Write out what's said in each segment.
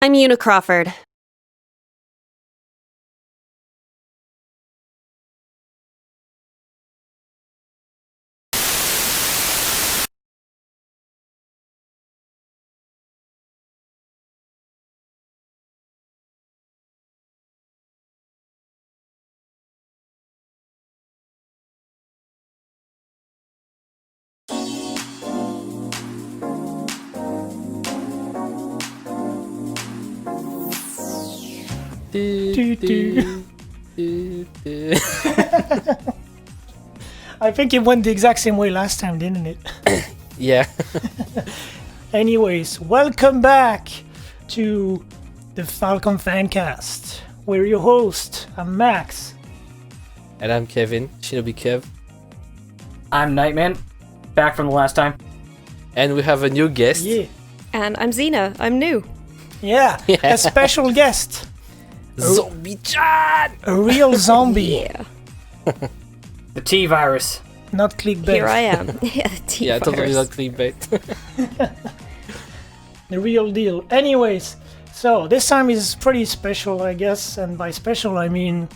I'm Yuna Crawford. I think it went the exact same way last time, didn't it? Yeah. Anyways, welcome back to the Falcom Fancast. We're your host. I'm Max. And I'm Kevin, Shinobi Kev. I'm Nightman, back from the last time. And we have a new guest. Yeah. And I'm Xena. I'm new. Yeah, Yeah. a special guest. Zombie-chan! A real zombie. Yeah. The T-Virus. Not clickbait. Here I am. Yeah, the T-virus. Yeah, totally not clickbait. The real deal. Anyways, so this time is pretty special, I guess. And by special, I mean...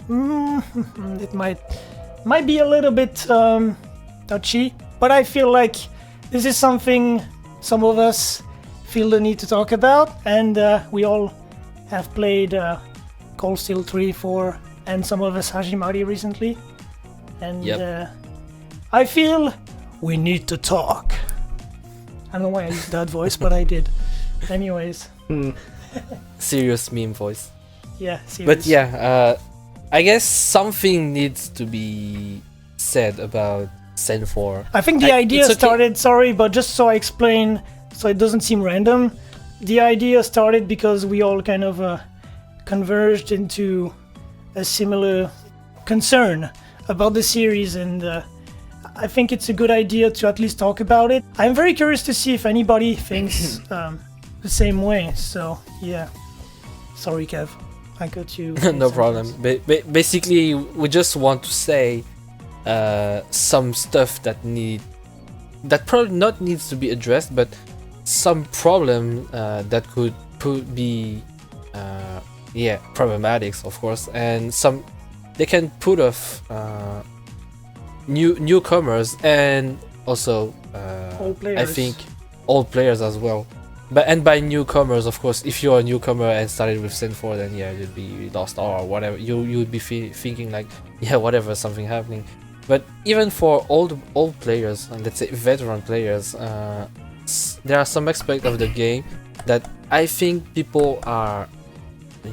it might be a little bit touchy. But I feel like this is something some of us feel the need to talk about. And we all have played Cold Steel 3, 4, and some of us Hajimari recently. And Yep. I feel we need to talk. I don't know why I used that voice, but I did. Anyways, Serious meme voice. yeah, serious. But yeah, I guess something needs to be said about Sen 4. I think the idea it's okay. started, sorry, but just so I explain, so it doesn't seem random, the idea started because we all kind of converged into a similar concern about the series, and I think it's a good idea to at least talk about it. I'm very curious to see if anybody thinks the same way, so yeah. Sorry, Kev, I got you. No problem. Basically, we just want to say some stuff that probably not needs to be addressed, but some problem that could be problematics, of course, and some they can put off newcomers and also Old players. I think old players as well. But by newcomers, of course, if you're a newcomer and started with Sen 4, then yeah, you'd be lost or whatever. You would be thinking like, yeah, whatever, something happening. But even for old players, and let's say veteran players, there are some aspects of the game that I think people are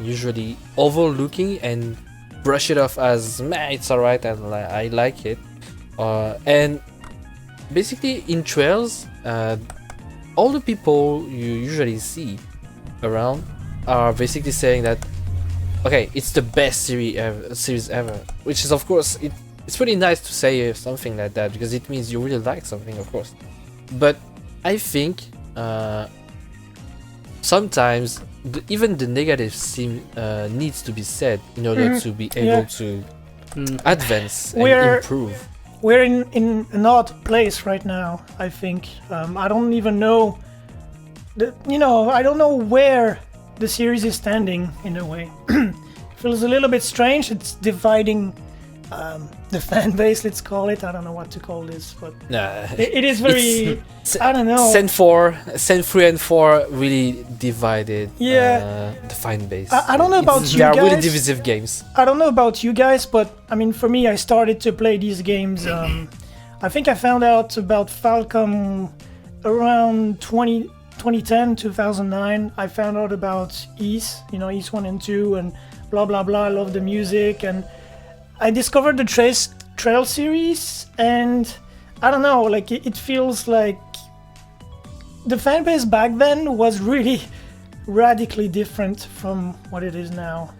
usually overlooking and brush it off as, man, it's alright and I like it. And basically in trails, all the people you usually see around are basically saying that, okay, it's the best series ever, which is, of course, it's pretty nice to say something like that because it means you really like something, of course. But I think sometimes even the negative needs to be said in order to be able to advance and improve. We're in an odd place right now, I think. I don't even know... I don't know where the series is standing, in a way. Feels a little bit strange. It's dividing the fan base, let's call it. I don't know what to call this, but it is very... I don't know. Sen 3 and 4 really divided the fan base. I don't know about you guys. They are really guys. divisive games. I don't know about you guys, but I mean, for me, I started to play these games. I think I found out about Falcom around 2010, 2009. I found out about East, East 1 and 2, and blah, blah, blah. I love the music, and I discovered the Trail series, and I don't know, like, it feels like the fanbase back then was really radically different from what it is now,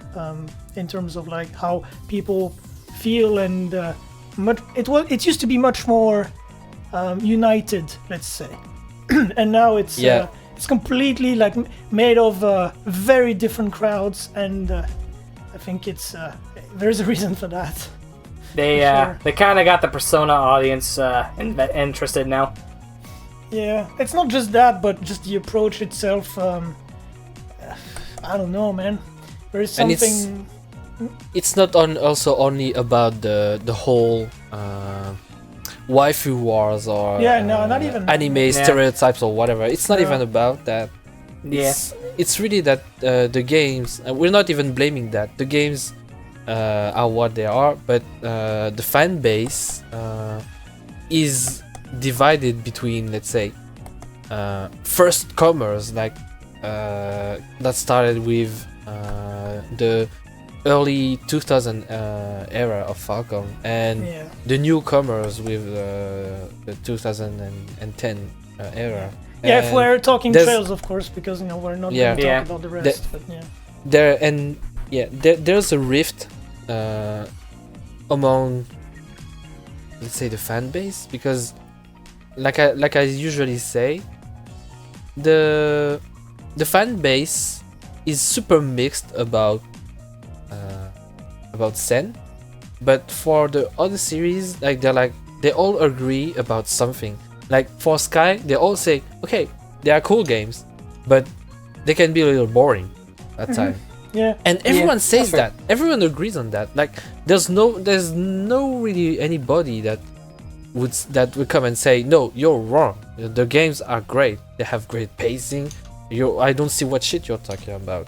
in terms of like how people feel, and it used to be much more united, let's say, and now it's completely like made of very different crowds, and I think there's a reason for that. They kind of got the persona audience interested now. Yeah, it's not just that, but just the approach itself. I don't know, man. There is And something. it's not also only about the whole waifu wars or not even anime stereotypes or whatever. It's not even about that. Yeah. It's really that the games, we're not even blaming that. The games are what they are, but the fan base is divided between, let's say, first comers like that started with the early 2000 era of Falcom, and the newcomers with the 2010 era. Yeah, and if we're talking Trails, of course, because we're not going to talk about the rest. There's a rift among, let's say, the fan base, because like I usually say, the fan base is super mixed about Sen, but for the other series, they all agree about something. Like for Sky, they all say, okay, they are cool games, but they can be a little boring at times. Yeah. And everyone says that. Everyone agrees on that. Like there's no really anybody that would come and say, no, you're wrong. The games are great. They have great pacing. I don't see what shit you're talking about,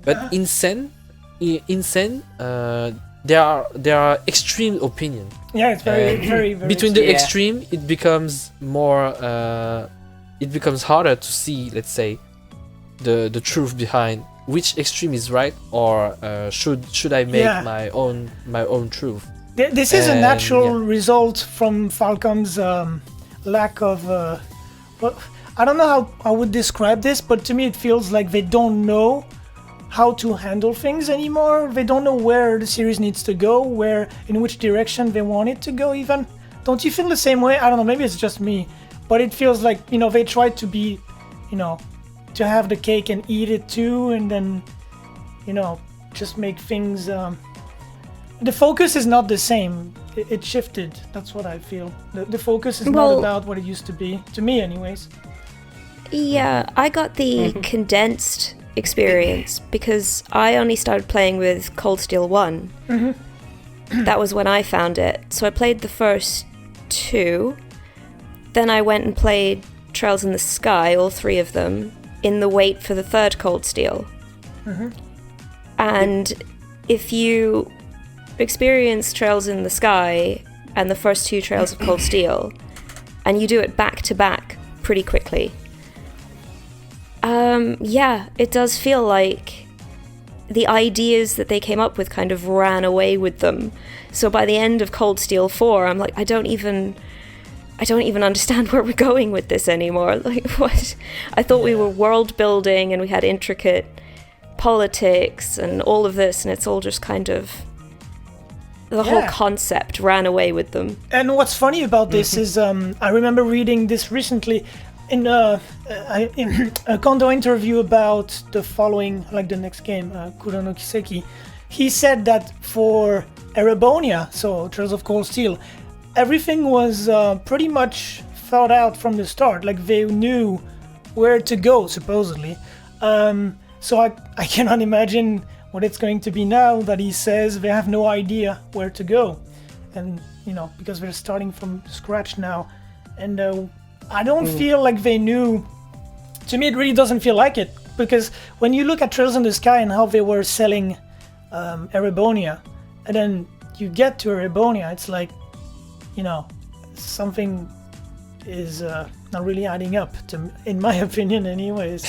But in Sen, there are extreme opinions. Yeah, it's very between the extreme, it becomes more. It becomes harder to see, let's say, the truth behind which extreme is right, or should I make my own truth. This is a natural result from Falcom's lack of. I don't know how I would describe this, but to me it feels like they don't know how to handle things anymore. They don't know where the series needs to go, in which direction they want it to go even. Don't you feel the same way? I don't know, maybe it's just me, but it feels like, they try to be, to have the cake and eat it too, and then, just make things... the focus is not the same. It shifted. That's what I feel. The focus is not about what it used to be, to me anyways. Yeah, I got the condensed experience because I only started playing with Cold Steel 1. That was when I found it. So I played the first 2. Then I went and played Trails in the Sky, all 3 of them, in the wait for the 3rd Cold Steel. And if you experience Trails in the Sky and the first 2 Trails of Cold Steel, and you do it back to back pretty quickly, it does feel like the ideas that they came up with kind of ran away with them. So by the end of Cold Steel 4, I'm like, I don't even understand where we're going with this anymore. Like, what? I thought we were world building and we had intricate politics and all of this, and it's all just kind of... The whole concept ran away with them. And what's funny about this is, I remember reading this recently in a Kondo interview about the following, like the next game, Kuro no Kiseki. He said that for Erebonia, so Trails of Cold Steel, everything was pretty much thought out from the start. Like they knew where to go, supposedly. So I cannot imagine what it's going to be now that he says they have no idea where to go. And, because they're starting from scratch now. And I don't feel like they knew. To me, it really doesn't feel like it. Because when you look at Trails in the Sky and how they were selling Erebonia, and then you get to Erebonia, it's like, something is not really adding up, in my opinion anyways.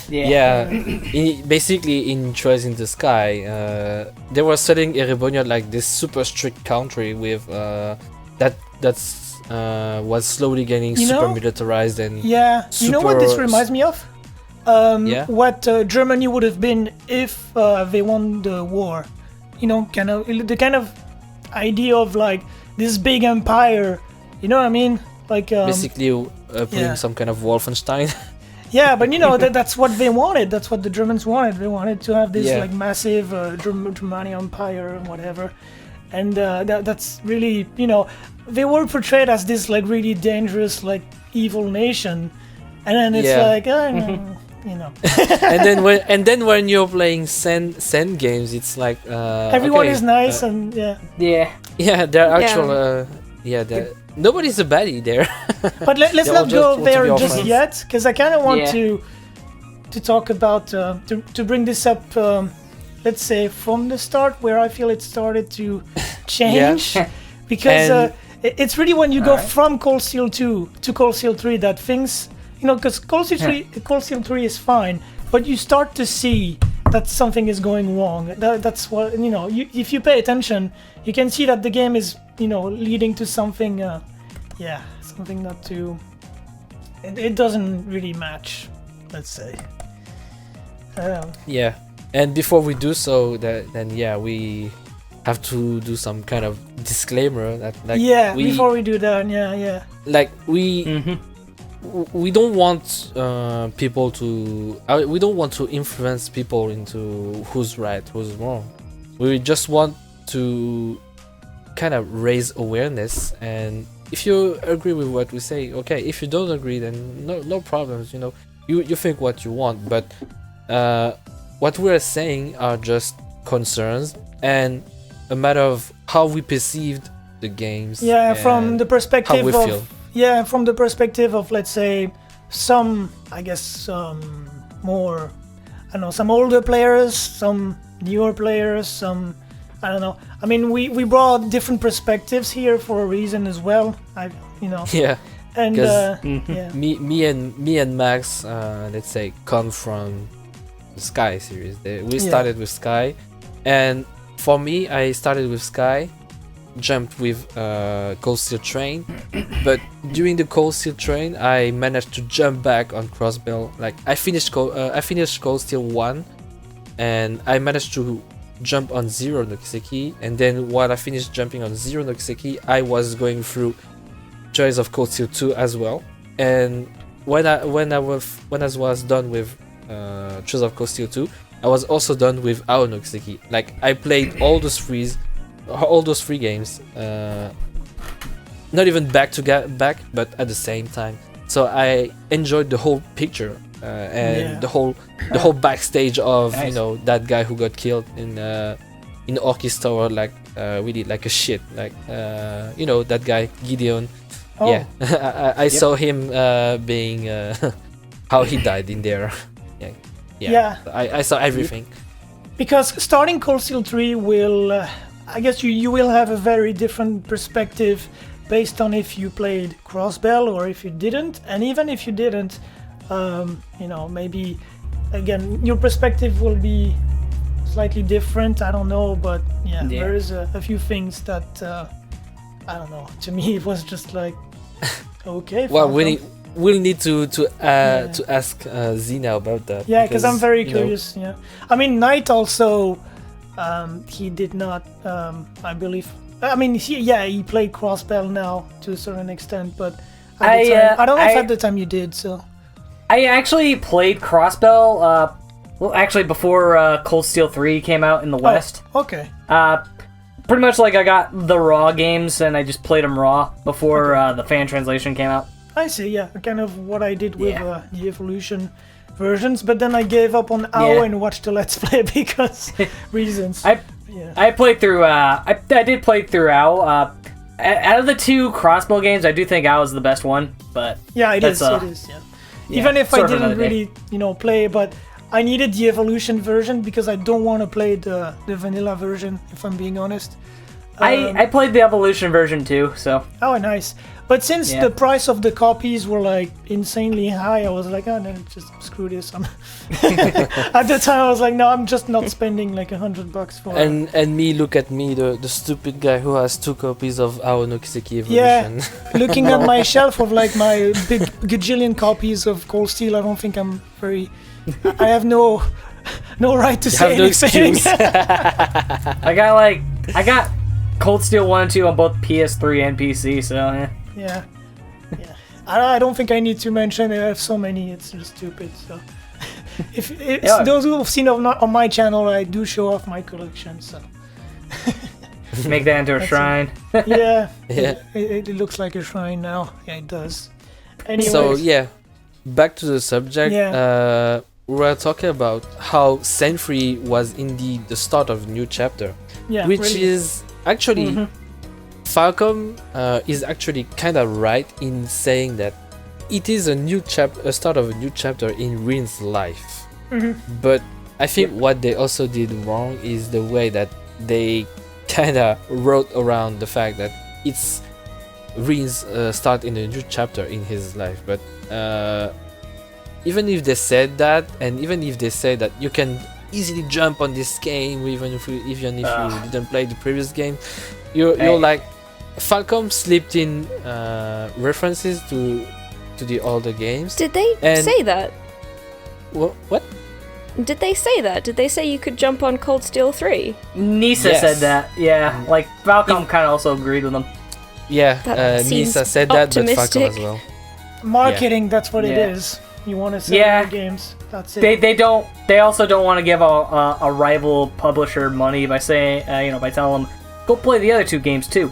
Basically in Trails in the Sky, they were selling Erebonia like this super strict country with that's was slowly getting super militarized and you know what this reminds me of? What Germany would have been if they won the war. Kind of the kind of idea of like this big empire. You know what I mean? Like basically playing some kind of Wolfenstein. Yeah, but that's what they wanted. That's what the Germans wanted. They wanted to have this like massive Germanic empire and whatever. And that's really, they were portrayed as this like really dangerous, like evil nation. And then it's like, and then when you're playing send games, it's like everyone okay, is nice and they're actual nobody's a baddie there. But let's not go there just friends. yet, because I kind of want to talk about to bring this up. Let's say from the start, where I feel it started to change, because it's really when you go from Cold Steel 2 to Cold Steel 3 that things, because Cold Steel 3 is fine, but you start to see that something is going wrong. That's what if you pay attention, you can see that the game is leading to something. Something not too. It doesn't really match. Let's say. And before we do so, we have to do some kind of disclaimer that before we do that, like we don't want people to we don't want to influence people into who's right, who's wrong. We just want to kind of raise awareness, and if you agree with what we say, okay. If you don't agree, then no problems. You think what you want, but what we're saying are just concerns and a matter of how we perceived the games. From the perspective how we feel. From the perspective of, let's say, some more, some older players, some newer players, some, I don't know. I mean, we brought different perspectives here for a reason as well. And me and Max, let's say, come from the Sky series. We started with Sky, and for me, I started with Sky, jumped with Cold Steel Train, but during the Cold Steel Train, I managed to jump back on Crossbell. Like I finished Cold Steel 1, and I managed to jump on Zero no Kiseki, and then while I finished jumping on Zero no Kiseki, I was going through Joys of Cold Steel 2 as well. And when I was done with Joys of Cold Steel 2, I was also done with Ao no Kiseki. Like I played all those three games, not even back to back, but at the same time. So I enjoyed the whole picture and the whole backstage of that guy who got killed in Orchis Tower, like really like a shit, like that guy Gideon. I saw him being how he died in there. I saw everything. Because starting Cold Steel 3 will, I guess you will have a very different perspective based on if you played Crossbell or if you didn't. And even if you didn't, maybe, again, your perspective will be slightly different. I don't know, but there is a few things that, I don't know, to me it was just like, okay. Well, we'll need to ask Zina about that. Yeah, because I'm very curious. Yeah, I mean, Knight also, he did not, I believe. I mean, he played Crossbell now to a certain extent, but I don't know if at the time you did. So I actually played Crossbell. Actually, before Cold Steel 3 came out in the West. Okay. Pretty much like I got the raw games and I just played them raw before the fan translation came out. I see, yeah, kind of what I did with the Evolution versions, but then I gave up on AO and watched the Let's Play because reasons. I played through, I did play through AO. Out of the two Crossbow games, I do think AO is the best one, but... Yeah, it is, Even if I didn't really, play, but I needed the Evolution version because I don't want to play the vanilla version, if I'm being honest. I played the Evolution version too, so... Oh, nice. But since the price of the copies were like insanely high, I was like, oh no, just screw this. At the time, I was like, no, I'm just not spending like $100 for it. And me, look at me, the stupid guy who has 2 copies of Ao no Kiseki Evolution. Yeah, looking at my shelf of like my big gajillion copies of Cold Steel, I don't think I'm very... I have no right to say anything. I got Cold Steel 1 and 2 on both PS3 and PC, so yeah. I don't think I need to mention it. I have so many, it's just stupid. So, if those who have seen on my channel, I do show off my collection. So, make that into a shrine. It looks like a shrine now. Yeah, it does. Anyways. So back to the subject. we were talking about how Sentry was indeed the start of a new chapter, Yeah, which really. is actually Falcom is actually kind of right in saying that it is a start of a new chapter in Rin's life. But I think what they also did wrong is the way that they kind of wrote around the fact that it's Rin's start in a new chapter in his life. But even if they said that, and even if they say that you can easily jump on this game, even if you didn't play the previous game, you're like, Falcom slipped in references to the older games. Did they say that? What? Did they say that? Did they say you could jump on Cold Steel 3? Nisa Yes. said that. Yeah, like Falcom kind of also agreed with them. Yeah, That seems Nisa said that, but Falcom optimistic. as well. Marketing, that's what it Yeah. is. You want to sell Yeah. your games. That's it. They also don't want to give a rival publisher money by saying by telling them go play the other two games too.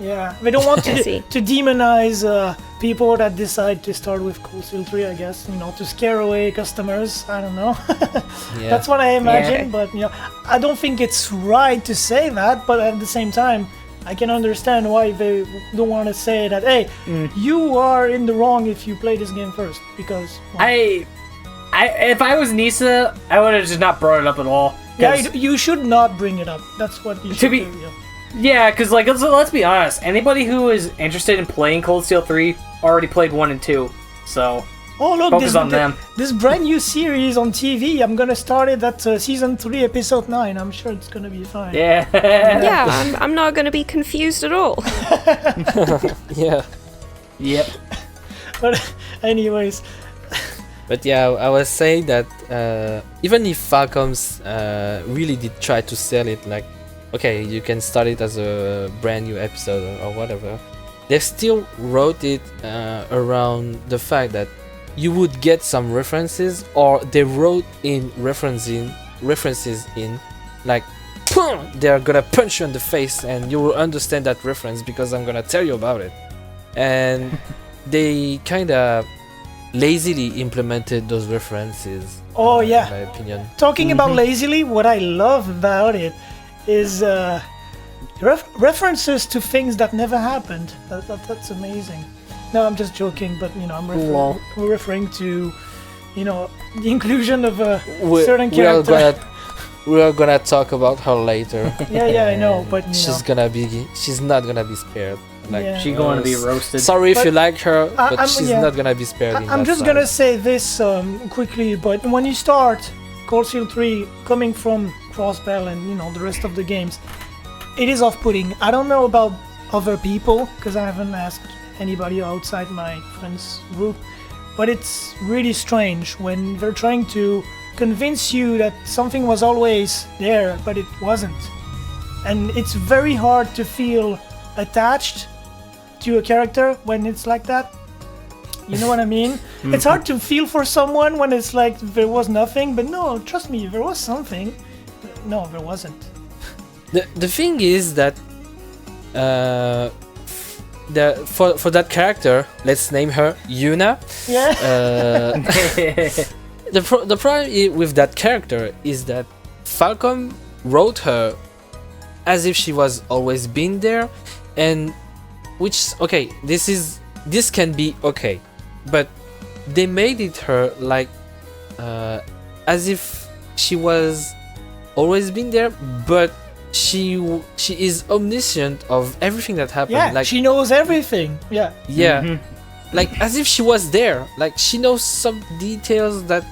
Yeah, they don't want I see. to demonize people that decide to start with Cold Steel 3, I guess, to scare away customers. I don't know. Yeah. That's what I imagine, Yeah. but I don't think it's right to say that, but at the same time, I can understand why they don't want to say that, hey, you are in the wrong if you play this game first, because... well, If I was Nisa, I would have just not brought it up at all. yeah, 'Cause- you should not bring it up. That's what you should be- do. Yeah. Yeah, because like let's be honest, anybody who is interested in playing Cold Steel 3 already played 1 and 2, so Oh look, focus on them. this brand new series on TV. I'm gonna start it at season 3, episode 9. I'm sure it's gonna be fine. Yeah. Yeah, I'm not going to be confused at all. Yeah. Yep. But anyways, But yeah, I was saying that even if Falcoms really did try to sell it, like, okay, you can start it as a brand new episode or whatever, they still wrote it around the fact that you would get some references, or they wrote in references in, like, they're gonna punch you in the face and you will understand that reference because I'm gonna tell you about it. And they kind of lazily implemented those references. Oh, yeah. In my opinion. talking about lazily, what I love about it is references to things that never happened. That's amazing. No, I'm just joking, but I'm referring to, the inclusion of a certain character. We are gonna talk about her later. Yeah, I know, but She's not gonna be spared. Like, Yeah. She's going to be roasted. sorry if But you like her, but she's yeah. not gonna be spared. I'm just gonna say this quickly, but when you start Cold Steel 3 coming from Crossbell and the rest of the games, it is off-putting. I don't know about other people because I haven't asked anybody outside my friends group, but it's really strange when they're trying to convince you that something was always there, but it wasn't. And it's very hard to feel attached to a character when it's like that. You know what I mean? It's hard to feel for someone when it's like there was nothing, but no, trust me, there was something. No, there wasn't. The thing is that for that character, let's name her Yuna. Yeah. The problem with that character is that Falcom wrote her as if she was always been there, and okay, this can be okay, but they made it her like as if she was always been there, but she is omniscient of everything that happened. Yeah, like, she knows everything. Yeah. yeah, like as if she was there. Like, she knows some details that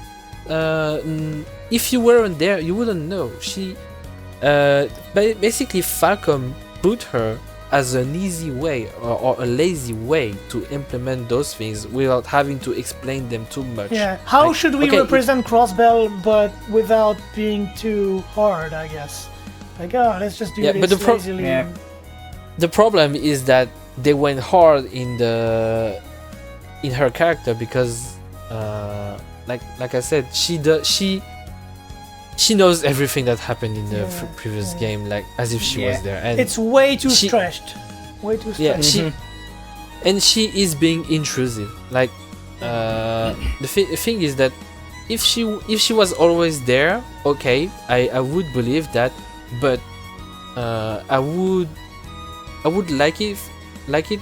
if you weren't there, you wouldn't know. She basically Falcom put her as an easy way or a lazy way to implement those things without having to explain them too much. Yeah. How Like, should we okay, represent Crossbell but without being too hard, I guess? Like, let's just do Yeah, this but lazily. Yeah. The problem is that they went hard in her character because like I said, she knows everything that happened in the previous game, like as if she was there, and It's way too she- stretched. Way too stretched. she is being intrusive. Like the thing is that if she was always there, okay, I would believe that, but I would like it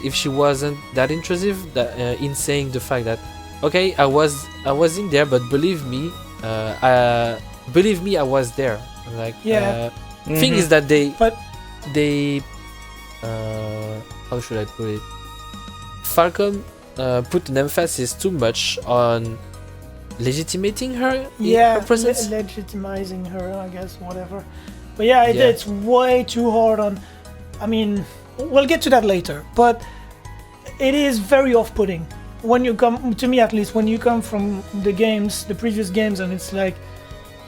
if she wasn't that intrusive in saying the fact that, okay, I was in there, but believe me, I was there. Like, thing is that they how should I put it? Falcom put an emphasis too much on legitimating her, her presence. Legitimizing her, I guess, whatever. But it's way too hard on. I mean, we'll get to that later, but it is very off-putting when you come, to me at least, when you come from the previous games, and it's like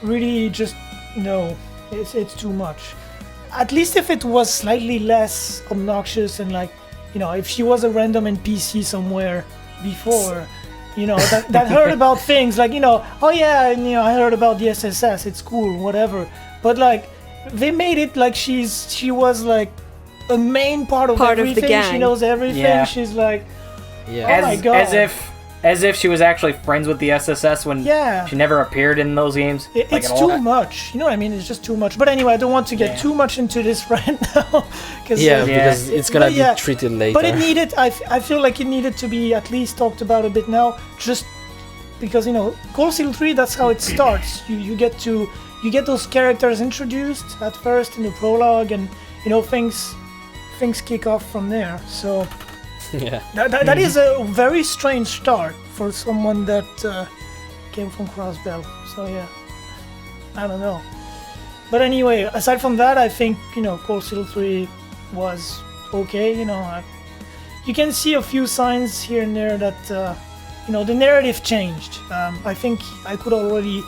really just no, it's too much. At least if it was slightly less obnoxious and like, you know, if she was a random NPC somewhere before, you know, that heard about things like, you know, oh yeah, and, you know, I heard about the SSS, it's cool, whatever. But like, they made it like she was like a main part of everything. Of the gang. She knows everything. Yeah. She's like, yeah. Oh my god. As if she was actually friends with the SSS when she never appeared in those games. It's too much. You know what I mean? It's just too much. But anyway, I don't want to get too much into this right now. Because it's gonna be treated later. But it needed, I feel like it needed to be at least talked about a bit now. Just because, you know, Cold Steel 3, that's how it starts. You get those characters introduced at first in the prologue, and, you know, things kick off from there. So... Yeah, that is a very strange start for someone that came from Crossbell. So yeah, I don't know. But anyway, aside from that, I think, you know, Cold Steel 3 was okay. You know, you can see a few signs here and there that you know, the narrative changed. I think I could already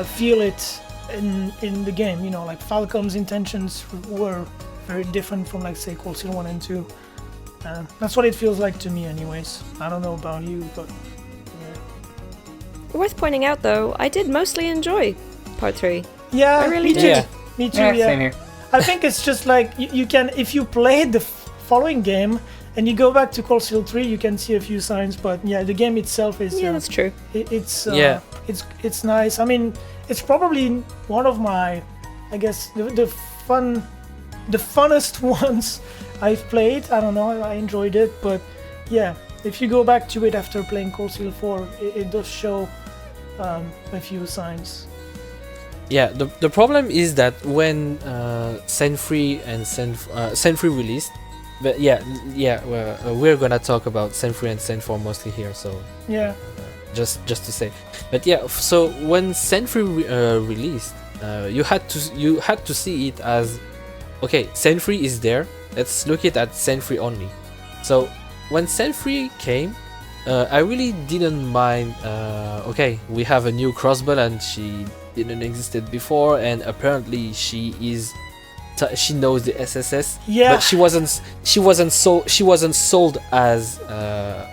feel it in the game. You know, like Falcom's intentions were very different from, like, say, Cold Steel 1 and 2. That's what it feels like to me anyways. I don't know about you, but Worth pointing out though, I did mostly enjoy part 3. Yeah, I really did. Yeah. Me too, yeah. Same here. I think it's just like you can, if you played the following game and you go back to Cold Steel 3, you can see a few signs, but yeah, the game itself is that's true. It's nice. I mean, it's probably one of my, I guess, the funnest ones I've played. I don't know, I enjoyed it, but yeah, if you go back to it after playing Cold Steel 4, it does show a few signs. Yeah, the problem is that when Sen3 and Sen3 released, but we're gonna talk about Sen3 and Sen4 mostly here, so yeah, just to say. But yeah, so when Sen3 released, you had to see it as, okay, Sen3 is there. Let's look at Sen3 only. So when Sen3 came, I really didn't mind. Okay, we have a new crossbow and she didn't existed before, and apparently she knows the SSS. Yeah. But she wasn't sold as a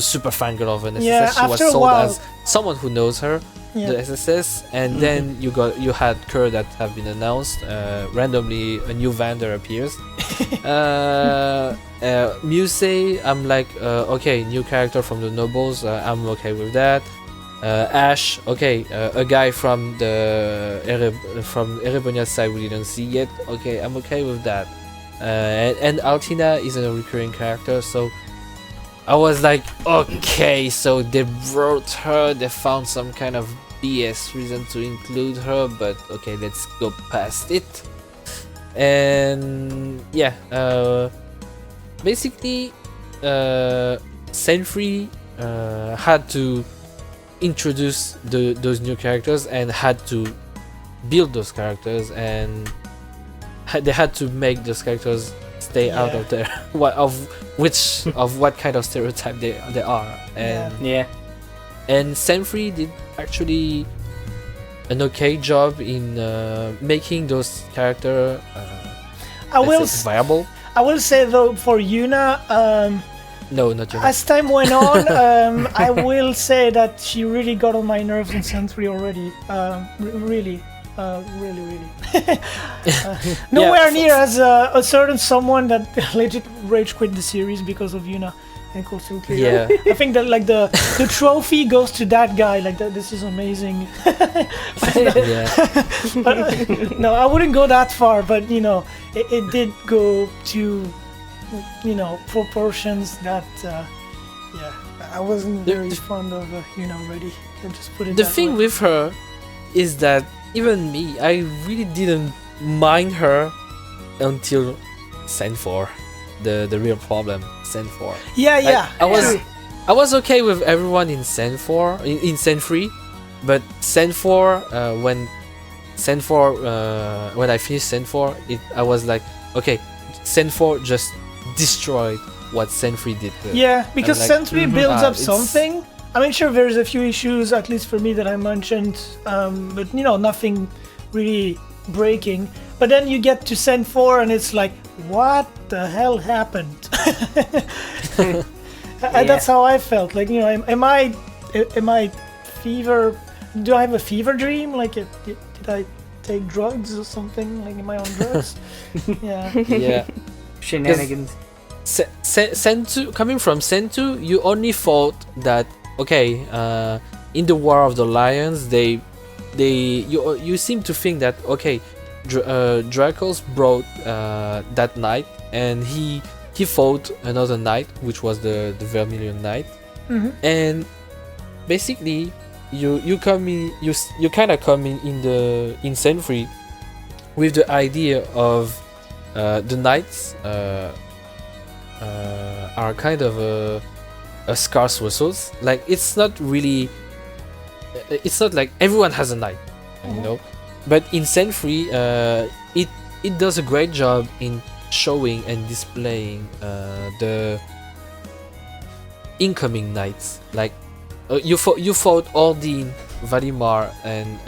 super fangirl of an SSS. Yeah, she was after a sold while. as someone who knows her. Yeah. The SSS, and then you had Kerr that have been announced. Randomly, a new vendor appears. Musei, I'm like, okay, new character from the Nobles. I'm okay with that. Ash, okay, a guy from Erebonia's side we didn't see yet. Okay, I'm okay with that. And Altina is a recurring character, so I was like, okay, so they brought her, they found some kind of BS reason to include her, but okay, let's go past it. And yeah, basically, Sen3 had to introduce those new characters and had to build those characters, and they had to make those characters stay out of there what kind of stereotype they are, and and Sen3 did actually an okay job in making those characters viable. I will say though, for Yuna, no, not Yuna. As time went on, I will say that she really got on my nerves in Sen3 already. Really. Nowhere near as a certain someone that legit rage quit the series because of Yuna. equals to clear. Yeah. I think that like the trophy goes to that guy. Like that, this is amazing. Yeah. No, I wouldn't go that far, but you know, it did go to, you know, proportions that, yeah, I wasn't very fond of, you know, already. I'll just put it. The that thing way. with her is that even me, I really didn't mind her until Sen 4. The real problem, Sen 4. Yeah, yeah. I was okay with everyone in Sen 4, in Sen 3, but Sen 4, when I finished Sen 4, I was like, okay, Sen 4 just destroyed what Sen 3 did. Yeah, because like, Sen 3 builds up it's- something. I mean, sure, there's a few issues, at least for me, that I mentioned, but you know, nothing really breaking. But then you get to Sen 4 and it's like, what the hell happened? That's how I felt. Like, you know, am I fever? Do I have a fever dream? Like, did I take drugs or something? Like, am I on drugs? Yeah. Yeah. Shenanigans. Sen 2, coming from Sen 2, you only thought that, okay, in the War of the Lions, you seem to think that, okay, Dracos brought that knight, and he fought another knight, which was the Vermilion Knight, and basically you come in, you kind of come in Sen 3 with the idea of the knights are kind of a scarce resource. Like, it's not like everyone has a knight, you know. But in Sen 3, it does a great job in showing and displaying the incoming knights. Like, you fought Ordine, Valimar, and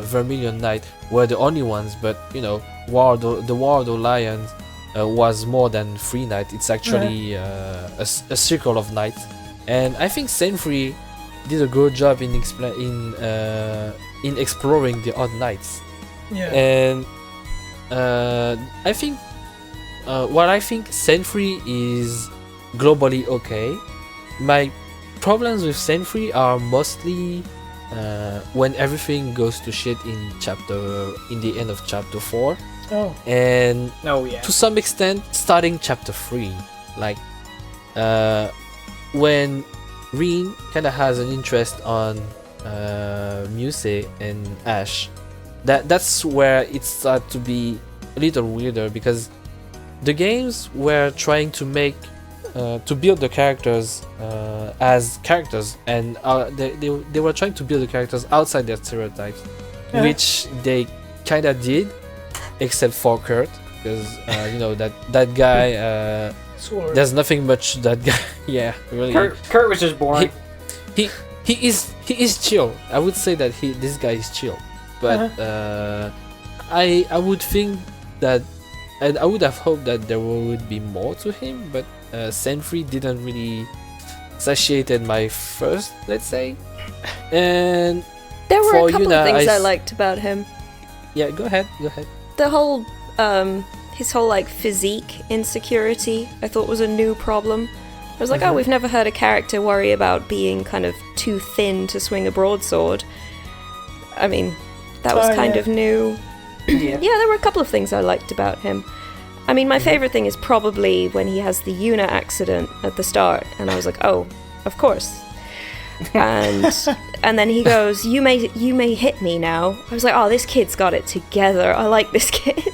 Vermilion Knight were the only ones, but you know, the War of the Lions was more than 3 knights. It's actually a circle of knights, and I think Sen 3 did a good job in exploring the odd knights. Yeah. And I think I think Sen 3 is globally okay. My problems with Sen 3 are mostly when everything goes to shit in the end of chapter 4. Oh. And Yeah. to some extent starting chapter 3, like when Reen kind of has an interest on Muse and Ash, that's where it started to be a little weirder, because the games were trying to make to build the characters as characters, and they were trying to build the characters outside their stereotypes, which they kind of did, except for Kurt, because you know, that guy, there's nothing much that guy. Yeah, really. Kurt was just boring. He is chill. I would say that this guy is chill, but I would think that, and I would have hoped that there would be more to him, but Sen 3 didn't really satiated my first, let's say. And there were for a couple Yuna, of things I liked about him. Yeah, go ahead. The whole his whole like physique insecurity, I thought was a new problem. I was like, oh, we've never heard a character worry about being kind of too thin to swing a broadsword. I mean, that was kind of new. Yeah, there were a couple of things I liked about him. I mean, my favorite thing is probably when he has the Yuna accident at the start, and I was like, oh, of course. And then he goes, you may hit me now. I was like, oh, this kid's got it together. I like this kid.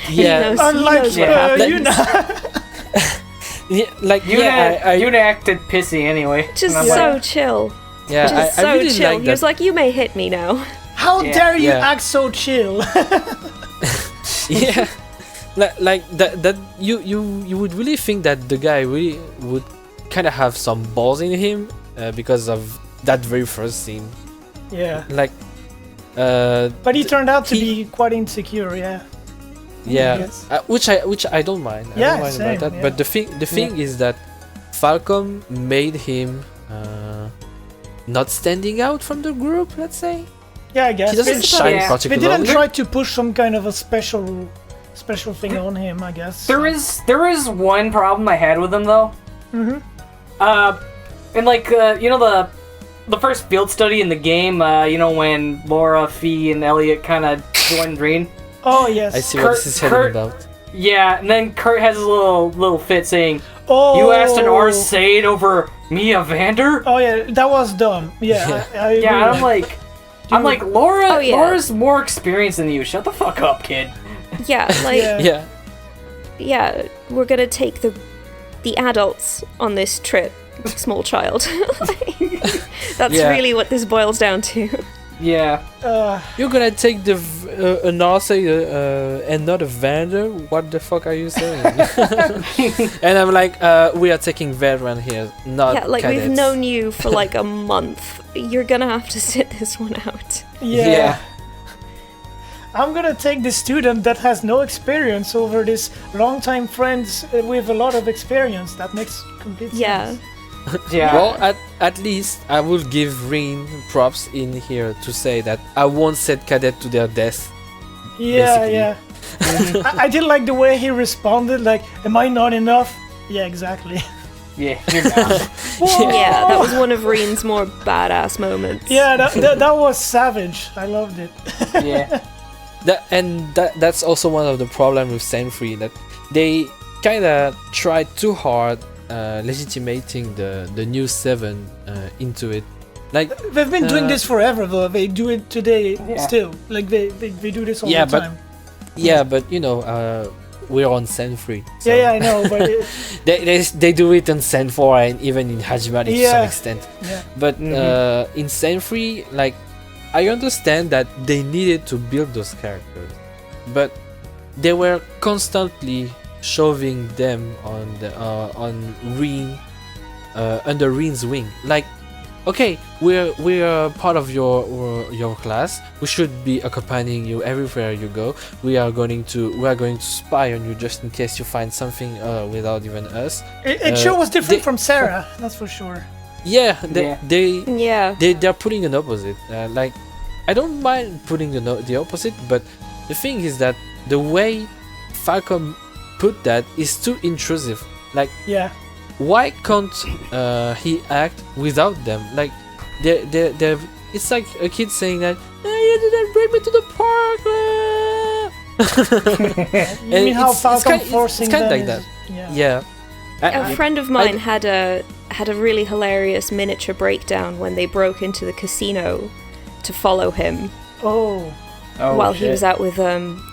Yeah, unlike what happens. Yuna acted pissy anyway. Just so chill. Yeah, just I so really chill. like He was that. like, you may hit me now. How dare you act so chill? Yeah, like that you would really think that the guy really would kind of have some balls in him because of that very first scene. Yeah. Like, but he turned out to be quite insecure. Yeah. yeah, which I don't mind. I don't mind same, about that. yeah. But the thing is that Falcom made him not standing out from the group. Let's say. Yeah, I guess. He doesn't shine They particularly. didn't try to push some kind of a special thing on him, I guess. There is one problem I had with him though. And like the first field study in the game, when Laura, Fee, and Elliot kind of joined Green. Oh yes. I see what this is heading about. Yeah, and then Kurt has his little fit saying, Oh. "You asked an Arcade over Mia Vander?" Oh yeah, that was dumb. Yeah. I agree Yeah, and with I'm like, Laura. Oh, yeah. Laura's more experienced than you. Shut the fuck up, kid. Yeah, like Yeah. Yeah. we're gonna take the adults on this trip, small child. That's Yeah. really what this boils down to. Yeah. You're gonna take the an Arcade and not a Vander? What the fuck are you saying? And I'm like, we are taking veteran here, not Yeah, like cadets. we've known you for like a month. You're gonna have to sit this one out. Yeah. I'm gonna take the student that has no experience over this long-time friends with a lot of experience. That makes complete Yeah. sense. Yeah. Well, at least I will give Rin props in here to say that I won't set cadet to their death. Yeah, Basically. yeah. I did like the way he responded. Like, "Am I not enough?" Yeah, exactly. Yeah. You're not. Yeah, that was one of Reen's more badass moments. Yeah, that was savage. I loved it. Yeah. That's also one of the problems with Sanfree, that they kind of tried too hard legitimating the new 7 into it. Like, They've been doing this forever, though. They do it today Yeah. still. Like they do this all Yeah, the but- time. yeah, but we're on Sanfree. So Yeah, I know, but they do it on Sen 4 and even in Hajimari to some Yeah. extent. yeah. But in Sanfree, like, I understand that they needed to build those characters, but they were constantly shoving them on Rin, under Rin's wing. Like, okay, we're part of your class. We should be accompanying you everywhere you go. We are going to spy on you just in case you find something without even us. It sure was different they- from Sarah, that's for sure. Yeah, Yeah. they're putting an opposite. Like, I don't mind putting the opposite, but the thing is that the way Falcom put that is too intrusive. Like, Yeah. why can't he act without them? Like, they're it's like a kid saying that, you didn't bring me to the park. You mean how it's Falcom kind- forcing it's kind of them like that. is- Yeah. Yeah. A friend of mine had a really hilarious miniature breakdown when they broke into the casino to follow him Oh. while he was out with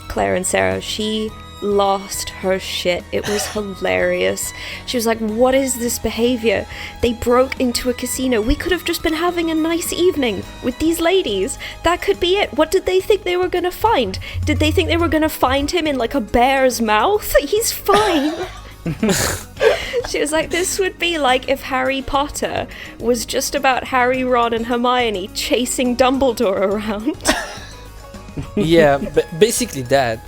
Claire and Sarah. She lost her shit. It was hilarious. She was like, "What is this behavior? They broke into a casino. We could have just been having a nice evening with these ladies. That could be it. What did they think they were gonna find? Did they think they were gonna find him in like a bear's mouth? He's fine." She was like, "This would be like if Harry Potter was just about Harry, Ron, and Hermione chasing Dumbledore around." Yeah, but basically that.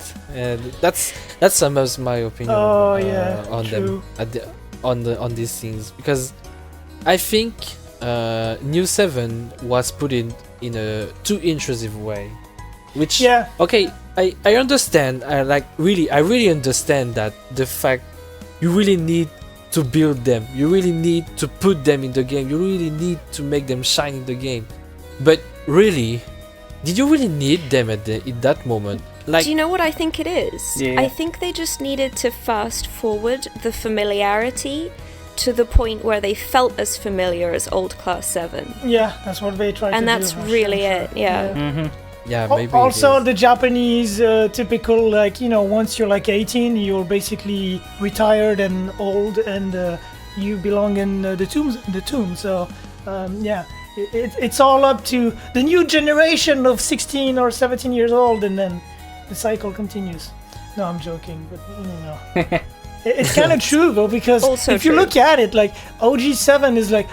That's almost my opinion Oh, yeah, on true. them on these scenes, because I think New 7 was put in a too intrusive way, which Yeah. okay, I understand. I really understand that the fact you really need to build them, you really need to put them in the game, you really need to make them shine in the game, but really, did you really need them at that moment? Like, Do you know what I think it is? Yeah. I think they just needed to fast forward the familiarity to the point where they felt as familiar as old Class 7. Yeah, that's what they tried to do. And that's for really sure. it, yeah. Mm-hmm. yeah, Al- maybe Also, it is. the Japanese typical, like, once you're like 18, you're basically retired and old, and you belong in the tomb. So, yeah, it's all up to the new generation of 16 or 17 years old, and then the cycle continues. No, I'm joking, but it's kind of true though, because Also if you true. look at it, like OG7 is like,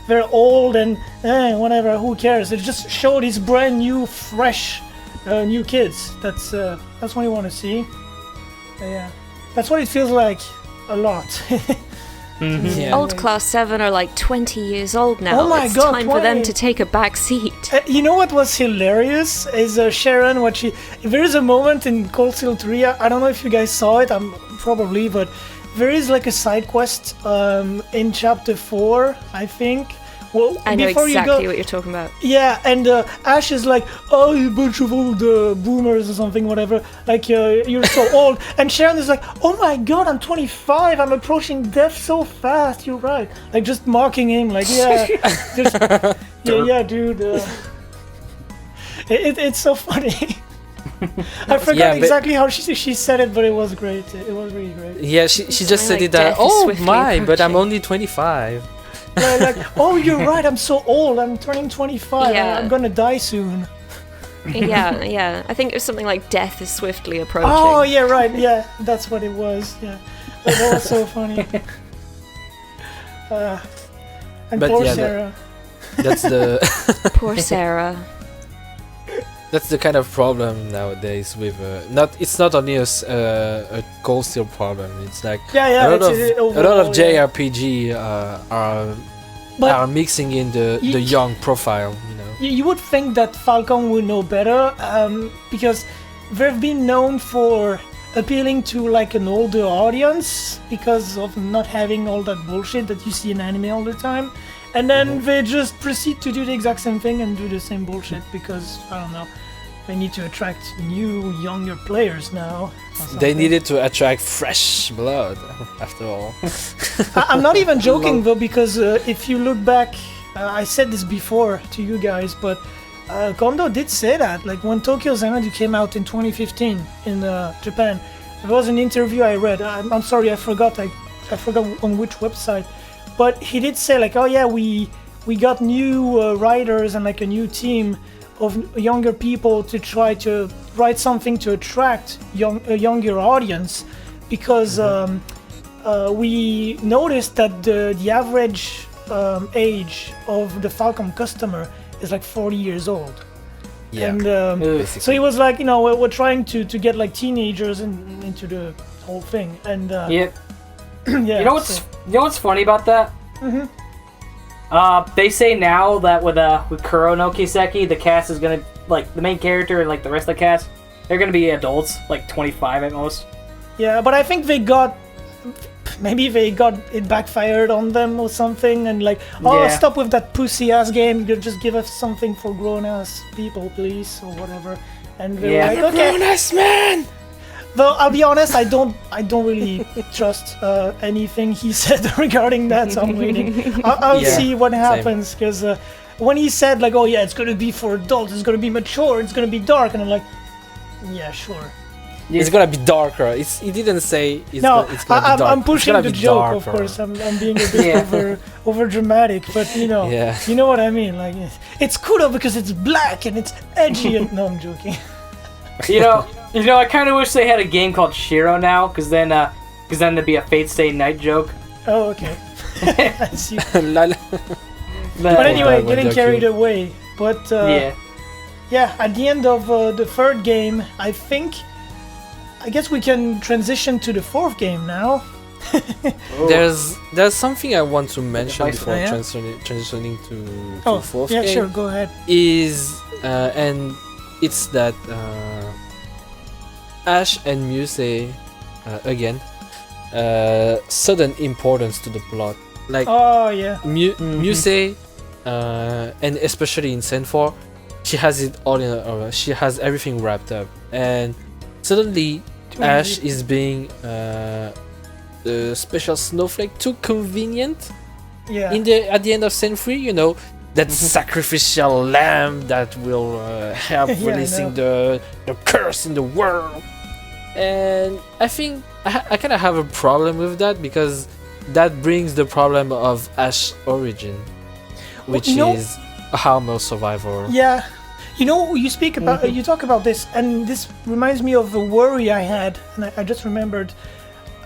they're old and whatever, who cares? They just show these brand new, fresh, new kids. That's what you want to see. Yeah, that's what it feels like a lot. Yeah. Old Class 7 are like 20 years old now. Oh my it's God, time for them 20. to take a back seat. You know what was hilarious is Sharon, there is a moment in Cold Steel 3, I don't know if you guys saw it, probably, but there is like a side quest in chapter 4, I think. Well, I know before exactly you go, what you're talking about. yeah, and Ash is like, oh, you bunch of old boomers or something, whatever. Like, you're so old. And Sharon is like, oh my god, I'm 25. I'm approaching death so fast. You're right. Like, just mocking him. Like, yeah, just, yeah, dude. It's so funny. I forgot exactly how she said it, but it was great. It was really great. Yeah, she just said like it that. death is Oh swiftly my, but I'm approaching." only 25. Like, oh, you're right. I'm so old. I'm turning 25. Yeah. I'm gonna die soon. Yeah. I think it was something like death is swiftly approaching. Oh, yeah, right. Yeah, that's what it was. Yeah, that was so funny. And But poor yeah, Sarah. That's the Poor Sarah. that's the kind of problem nowadays with it's not only a Cold Steel problem. It's like Yeah, a lot it's of overall, yeah. JRPG are But mixing in the young profile. You know. you would think that Falcom would know better, because they've been known for appealing to like an older audience because of not having all that bullshit that you see in anime all the time. And then they just proceed to do the exact same thing and do the same bullshit because, I don't know, they need to attract new, younger players now. They needed to attract fresh blood, after all. I'm not even joking though, because if you look back, I said this before to you guys, but Kondo did say that. Like when Tokyo Xanadu came out in 2015 in Japan, there was an interview I read. I'm sorry, I forgot. I forgot on which website, but he did say like, oh yeah, we got new writers and like a new team of younger people to try to write something to attract a younger audience, because we noticed that the average age of the Falcom customer is like 40 years old. Yeah. And so he was like, you know, we're trying to get like teenagers into the whole thing. And Yeah. yeah. You know what's funny about that? Mhm. They say now that with Kuro no Kiseki, the cast is gonna, like, the main character and like the rest of the cast, they're gonna be adults, like 25 at most. Yeah, but I think maybe they got it backfired on them or something, and like, oh, Yeah. stop with that pussy ass game. You just give us something for grown ass people, please, or whatever. And they're Yeah. like, okay. Grown-ass man! Though I'll be honest, I don't really trust anything he said regarding that. So I'm waiting. I'll Yeah, see what happens, because when he said like, oh yeah, it's gonna be for adults, it's gonna be mature, it's gonna be dark, and I'm like, yeah, sure. It's gonna be darker. He didn't say it's No, it's gonna be dark. I'm pushing it's the gonna be joke, of darker. course. I'm being a bit Yeah. over dramatic, but you know, Yeah. you know what I mean. Like, it's Kuro because it's black and it's edgy. And no, I'm joking. You know, I kind of wish they had a game called Shiro now, because then there'd be a Fate Stay Night joke. Oh, okay. I see. Lala. But anyway, Dark one, getting Dark carried you. away. But Yeah. yeah, at the end of the third game, I guess we can transition to the fourth game now. There's something I want to mention Device before one, yeah? transitioning to Oh, fourth yeah, game. sure, go ahead. Is and it's that Ash and Muse again sudden importance to the plot. Like Oh yeah. Muse and especially in Sen 4, she has it all in she has everything wrapped up, and suddenly Ash is being the special snowflake too convenient Yeah. at the end of Sen 3, you know, that sacrificial lamb that will help Yeah, I releasing the curse in the world. And I think I kind of have a problem with that, because that brings the problem of Ash's origin, which you know- is a harmless survivor. Yeah, you know, you speak about you talk about this, and this reminds me of a worry I had, and I just remembered.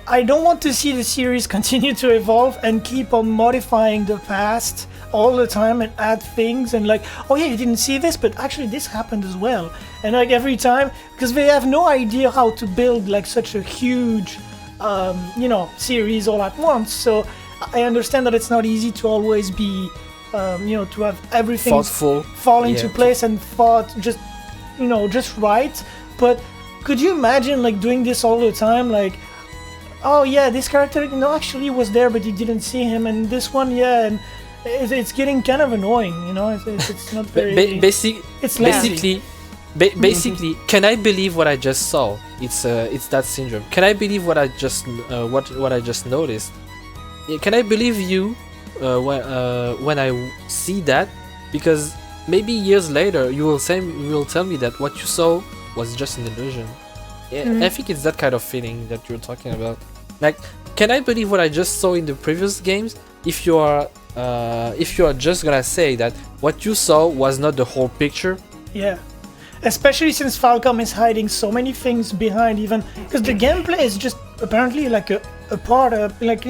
I don't want to see the series continue to evolve and keep on modifying the past all the time and add things and like, oh yeah, you didn't see this, but actually this happened as well. And like every time, because they have no idea how to build like such a huge, you know, series all at once. So I understand that it's not easy to always be, you know, to have everything Thoughtful. fall into Yeah. place and thought just, you know, just right. But could you imagine like doing this all the time? Like, oh yeah, this character actually was there, but you didn't see him, and this one, yeah, and it's getting kind of annoying, it's not very. It's lazy. Basically, can I believe what I just saw? It's that syndrome. Can I believe what I just what I just noticed? Can I believe you when I see that? Because maybe years later you will tell me that what you saw was just an illusion. I think it's that kind of feeling that you're talking about. Like, can I believe what I just saw in the previous games? If you are just gonna say that what you saw was not the whole picture. Yeah. Especially since Falcom is hiding so many things behind, even because the gameplay is just apparently like a part of, like,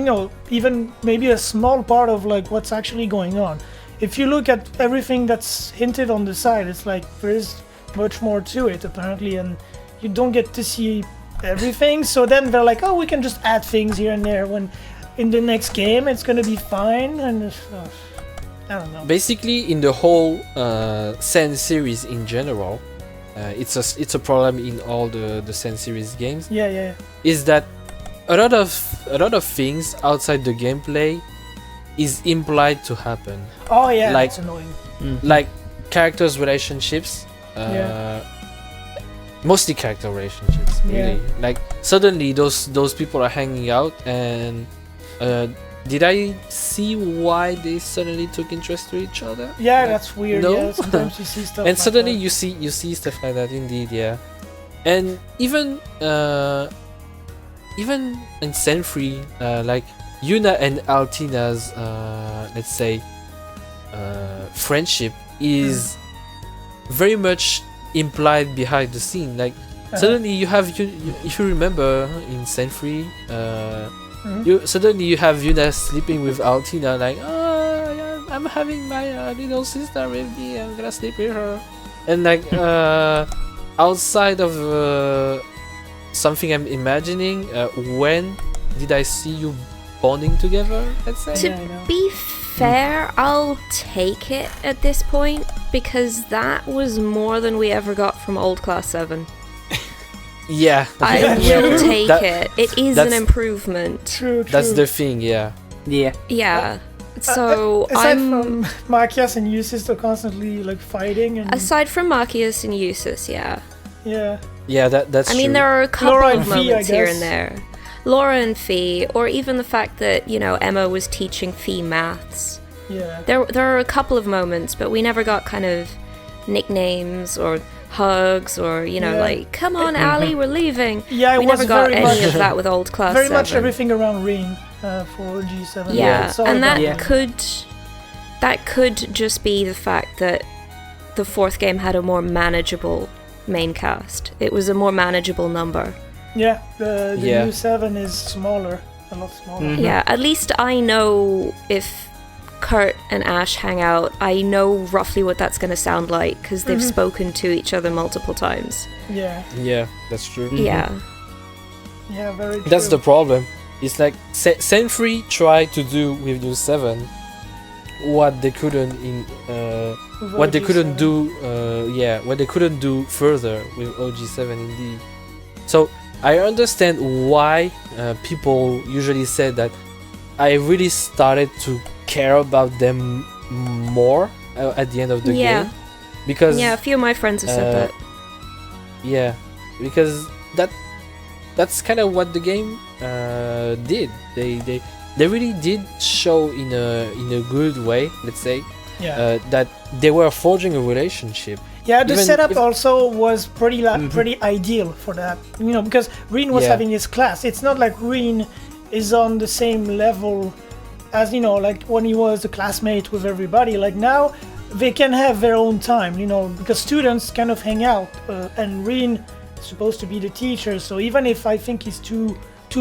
even maybe a small part of like what's actually going on. If you look at everything that's hinted on the side, it's like there is much more to it apparently, and you don't get to see everything. So then they're like, oh, we can just add things here and there, when in the next game it's gonna be fine. And I don't know. Basically, in the whole Sen series in general, it's a problem in all the Sen series games. Yeah. Is that a lot of things outside the gameplay is implied to happen. Oh yeah, like, that's annoying. Like characters' relationships. Mostly character relationships. Really. Yeah. Like suddenly those people are hanging out, and did I see why they suddenly took interest to each other? Yeah, Like, that's weird. no? Yeah, sometimes you see stuff. And like suddenly that. you see stuff like that, indeed, yeah. And even in Senfree, like Yuna and Altina's let's say friendship is very much implied behind the scene. Like suddenly you have if you remember in Senfree, you have Yuna sleeping with Altina, like, oh yeah, I'm having my little sister with me, I'm gonna sleep with her. And like outside of something I'm imagining, when did I see you bonding together, let's say? To be fair, I'll take it at this point, because that was more than we ever got from old Class 7. Yeah. I will take it. It is an that's- improvement. True. That's the thing, yeah. Yeah. So aside I'm... from Markias and Eustace, they're constantly like fighting, and Aside from Marcius and Eustace, yeah. yeah. Yeah, that's I mean, true. there are a couple Laura of and Fee, I moments here guess. and there. Laura and Fee, or even the fact that, Emma was teaching Fee maths. Yeah. There are a couple of moments, but we never got kind of nicknames or hugs or, like, come on, Ali, we're leaving. Yeah, it We was never got very any much, of that with old Class very 7. much everything around Rain for G7. Yeah, it's all and about- that could just be the fact that the fourth game had a more manageable main cast. It was a more manageable number. Yeah, the Yeah. new 7 is smaller, a lot smaller. Yeah, at least I know if Kurt and Ash hang out, I know roughly what that's going to sound like, because they've spoken to each other multiple times. Yeah, Yeah, that's true. Yeah. yeah, very true. That's the problem. It's like Senfree tried to do with U7 what they couldn't With what they couldn't OG7. do what they couldn't do further with OG7 indeed. So I understand why people usually say that I really started to care about them more at the end of the game, because Yeah, a few of my friends have said that. yeah, because that's kind of what the game did. They really did show in a good way, let's say, Yeah. that they were forging a relationship. Yeah, the even setup if- also was pretty ideal for that. Because Reen was Yeah. having his class. It's not like Reen is on the same level as, like when he was a classmate with everybody. Like now, they can have their own time, because students kind of hang out. And Reen is supposed to be the teacher, so even if I think he's too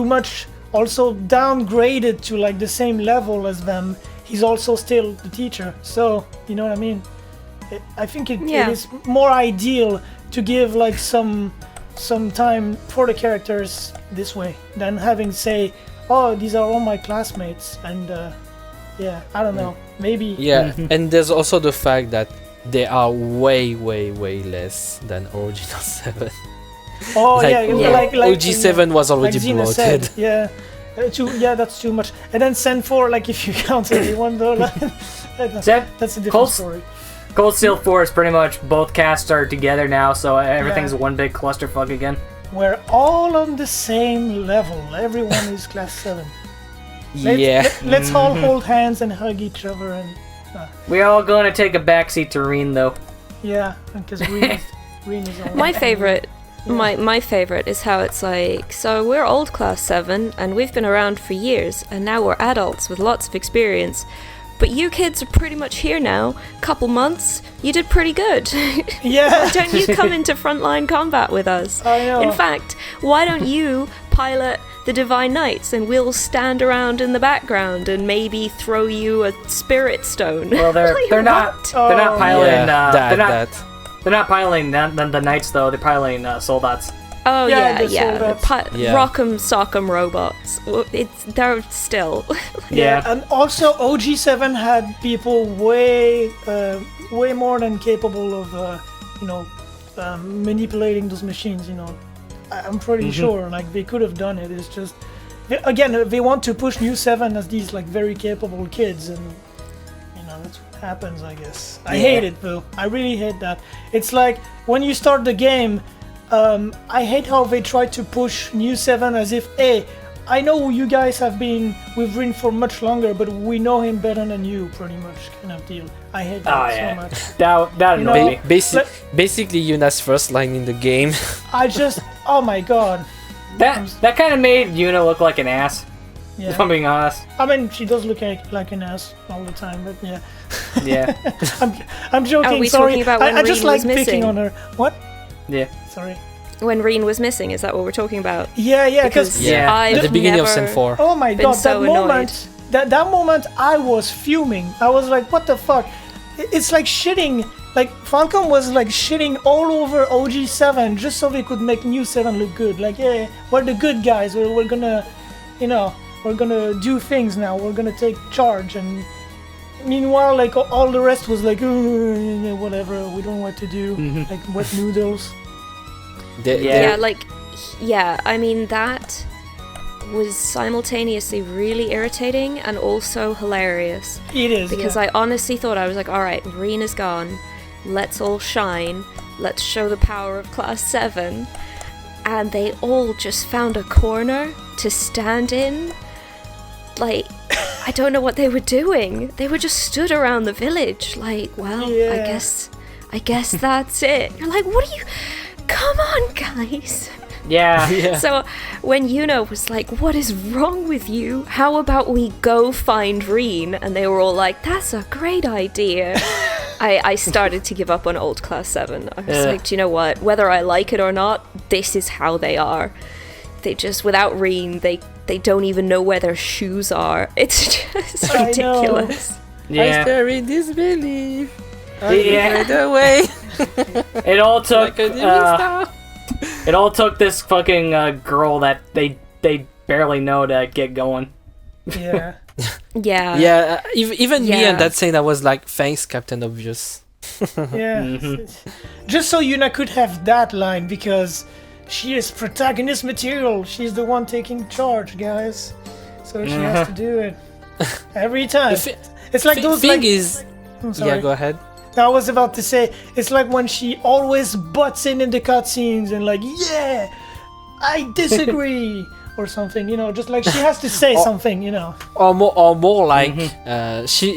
much also downgraded to like the same level as them, he's also still the teacher. So, you know what I mean? I think it is more ideal to give like some time for the characters this way than having say, oh, these are all my classmates, and I don't know, maybe. Yeah, and there's also the fact that they are way less than original 7. Oh Like, yeah, yeah. like OG7 was already Xena bloated. said, yeah. That's too much. And then Sen 4, like if you count everyone though, like, that's a different Cold- story. Cold Steel 4 is pretty much both casts are together now, so everything's Yeah. one big clusterfuck again. We're all on the same level. Everyone is class 7. Let's all hold hands and hug each other and We all gonna take a backseat to Reen though. yeah, because Reen is all My favorite, my favorite is how it's like, so we're old class 7 and we've been around for years and now we're adults with lots of experience. But you kids are pretty much here now. Couple months, you did pretty good. Yeah. Don't you come into frontline combat with us? I know. In fact, why don't you pilot the Divine Knights and we'll stand around in the background and maybe throw you a spirit stone? Well, they're Like, they're not what? they're not piloting that. they're not piloting the knights though. They're piloting soldats. Oh Yeah, yeah, the yeah. soldats. Yeah. Rock'em sock'em robots. Well, they're still. Yeah. And also OG7 had people way more than capable of manipulating those machines. I'm pretty sure like they could have done it. It's just again they want to push New 7 as these like very capable kids, and that's what happens, I guess. I hate it though. I really hate that. It's like when you start the game. I hate how they try to push New 7 as if, hey, I know you guys have been with Rin for much longer, but we know him better than you, pretty much, kind of deal. I hate that so much. That You annoyed know, me. Basically, Yuna's first line in the game. Oh my god. That kind of made Yuna look like an ass. If I'm Yeah. being honest. I mean, she does look like an ass all the time, but yeah. Yeah. I'm joking, Are we sorry. talking about when I just Rin like was picking missing? on her. What? Yeah. Sorry. When Reen was missing, is that what we're talking about? Yeah, because Yeah. I've At the beginning of never- Sin 4. oh my been god, so that annoyed. moment, that moment, I was fuming. I was like, what the fuck? It's like shitting. Like Falcom was like shitting all over OG7 just so they could make New 7 look good. Like, yeah, we're the good guys. We're gonna, we're gonna do things now. We're gonna take charge. And meanwhile, like all the rest was like, whatever. We don't know what to do. Like wet noodles. I mean, that was simultaneously really irritating and also hilarious. It is Because I honestly thought, I was like, alright, Reen is gone. Let's all shine. Let's show the power of Class 7. And they all just found a corner to stand in. Like, I don't know what they were doing. They were just stood around the village. Like, well, Yeah. I guess that's it. You're like, what are you... Come on, guys. Yeah. Yeah. So when Yuna was like, what is wrong with you? How about we go find Reen? And they were all like, that's a great idea. I started to give up on old Class 7. I was like, do you know what? Whether I like it or not, this is how they are. They just, without Reen, they don't even know where their shoes are. It's just I know. ridiculous. Yeah. stare in disbelief. Yeah. The way. It all took Like a living star. it all took this fucking girl that they barely know to get going. Yeah. Yeah. Yeah, even me Yeah. and that saying, I was like, thanks, Captain Obvious. Yeah. Just so Yuna could have that line because she is protagonist material. She's the one taking charge, guys. So she has to do it every time. It's like those thing like. is, I'm sorry. yeah, go ahead. I was about to say it's like when she always butts in the cutscenes and like, yeah, I disagree or something. Just like she has to say something. Or more like, she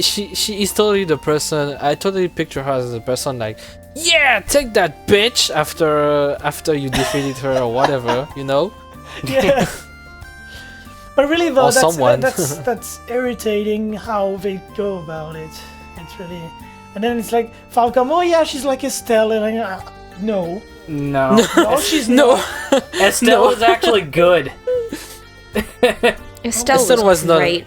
is totally the person. I totally picture her as a person like, yeah, take that bitch after you defeated her or whatever, Yeah. But really though, Or someone. that's irritating how they go about it. It's really, and then it's like Falcom. Oh yeah, she's like Estelle, and no, No. no, she's No. not. Estelle was actually good. Estelle was not- great.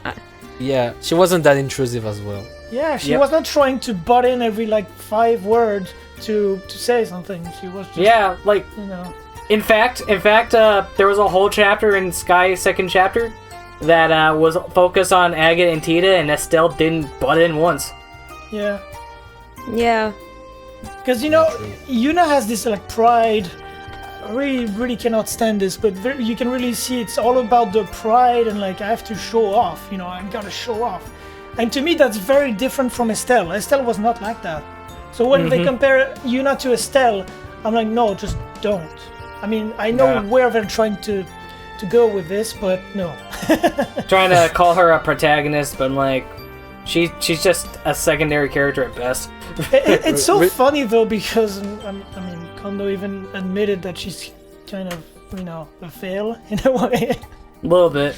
Yeah, she wasn't that intrusive as well. Yeah, she Yep. was not trying to butt in every like 5 words to say something. She was just, Yeah, like you in fact, there was a whole chapter in Sky's second chapter that was focused on Agate and Tita, and Estelle didn't butt in once. Yeah. Yeah. Because Yuna has this like pride, I really cannot stand this, but you can really see it's all about the pride and like I have to show off, you know, I gotta show off. And to me, that's very different from Estelle. Estelle was not like that. So when they compare Yuna to Estelle, I'm like, no, just don't. I mean, I know where they're trying to go with this, but no. Trying to call her a protagonist, but like, she's just a secondary character at best. It's so funny though, because I mean, Kondo even admitted that she's kind of, you know, a fail in a way. A little bit.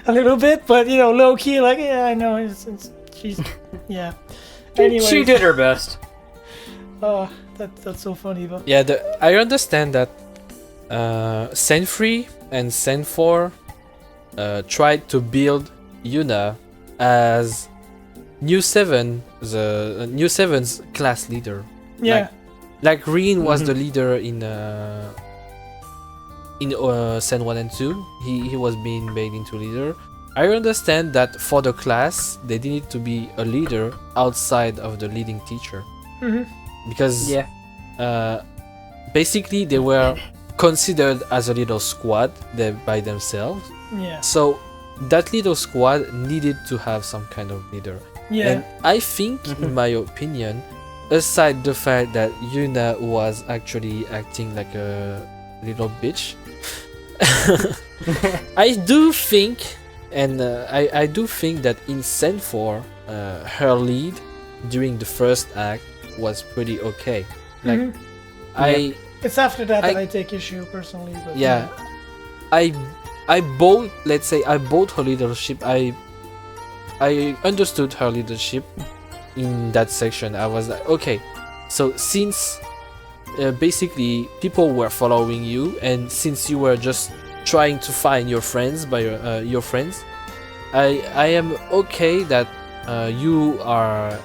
A little bit, but you know, low key, like, yeah, I know, she's, yeah. Anyway, she did her best. Oh, that's so funny, though. Yeah, I understand that Sen 3 and Sen 4 tried to build Yuna as New 7, the New 7's class leader. Yeah. Like Rin was the leader in Sen 1 and 2. He was being made into leader. I understand that for the class, they needed to be a leader outside of the leading teacher. Because basically they were considered as a little squad by themselves. Yeah. So that little squad needed to have some kind of leader. Yeah. And I think, in my opinion, aside the fact that Yuna was actually acting like a little bitch, I do think, and I do think that in Sen 4, her lead during the first act was pretty okay. Like, It's after that I take issue personally. But yeah. I bought, let's say, I bought her leadership. I understood her leadership in that section. I was like, okay, so since basically people were following you, and since you were just trying to find your friends by your friends, I am okay that you are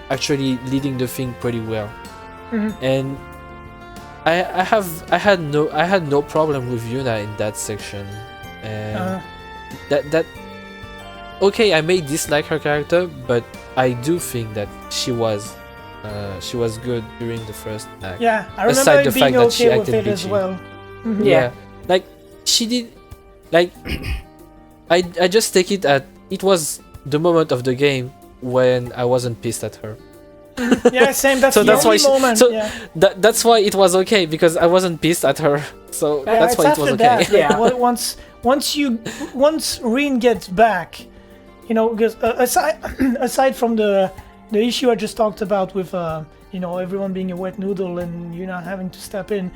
actually leading the thing pretty well. And I had no problem with Yuna in that section, and that okay, I may dislike her character, but I do think that she was good during the first act. Yeah, I remember Aside the being fact that she okay with acted it as bitchy. well. Yeah, like she did, like I just take it at it was the moment of the game when I wasn't pissed at her. Yeah, same. That's So the that's why only moment. so yeah. that's why it was okay, because I wasn't pissed at her. So Yeah, that's it's why it was after okay. that, like, once Rin gets back, you know, because aside from the issue I just talked about with you know, everyone being a wet noodle and you not having to step in,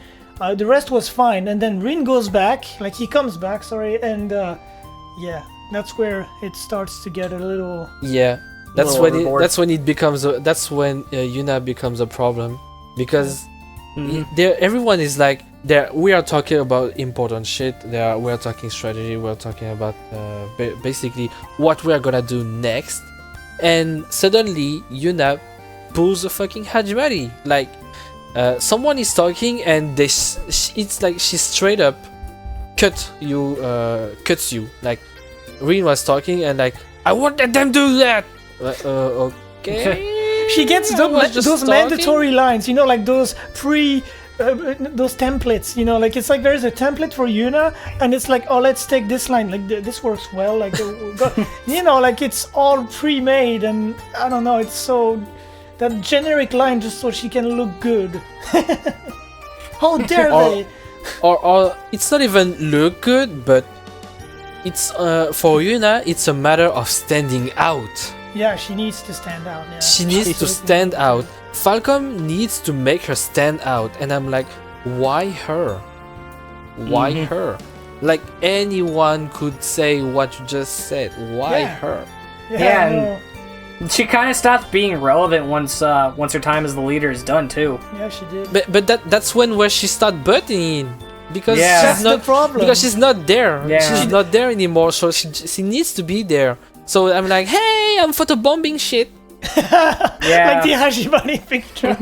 the rest was fine. And then Rin goes back, like he comes back, sorry, and yeah, that's where it starts to get a little. Yeah, that's little when overboard. that's when it becomes that's when Yuna becomes a problem, because there everyone is like there. We are talking about important shit. We are talking strategy. We are talking about basically what we are gonna do next, and suddenly Yuna pulls a fucking Hajimari. Like someone is talking and it's like she straight up cuts you. Like Rin was talking and like, I wanted them to do that. Okay. She gets those mandatory lines, you know, like those those templates, you know, like it's like there's a template for Yuna, and it's like, oh, let's take this line, like this works well, like you know, like it's all pre-made, and I don't know, it's so that generic line just so she can look good. How dare they? Or it's not even look good, but it's for Yuna, it's a matter of standing out. Yeah, she needs to stand out. Yeah. She needs to stand out. Falcom needs to make her stand out, and I'm like, why her? Why her? Like anyone could say what you just said. Why her? Yeah, and she kind of stopped being relevant once her time as the leader is done too. Yeah, she did. But that's where she started butting in, because That's she's not the problem. because she's not there. Yeah. She's not there anymore, so she needs to be there. So I'm like, hey, I'm photobombing shit. Yeah, Like the Hajimari picture.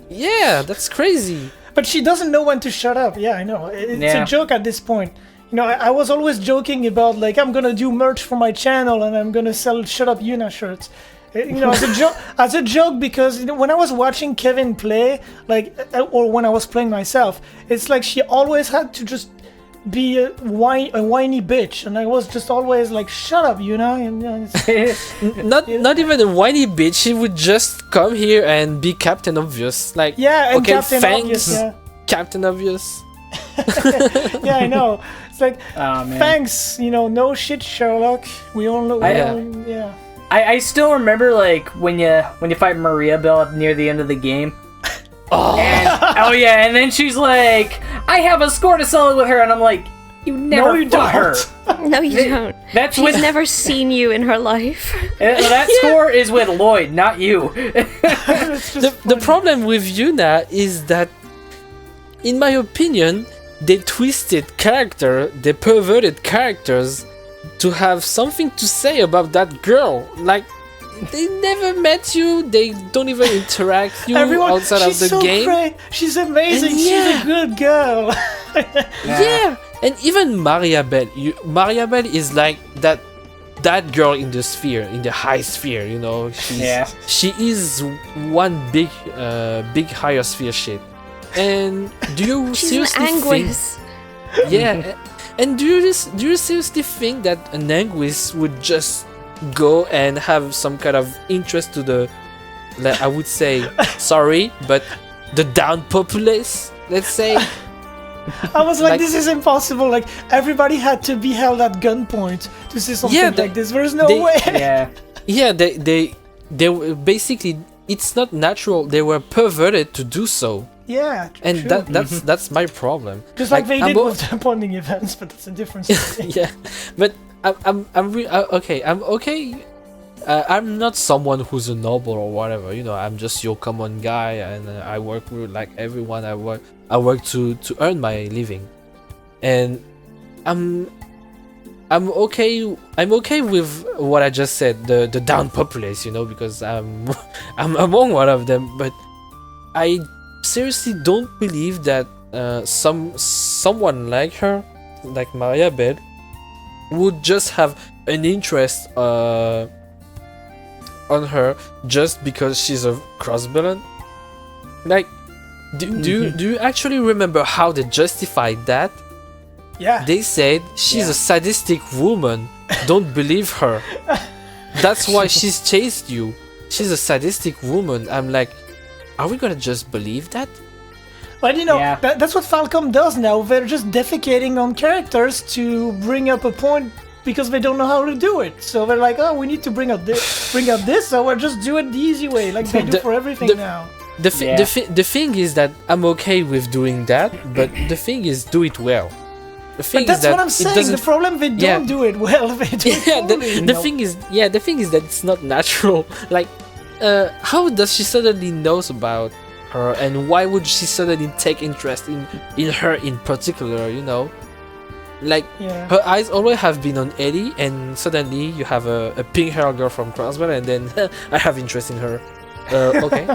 Yeah, that's crazy. But she doesn't know when to shut up. Yeah, I know. It's a joke at this point. You know, I was always joking about, like, I'm gonna do merch for my channel and I'm gonna sell Shut Up Yuna shirts. As a joke, because when I was watching Kevin play, or when I was playing myself, it's like she always had to just be a whiny bitch, and I was just always like, "Shut up, Yuna." And, not even a whiny bitch. She would just come here and be Captain Obvious. Like, and okay, Captain thanks, Obvious, yeah. Captain Obvious. Yeah, I know. It's like, Oh, man. thanks, no shit, Sherlock. We all know. Yeah. I still remember like when you fight Maria Bell near the end of the game. Oh, And then she's like, I have a score to settle with her, and I'm like, you never fought her. No, you don't. That's She's with never seen you in her life. that score is with Lloyd, not you. the problem with Yuna is that, in my opinion, they twisted they perverted characters to have something to say about that girl. Like, they never met you, they don't even interact you outside of the so game. Great. She's amazing, And she's a good girl. Yeah, and even Maria Bell. Maria Bell is like that girl in the sphere, in the high sphere. She is one big higher sphere shit. And do you She's seriously an think? Anguis. Yeah, and do you seriously think that an Anguis would just go and have some kind of interest to the, like, I would say, sorry, but the down populace, let's say? I was like, this is impossible. Like, everybody had to be held at gunpoint to see something like this. There's no way. Yeah, they were basically, it's not natural. They were perverted to do so. Yeah, and true. that's my problem. Just like they did with the bonding events, but that's a different story. Yeah, but I'm okay. I'm okay. I'm not someone who's a noble or whatever. I'm just your common guy, and I work with like everyone. I work to earn my living, and I'm okay. I'm okay with what I just said. The down populace, because I'm among one of them. But I seriously don't believe that someone like her, like Maria Bell, would just have an interest on her just because she's a cross villain. Like, do you actually remember how they justified that? Yeah. They said she's a sadistic woman. Don't believe her. That's why she's chased you. She's a sadistic woman. I'm like, are we gonna just believe that? Well, that's what Falcom does now. They're just defecating on characters to bring up a point because they don't know how to do it. So they're like, oh, we need to bring up this, so we'll just do it the easy way, like they do for everything now. The thing is that I'm okay with doing that, but the thing is, do it well. But that's what I'm saying. The problem, they don't do it well. They do it poorly, the thing is that it's not natural. Like, how does she suddenly knows about her, and why would she suddenly take interest in her in particular? Like, her eyes always have been on Ellie, and suddenly you have a pink hair girl from Crossbell, and then I have interest in her. Okay.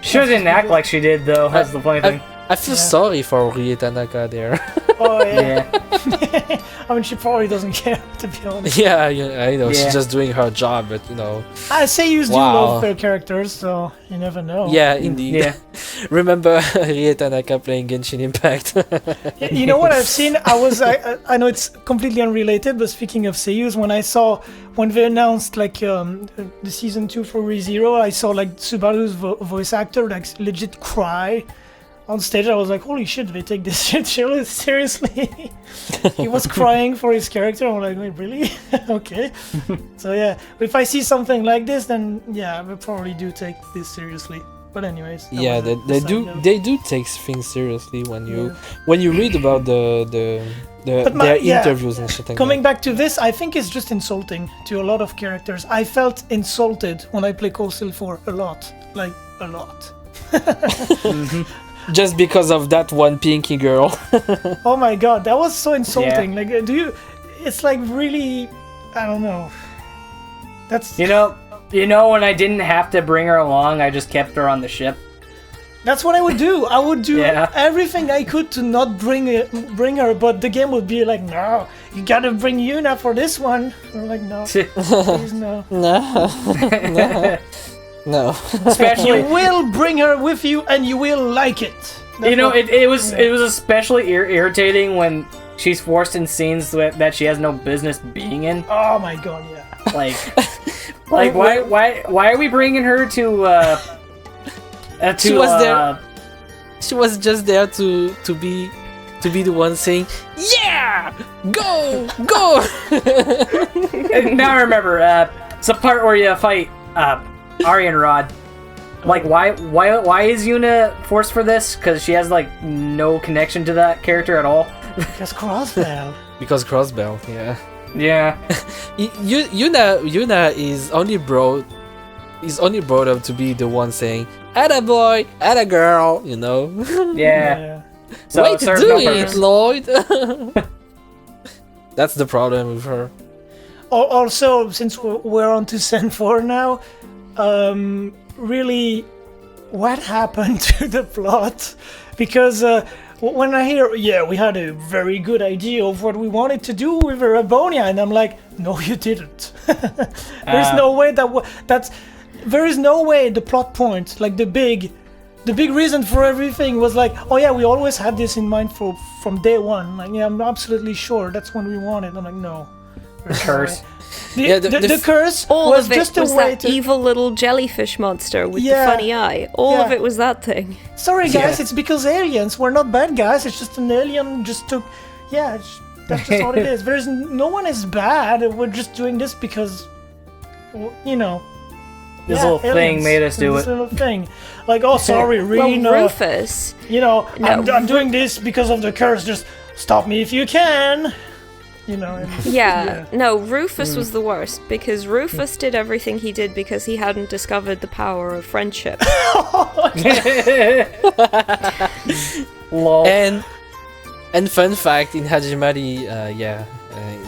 She didn't act like she did, though. That's the funny thing. I feel sorry for Rie Tanaka there. Oh, yeah. I mean, she probably doesn't care, to be honest. Yeah, I know. She's just doing her job, but, I say you do love their characters, so you never know. Yeah, indeed. Yeah. Remember Rie Tanaka playing Genshin Impact? You know what I've seen? I know it's completely unrelated, but speaking of seiyus, when they announced like the season 2 for ReZero, I saw like Subaru's voice actor like legit cry on stage. I was like, holy shit, they take this shit seriously. He was crying for his character. I'm like, wait, really? Okay. So yeah, if I see something like this, then yeah, we probably do take this seriously. But anyways, yeah, they do take things seriously when you read about their interviews and shit like Coming back to this, I think it's just insulting to a lot of characters. I felt insulted when I play Cold Steel 4 a lot. Like, a lot. Just because of that one pinky girl. Oh my god, that was so insulting. Yeah. Like, it's like really, I don't know. That's... You know when I didn't have to bring her along, I just kept her on the ship? That's what I would do. I would do Yeah. everything I could to not bring her, but the game would be like, no, you gotta bring Yuna for this one. I'm like, no, please no. No. Especially, You will bring her with you, and you will like it. you know, it was especially irritating when she's forced in scenes that she has no business being in. Oh my god, yeah. Like why are we bringing her to She was there. She was just there to be the one saying, "Yeah, go." And now I remember, it's a part where you fight Aryan Rod. Like, why is Yuna forced for this? Because she has like no connection to that character at all. Because Crossbell. Because Crossbell, yeah. Yeah. Yuna is only brought up to be the one saying, "Atta boy, atta girl," you know. Yeah. So Way it to serves do no it, purpose. Lloyd. That's the problem with her. Also, since we're on to Sen 4 now, really, what happened to the plot? Because when I hear, we had a very good idea of what we wanted to do with Erabonia, and I'm like, no, you didn't. There's no way there is no way the plot point, like the big reason for everything was like, oh yeah, we always had this in mind from day one. Like, yeah, I'm absolutely sure that's when we wanted. I'm like, no. Curse. The curse All was of it just a was way that to... evil little jellyfish monster with the Yeah. funny eye. All of Yeah. it was that thing. Sorry guys, Yeah. it's because aliens. We're not bad guys, it's just an alien just took... Yeah, that's just what it is. No one is bad, we're just doing this because... You know... This little thing aliens. made us do This it. little thing. Like, oh sorry, Reen, Well, Rufus. you know, No. I'm doing this because of the curse, just stop me if you can! You know... and- Yeah, no, Rufus was the worst because Rufus did everything he did because he hadn't discovered the power of friendship. Lol. And fun fact, in Hajimari,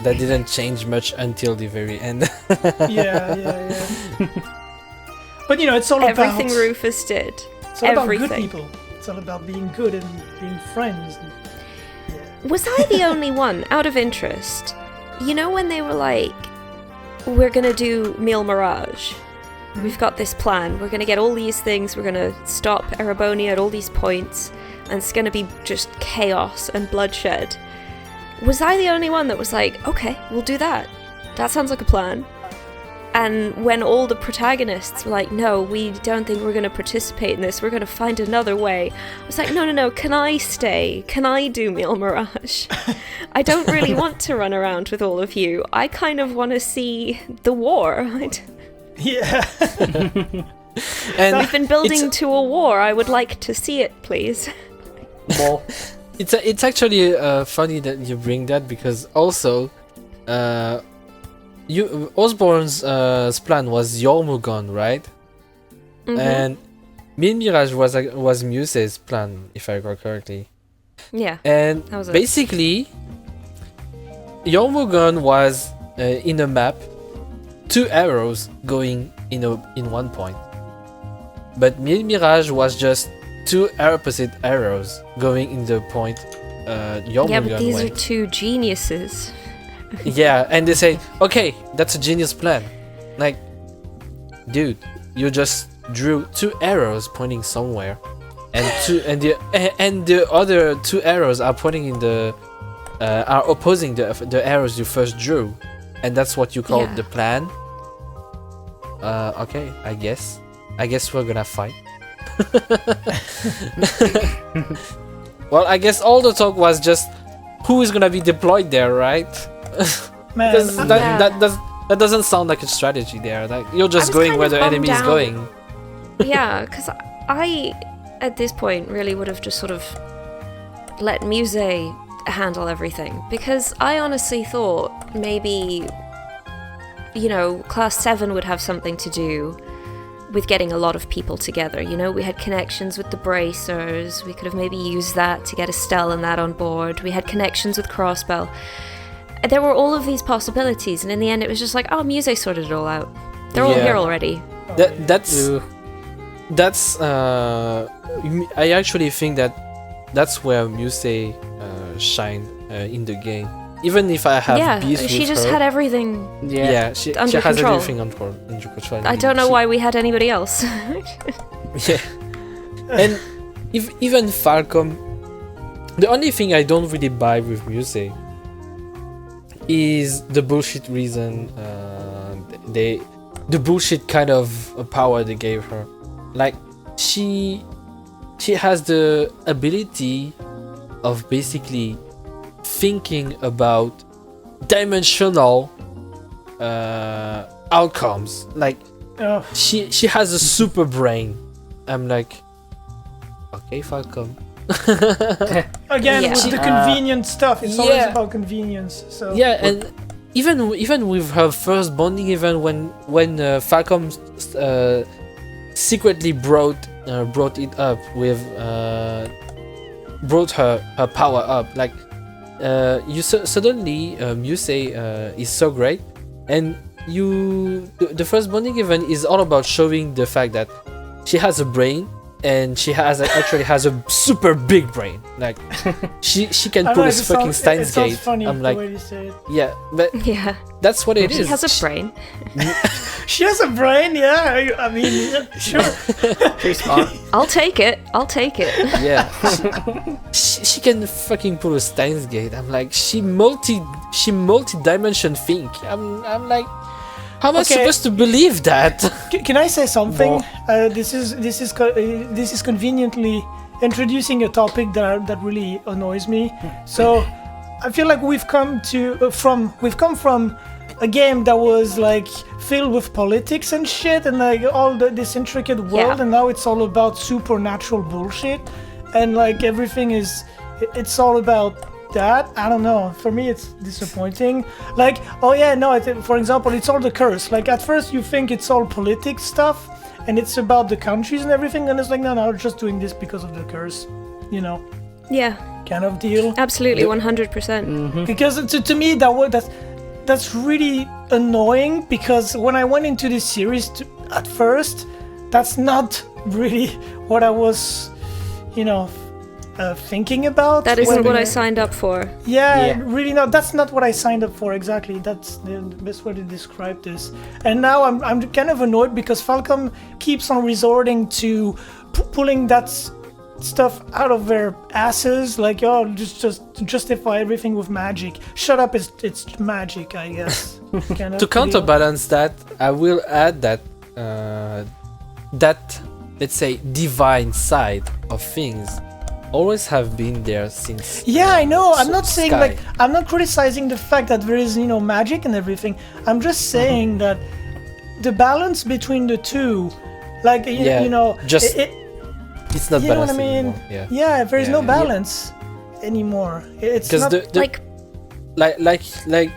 that didn't change much until the very end. yeah. But you know, it's all Everything about... Rufus did. It's all about good everything. people. It's all about being good and being friends. Was I the only one, out of interest? You know when they were like, we're gonna do Mille Mirage. We've got this plan. We're gonna get all these things. We're gonna stop Erabonia at all these points. And it's gonna be just chaos and bloodshed. Was I the only one that was like, okay, we'll do that. That sounds like a plan. And when all the protagonists were like, no, we don't think we're going to participate in this, we're going to find another way. I was like, no, can I stay? Can I do Mille Mirage? I don't really want to run around with all of you. I kind of want to see the war. Yeah. And We've been building to a war. I would like to see it, please. Lol. it's actually funny that you bring that because also, Osborne's plan was Yormugon, right? Mhm. And Mille Mirage was Muse's plan, if I recall correctly. Yeah. And That was it. basically, Yormugon was in a map, 2 arrows going in one point. But Mille Mirage was just 2 opposite arrows going in the point Yormugon Yeah, but these went. are 2 geniuses. Yeah, and they say, okay, that's a genius plan. Like, dude, you just drew 2 arrows pointing somewhere, and the other 2 arrows are pointing in are opposing the arrows you first drew, and that's what you call Yeah. the plan. Okay, I guess we're gonna fight. Well, I guess all the talk was just who is gonna be deployed there, right? Man, Because Yeah. that doesn't sound like a strategy there. Like you're just was going kind where of the bummed enemy is out. going. Yeah, because I, at this point, really would have just sort of let Muse handle everything. Because I honestly thought maybe, Class 7 would have something to do with getting a lot of people together. We had connections with the Bracers. We could have maybe used that to get Estelle and that on board. We had connections with Crossbell. There were all of these possibilities, and in the end it was just like, oh, Muse sorted it all out. They're all Yeah. here already. That's Ooh. that's I actually think that that's where Muse shine in the game. Even if I have beef with her. She just had everything. Yeah, she under has control. everything under control. I don't know why we had anybody else. Yeah, and even Falcom. The only thing I don't really buy with Muse is the bullshit reason. The bullshit kind of power they gave her. Like she has the ability of basically thinking about dimensional outcomes. Like she has a super brain. I'm like, okay, Falcom. Again, Yeah. with the convenient stuff, it's always about convenience. So Yeah, and even with her first bonding event, when Falcom secretly brought it up with brought her power up, like suddenly Muse is so great, and the first bonding event is all about showing the fact that she has a brain. And she actually has a super big brain. Like she can pull a fucking Steins Gate. Funny I'm the like, way you say it. yeah, but Yeah. that's what it is. She has a brain. She has a brain, yeah. I mean, yeah, sure. I'll take it. Yeah, she can fucking pull a Steins Gate. I'm like, she multi-dimension think. I'm like, how am I supposed to believe that? Can I say something? This is conveniently introducing a topic that really annoys me. So I feel like we've come from a game that was like filled with politics and shit and like all this intricate world, and now it's all about supernatural bullshit, and like everything it's all about that. I don't know. For me, it's disappointing. Like, for example, it's all the curse. Like, at first you think it's all politics stuff, and it's about the countries and everything, and it's like, no, we're just doing this because of the curse, Yeah. kind of deal. Absolutely, 100%. Because to me, that's really annoying. Because when I went into this series at first, that's not really what I was, thinking about. That isn't what I signed up for. Yeah, really not. That's not what I signed up for exactly. That's the best way to describe this. And now I'm kind of annoyed because Falcom keeps on resorting to pulling that stuff out of their asses, like just to justify everything with magic. Shut up! It's magic, I guess. To counterbalance that, I will add that that, let's say, divine side of things always have been there since. Yeah, I know. I'm not saying Sky. I'm not criticizing the fact that there is magic and everything. I'm just saying that the balance between the two, like just it's not you know what balanced I mean? anymore. Yeah, there is no balance anymore. It's not Like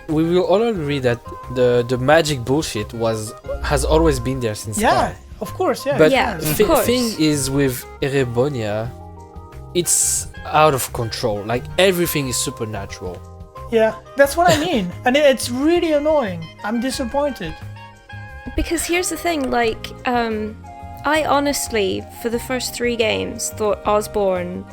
we will all agree that the magic bullshit has always been there since. yeah, Sky. of course, yeah. But Yeah, of course. thing is with Erebonia, it's out of control. Like everything is supernatural. Yeah, that's what I mean, and it's really annoying. I'm disappointed. because here's the thing, like, I honestly, for the first 3 games, thought Osborn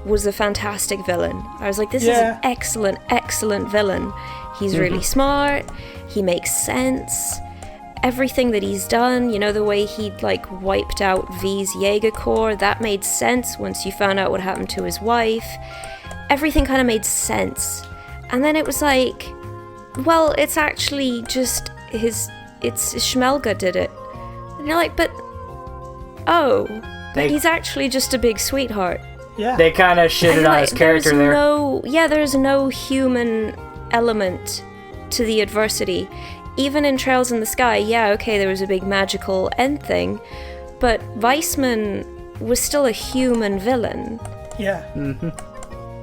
was a fantastic villain. I was like, this is an excellent, excellent villain. He's really smart, he makes sense. Everything that he's done, the way he like wiped out V's Jaeger Corps, that made sense once you found out what happened to his wife. Everything kind of made sense. And then it was like, well, it's actually just it's Schmelga did it. And you're like, but he's actually just a big sweetheart. Yeah. They kind of shitted on his character there. There's no human element to the adversity. Even in Trails in the Sky, there was a big magical end thing, but Weissman was still a human villain. Yeah.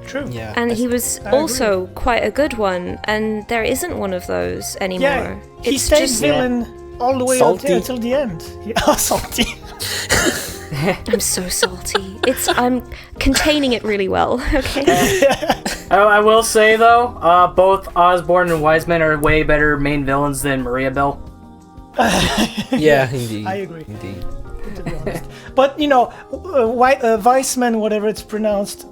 True. Yeah. And he was also quite a good one, and there isn't one of those anymore. Yeah, he stayed villain all the way until the end. Yeah, salty. I'm so salty. I'm containing it really well, okay? I will say, though, both Osborn and Wiseman are way better main villains than Maria Bell. Yeah, indeed. I agree. Indeed. To be honest. But Weissman, whatever it's pronounced,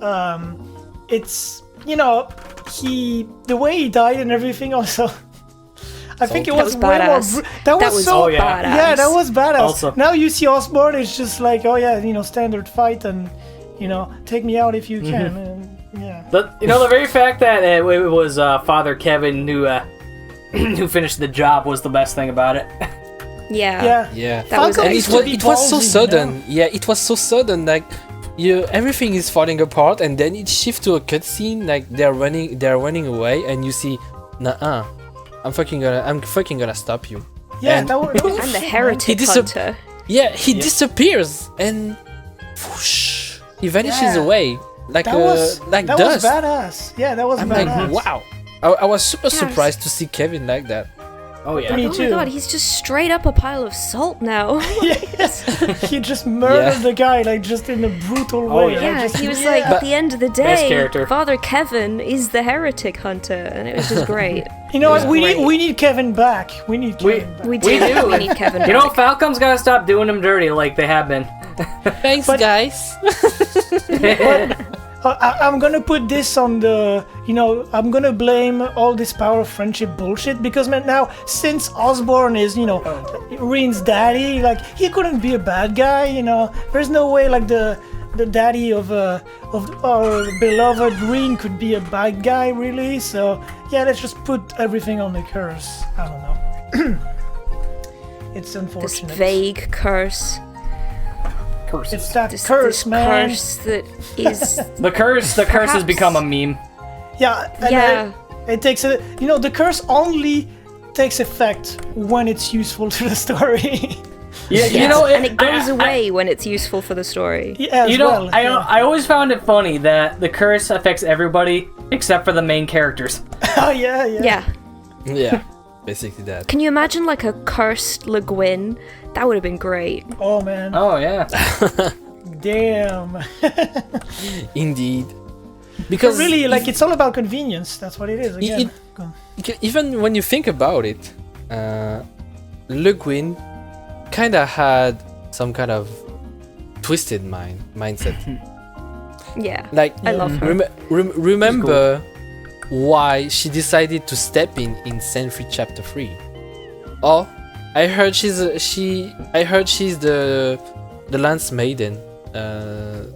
it's the way he died and everything. Also, I think it was way more. badass. That was so badass. Yeah, that was badass. Also. Now you see Osborn, it's just like, oh yeah, standard fight and take me out if you can. And, yeah. The very fact that it was Father Kevin who finished the job was the best thing about it. Yeah. Yeah. That was Falcom And used to be it was so ballsy, sudden. Yeah, it was so sudden. Like, everything is falling apart, and then it shifts to a cutscene. Like they're running away, and you see, nah, I'm fucking gonna stop you. Yeah, And- that was I'm the heretic He hunter. Yeah, he disappears, and whoosh, he vanishes Yeah. away like that was dust. badass. Yeah, that was I'm badass. like, wow. I was super Yes. surprised to see Kevin like that. Oh yeah. Me Oh too. my god, he's just straight up a pile of salt now. Yes, he just murdered the guy like just in a brutal Oh, way. yeah. Yeah, Just- he was like, at the end of the Best day, character. Father Kevin is the heretic hunter, and it was just great. You know what? Yeah. We need Kevin back. We need Kevin back. We do. We need Kevin You know, back. Falcom's gotta stop doing them dirty like they have been. Thanks, But- guys. I'm gonna put this on the, I'm gonna blame all this power of friendship bullshit because man, now since Osborn is, Reen's daddy, like he couldn't be a bad guy, There's no way like the daddy of our beloved Reen could be a bad guy, really. So yeah, let's just put everything on the curse. I don't know. It's This unfortunate. vague curse. It's that This curse, man. curse that is. The curse has Perhaps. become a meme. Yeah, and Yeah. it takes the curse only takes effect when it's useful to the story. Yeah, and it goes away when it's useful for the story. Yeah, as well. I always found it funny that the curse affects everybody except for the main characters. Oh yeah. Yeah. Yeah, basically that. Can you imagine like a cursed Le Guin? That would have been great. Oh man. Oh yeah. Damn. Indeed. Because Really, like it's all about convenience. That's what it is. Again. even when you think about it, Le Guin kind of had some kind of twisted mindset. Yeah. Like, I love her. remember why she decided to step in Sentry Chapter 3? Oh, I heard she's the Lance Maiden.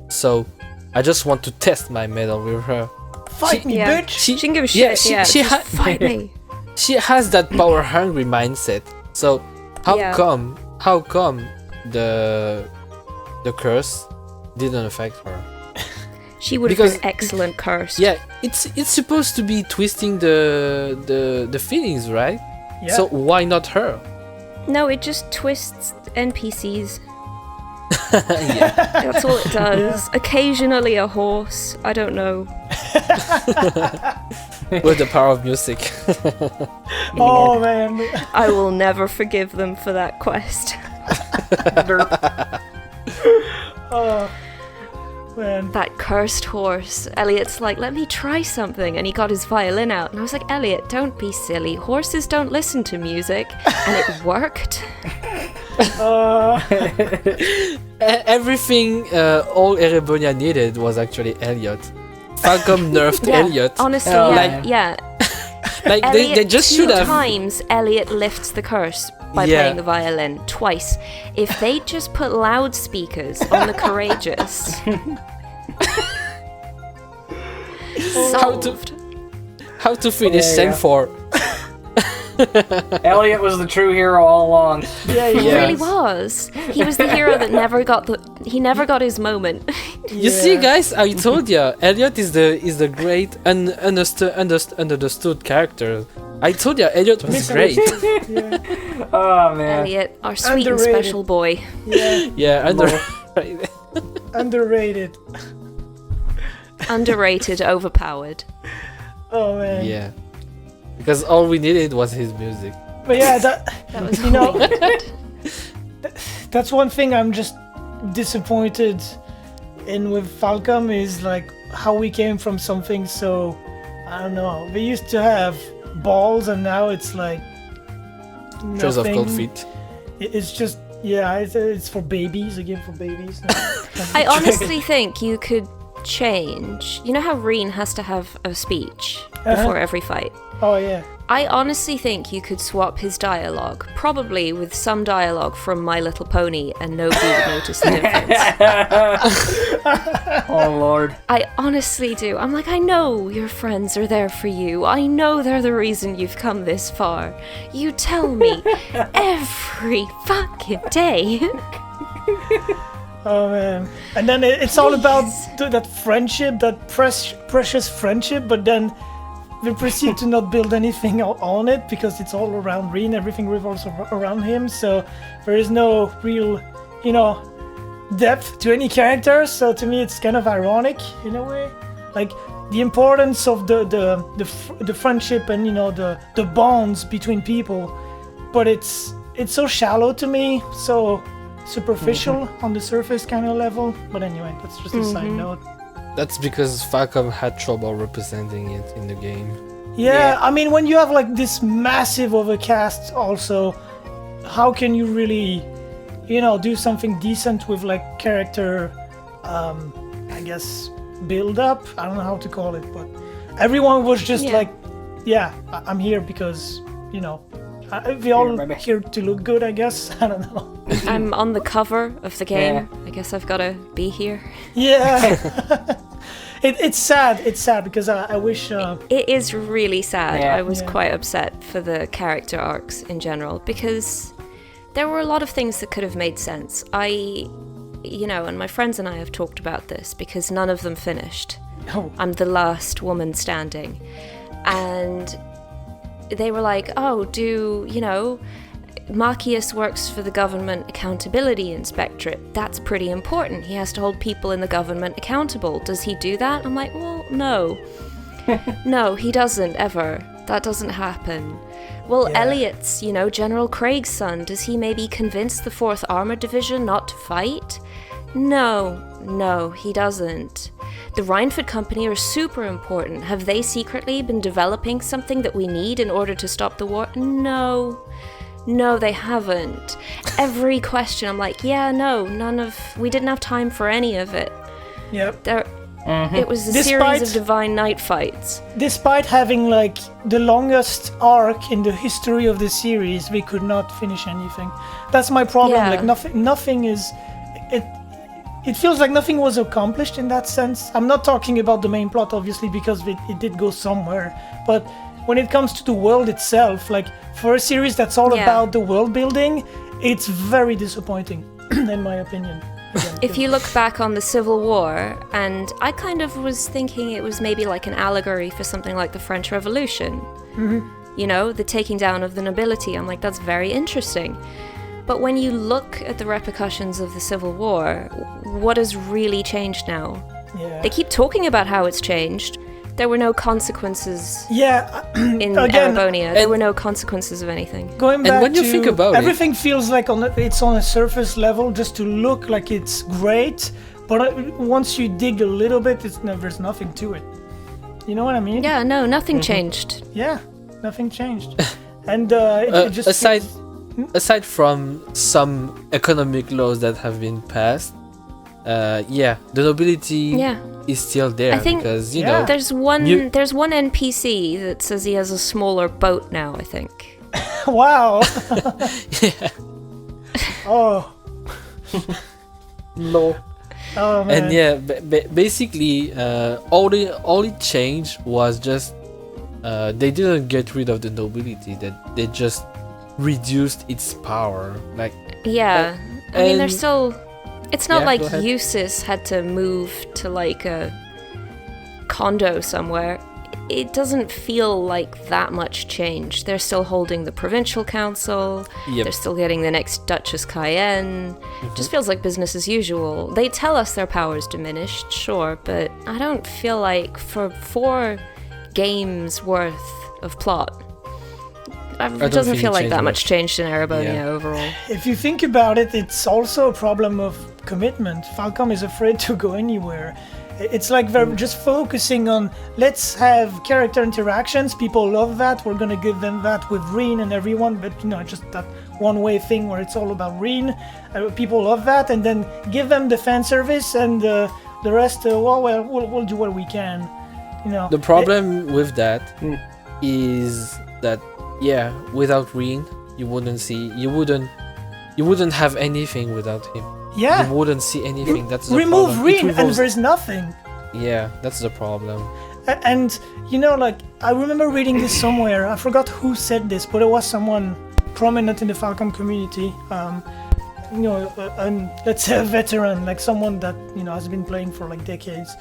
So I just want to test my mettle with her. Fight me, Yeah. bitch. She can give a yeah, shit. Yeah, she just ha- fight me. She has that power hungry mindset. So how Yeah. come the curse didn't affect her? She would have Because- been excellent cursed. Yeah, it's supposed to be twisting the feelings, right? Yeah. So why not her? No, it just twists NPCs. Yeah. That's all it does. Occasionally a horse. I don't know. With the power of music. Oh man. I will never forgive them for that quest. Oh man. That cursed horse. Elliot's like, let me try something. And he got his violin out. And I was like, Elliot, don't be silly. Horses don't listen to music. And it worked. Everything all Erebonia needed was actually Elliot. Falcom nerfed Elliot. Honestly, Oh, yeah. man. Yeah. Like Elliot, they just should have. 2 times Elliot lifts the curse by Yeah. playing the violin. Twice. If they just put loudspeakers on the courageous. Solved. How to finish Yeah, Sen yeah. 4. Elliot was the true hero all along. Yeah, He Yeah. really was. He was the hero that never got his moment. You see, guys, I told you, Elliot is the great understood character. I told you, Elliot was great. Oh man. Elliot, our sweet and Underrated. special boy. Yeah. Yeah, Underrated. Underrated, overpowered. Oh man. yeah. Because all we needed was his music. But yeah, That was You know- all we needed. that's one thing I'm just disappointed in with Falcom is like how we came from something so, I don't know, we used to have balls and now it's like Trails of nothing. cold feet. It's just Yeah, it's for babies, a game for babies. I honestly think you could change. You know how Reen has to have a speech before every fight? Oh, yeah. I honestly think you could swap his dialogue, probably with some dialogue from My Little Pony, and nobody would notice the difference. Oh lord. I honestly do. I'm like, I know your friends are there for you. I know they're the reason you've come this far. You tell me every fucking day. Oh, man. And then it's all about that friendship, that precious friendship, but then we proceed to not build anything on it because it's all around Reen. Everything revolves around him, so there is no real, depth to any character. So to me, it's kind of ironic in a way, like the importance of the friendship and the bonds between people, but it's so shallow to me, so superficial on the surface kind of level. But anyway, that's just a side note. That's because Falcom had trouble representing it in the game. Yeah, I mean, when you have like this massive of a cast also, how can you really, do something decent with like character, I guess, build up? I don't know how to call it, but everyone was just like, yeah, I'm here because, we all here to look good, I guess. I don't know. I'm on the cover of the game. Yeah. I guess I've got to be here. Yeah. It's sad. It's sad because I wish... It is really sad. Yeah. I was quite upset for the character arcs in general because there were a lot of things that could have made sense. And my friends and I have talked about this because none of them finished. Oh. I'm the last woman standing. And they were like, Marcius works for the Government Accountability Inspectorate. That's pretty important. He has to hold people in the government accountable. Does he do that? I'm like, well, no. No, he doesn't, ever. That doesn't happen. Well, Elliot's, General Craig's son, does he maybe convince the 4th Armored Division not to fight? No, he doesn't. The Rhineford Company are super important. Have they secretly been developing something that we need in order to stop the war? No, they haven't. Every question, I'm like, we didn't have time for any of it. Yep. It was a series of Divine Knight fights. Despite having, like, the longest arc in the history of the series, we could not finish anything. That's my problem. Yeah. Like, nothing is... It feels like nothing was accomplished in that sense. I'm not talking about the main plot, obviously, because it did go somewhere. But when it comes to the world itself, like, for a series that's all about the world building, it's very disappointing, in my opinion. Again, if you look back on the Civil War, and I kind of was thinking it was maybe like an allegory for something like the French Revolution. Mm-hmm. The taking down of the nobility. I'm like, that's very interesting. But when you look at the repercussions of the Civil War, what has really changed now? Yeah. They keep talking about how it's changed. There were no consequences in again, Erebonia. There were no consequences of anything. Going back when you think about everything feels like it's on a surface level just to look like it's great, but once you dig a little bit, there's nothing to it. You know what I mean? Yeah, no, nothing changed. Yeah, nothing changed. And it just aside from some economic laws that have been passed, the nobility is still there. I think because there's one NPC that says he has a smaller boat now, I think. Wow. Yeah. Oh. No. Oh, man. And basically, all it changed was just they didn't get rid of the nobility. That they just reduced its power. Like I mean, they're still. It's not like go ahead. Eustace had to move to like a condo somewhere. It doesn't feel like that much change. They're still holding the provincial council. Yep. They're still getting the next Duchess Cayenne. Just feels like business as usual. They tell us their power's diminished, sure, but I don't feel like for 4 games worth of plot, it doesn't feel like that much changed in Erebonia overall. If you think about it, it's also a problem of commitment. Falcom is afraid to go anywhere. It's like they're just focusing on let's have character interactions. People love that. We're gonna give them that with Reen and everyone, but just that one-way thing where it's all about Reen. People love that, and then give them the fan service and the rest. We'll do what we can. The problem with that is that without Reen, you wouldn't have anything without him. Yeah. You wouldn't see anything. That's the remove problem. Reen and there's nothing. Yeah, that's the problem. And I remember reading this somewhere. I forgot who said this, but it was someone prominent in the Falcom community. Let's say a veteran, like someone that has been playing for like decades.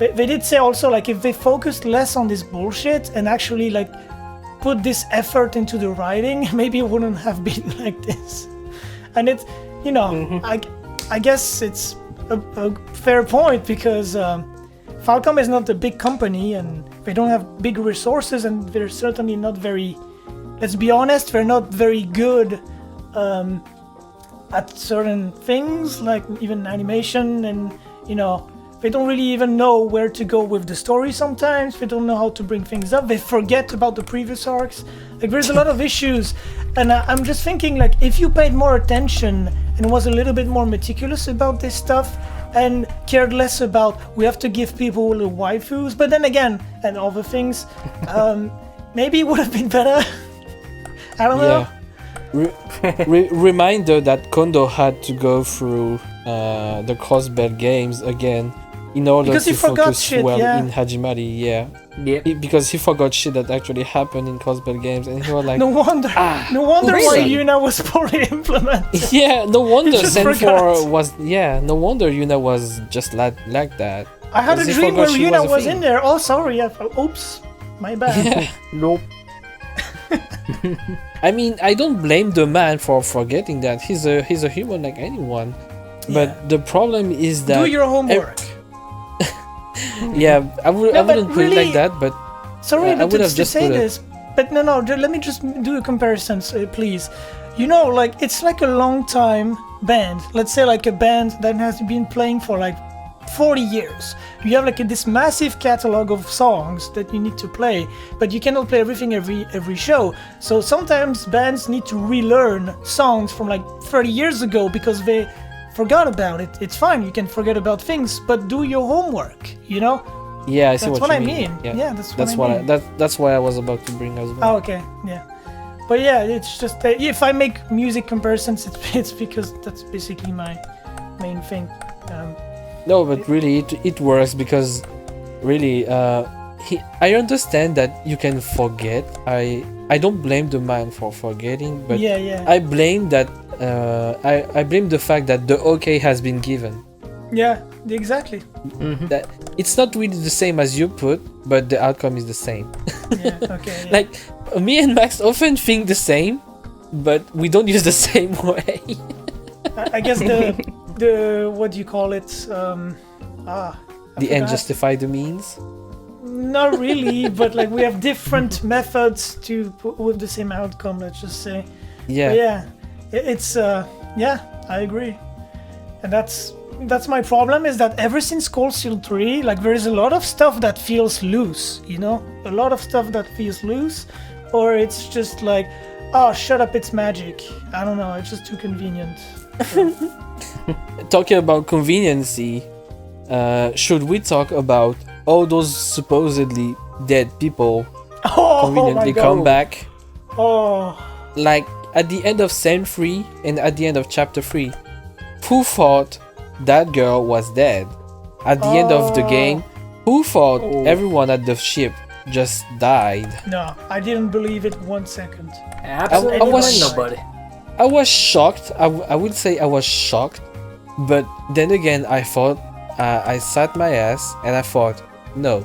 They did say also, like, if they focused less on this bullshit and actually like put this effort into the writing, maybe it wouldn't have been like this. And it's I guess it's a fair point, because Falcom is not a big company and they don't have big resources, and they're certainly not very, let's be honest, they're not very good at certain things, like even animation, and they don't really even know where to go with the story sometimes. They don't know how to bring things up. They forget about the previous arcs. Like, there's a lot of issues. And I'm just thinking, like, if you paid more attention and was a little bit more meticulous about this stuff and cared less about, we have to give people the waifus, but then again, and other things, maybe it would have been better. I don't know. Reminder that Kondo had to go through the Crossbell games again in order because to focus shit, in Hajimari, because he forgot shit that actually happened in Crossbell games, and he was like, no wonder why Yuna was poorly implemented. Yeah, no wonder just Zen 4 forgot. was, no wonder Yuna was just like that. I had a Because he dream where forgot she Yuna was a thing. in there. Oh, sorry. Oops, my bad. Yeah. Nope. I mean, I don't blame the man for forgetting that. He's a human like anyone. But the problem is that Do your homework. I wouldn't put it like that, but Sorry I would have to just say put it. this, but no, let me just do a comparison, please. Like, it's like a long time band. Let's say like a band that has been playing for like 40 years. You have like this massive catalog of songs that you need to play, but you cannot play everything every show. So sometimes bands need to relearn songs from like 30 years ago because they forgot about it. It's fine, you can forget about things, but do your homework, Yeah, I see That's what I you mean. Yeah, that's what I mean. that's what I was about to bring as well. Oh, okay, yeah. But yeah, it's just if I make music comparisons, it's because that's basically my main thing. No, but really, it works because really, I understand that you can forget. I don't blame the man for forgetting, but I blame that. I blame the fact that the okay has been given. Yeah, exactly. Mm-hmm. That it's not really the same as you put, but the outcome is the same. Yeah, okay. Yeah. Like me and Max often think the same, but we don't use the same way. I guess the what do you call it? I The end forgot. justify the means. Not really, but like we have different methods to put with the same outcome. Let's just say. Yeah. But yeah, it's I agree, and that's my problem, is that ever since Cold Steel 3, like there is a lot of stuff that feels loose, a lot of stuff that feels loose, or it's just like, oh, shut up, it's magic. I don't know, it's just too convenient. Talking about conveniency, should we talk about all those supposedly dead people conveniently come back? Oh, Like at the end of Scene 3 and at the end of Chapter 3, who thought that girl was dead? At the end of the game, who thought everyone at the ship just died? no, I didn't believe it 1 second. Absolutely I was- nobody. I was shocked. I would say I was shocked, but then again, I thought I sat my ass and I thought, no,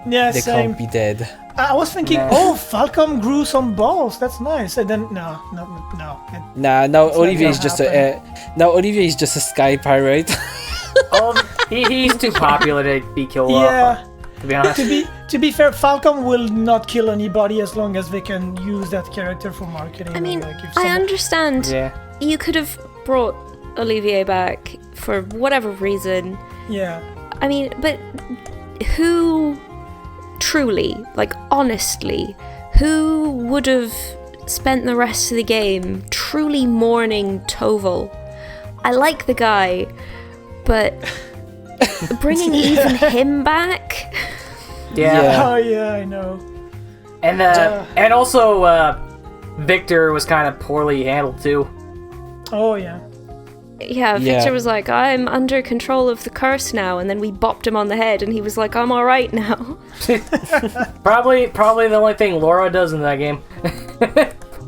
Yeah, they same. can't be dead. I was thinking, No. Falcom grew some balls. That's nice. And then no. Nah, now It's not Olivier gonna is just Olivier is just a sky pirate. He's too popular to be killed off. Yeah. To be honest. To be fair, Falcom will not kill anybody as long as they can use that character for marketing. I mean, like if I someone- understand. Yeah. You could have brought Olivier back for whatever reason, Yeah. I mean, but who truly, like honestly, who would have spent the rest of the game truly mourning Toval? I like the guy, but bringing even him back? Yeah. Oh yeah, I know. And also Victor was kind of poorly handled too. Oh yeah. Yeah, Victor was like, I'm under control of the curse now, and then we bopped him on the head, and he was like, I'm alright now. Probably the only thing Laura does in that game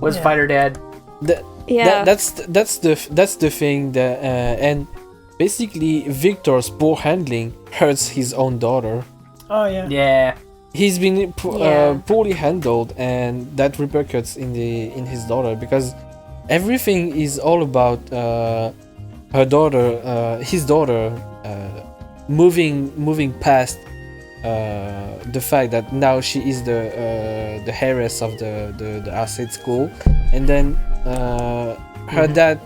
was fight her dad. That's the thing that and basically Victor's poor handling hurts his own daughter. Oh yeah. Yeah. He's been poorly handled, and that repercutes in his daughter, because everything is all about her daughter, his daughter, moving past the fact that now she is the heiress of the Arcade school, and then her dad.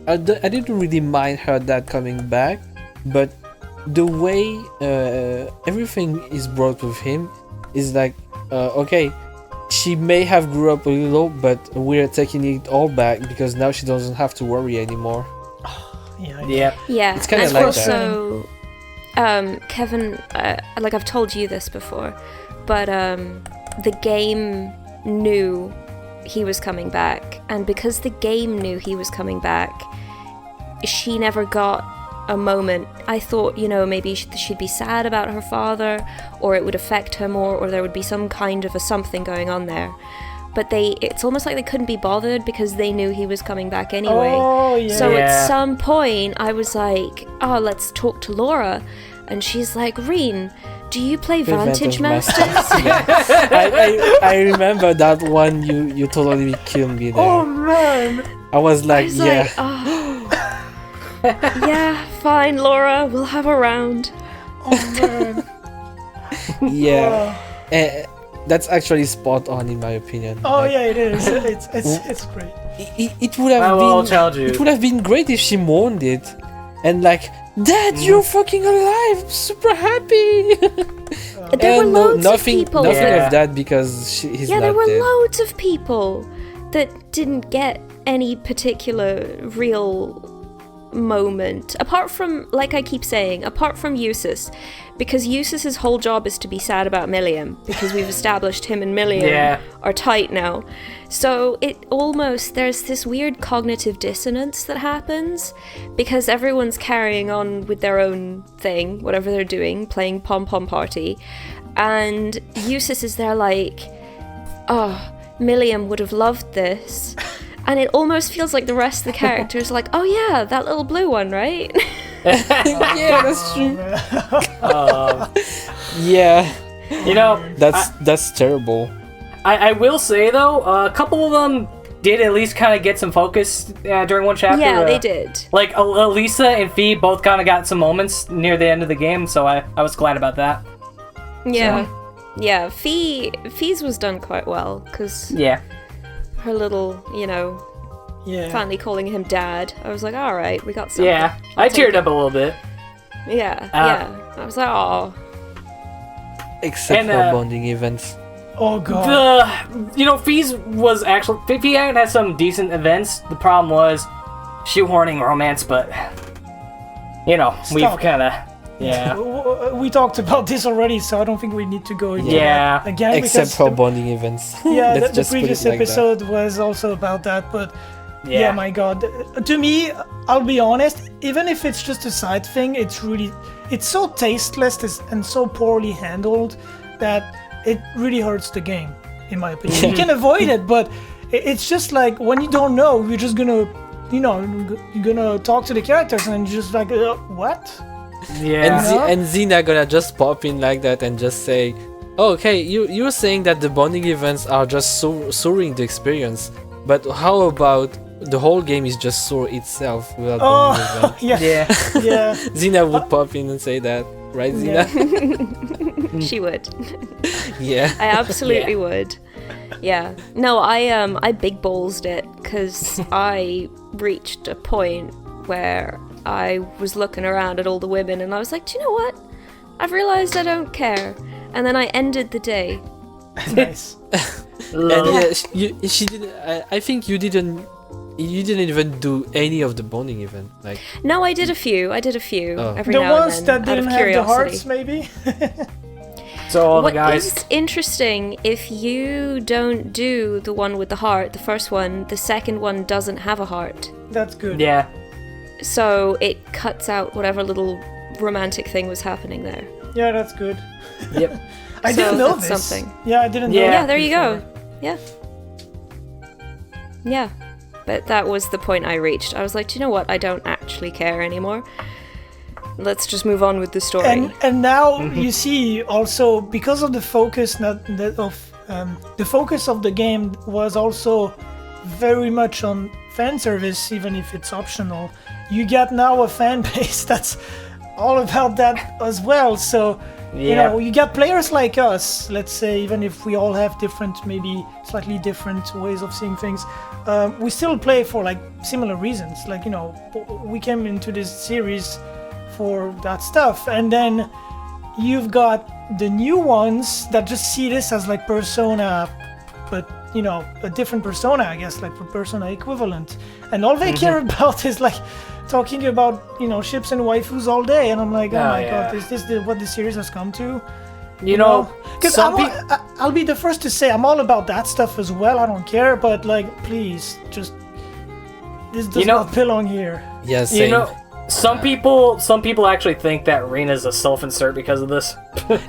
I didn't really mind her dad coming back, but the way everything is brought with him is like, okay, she may have grew up a little, but we're taking it all back because now she doesn't have to worry anymore. Yeah. It's kind of and like also, Kevin, like I've told you this before, but the game knew he was coming back, and because the game knew he was coming back, she never got a moment. I thought, maybe she'd be sad about her father, or it would affect her more, or there would be some kind of a something going on there. But it's almost like they couldn't be bothered because they knew he was coming back anyway. Oh, yeah. So at some point, I was like, oh, let's talk to Laura. And she's like, Reen, do you play Vantage Masters? I remember that one. You totally killed me there. Oh man. I was like, yeah, fine, Laura, we'll have a round. Oh man. Yeah. That's actually spot on in my opinion. Oh Like, yeah, it is. It's great. It would have been. It would have been great if she mourned it, and like, Dad, you're fucking alive! I'm super happy. There were loads of people. Nothing of that because he's not there were dead. loads of people that didn't get any particular real moment, apart from, like I keep saying, apart from Eustace, because Eustace's whole job is to be sad about Milliam, because we've established him and Milliam are tight now. So there's this weird cognitive dissonance that happens, because everyone's carrying on with their own thing, whatever they're doing, playing pom-pom party, and Eustace is there like, oh, Milliam would have loved this. And it almost feels like the rest of the characters are like, oh yeah, that little blue one, right? Yeah, that's true. Yeah. That's terrible. I will say though, a couple of them did at least kind of get some focus during one chapter. Yeah, they did. Like Elisa and Fee both kind of got some moments near the end of the game, so I was glad about that. Yeah. So. Yeah, Fee's was done quite well, because her little, finally calling him Dad. I was like, all right, we got something. Yeah, I teared up a little bit. Yeah. I was like, oh. Except for bonding events. Oh god. Fee's was actually... Fee had some decent events. The problem was shoehorning romance, but... we've kind of... Yeah. We talked about this already, so I don't think we need to go into that again. Except for bonding events. Yeah, the previous episode was also about that, but yeah, my god. To me, I'll be honest, even if it's just a side thing, it's so tasteless and so poorly handled that it really hurts the game, in my opinion. You can avoid it, but it's just like, when you don't know, you're just gonna, you're gonna talk to the characters and you're just like, what? Yeah. And Xena gonna just pop in like that and just say, oh, okay, you're saying that the bonding events are just souring the experience, but how about the whole game is just sour itself without bonding events? Yeah. Xena would pop in and say that, right, Xena? She would. Yeah. I absolutely would. Yeah. No, I big ballsed it, because I reached a point where I was looking around at all the women and I was like, do you know what? I've realized I don't care. And then I ended the day. Nice. And yeah, she did. I think you didn't even do any of the bonding event. Like, No, I did a few. Oh. Every The now ones and that then, out didn't of have the curiosity. hearts, maybe. So all the What guys. is interesting, if you don't do the one with the heart, the first one, the second one doesn't have a heart. That's good. Yeah. So it cuts out whatever little romantic thing was happening there. Yeah, that's good. Yep. I So didn't know that's this. something. Yeah, I didn't know. Yeah. that Yeah, there you go. before. Yeah. Yeah. But that was the point I reached. I was like, do you know what? I don't actually care anymore. Let's just move on with the story. And now you see also because of the focus the focus of the game was also very much on fan service, even if it's optional. You get now a fan base that's all about that as well. So you Yeah. know, you got players like us, let's say, even if we all have different, maybe slightly different ways of seeing things, we still play for like similar reasons. Like, you know, we came into this series for that stuff, and then you've got the new ones that just see this as like Persona, but you know, a different Persona, I guess, like Persona equivalent, and all they care about is like talking about, you know, ships and waifus all day, and I'm like, oh my god, is this what the series has come to? You know, because some I'll be the first to say I'm all about that stuff as well. I don't care, but like, please, just this does not belong here. yeah, You same. know, some people actually think that Reina's a self-insert because of this.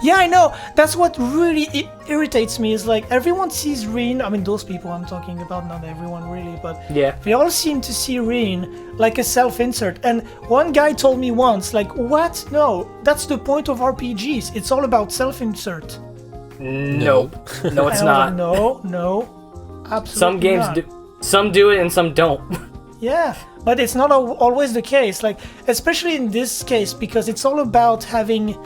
Yeah, I know. That's what really irritates me. Is like everyone sees Reen. I mean, those people I'm talking about, not everyone really, but Yeah. they all seem to see Reen like a self-insert. And one guy told me once, like, "What? No, that's the point of RPGs. It's all about self-insert." Nope. No, it's And I was not. like, no, absolutely Some games not. do. Some do it and some don't. Yeah, but it's not always the case. Like, especially in this case, because it's all about having,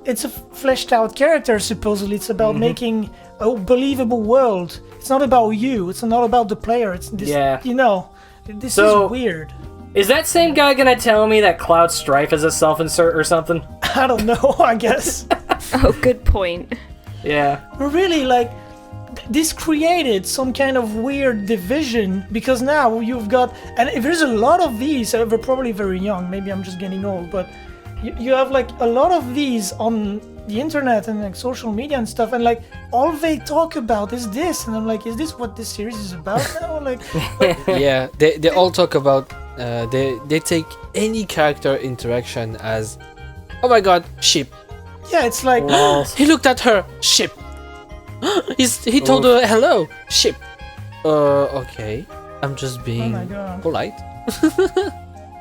it's a fleshed out character. Supposedly, it's about making a believable world. It's not about you. It's not about the player. It's this. Yeah. You know, this So- is weird. Is that same guy gonna tell me that Cloud Strife is a self-insert or something? I don't know. I guess. Oh, good point. Yeah. But really, like, this created some kind of weird division, because now you've got, and if there's a lot of these, they're probably very young, maybe I'm just getting old, but you have like a lot of these on the internet and like social media and stuff, and like all they talk about is this, and I'm like, is this what this series is about now? Like, Yeah, they all talk about they take any character interaction as, oh my god, ship. yeah, it's like, Well, He looked at her, ship. He told her hello, ship. Okay, I'm just being my God. polite.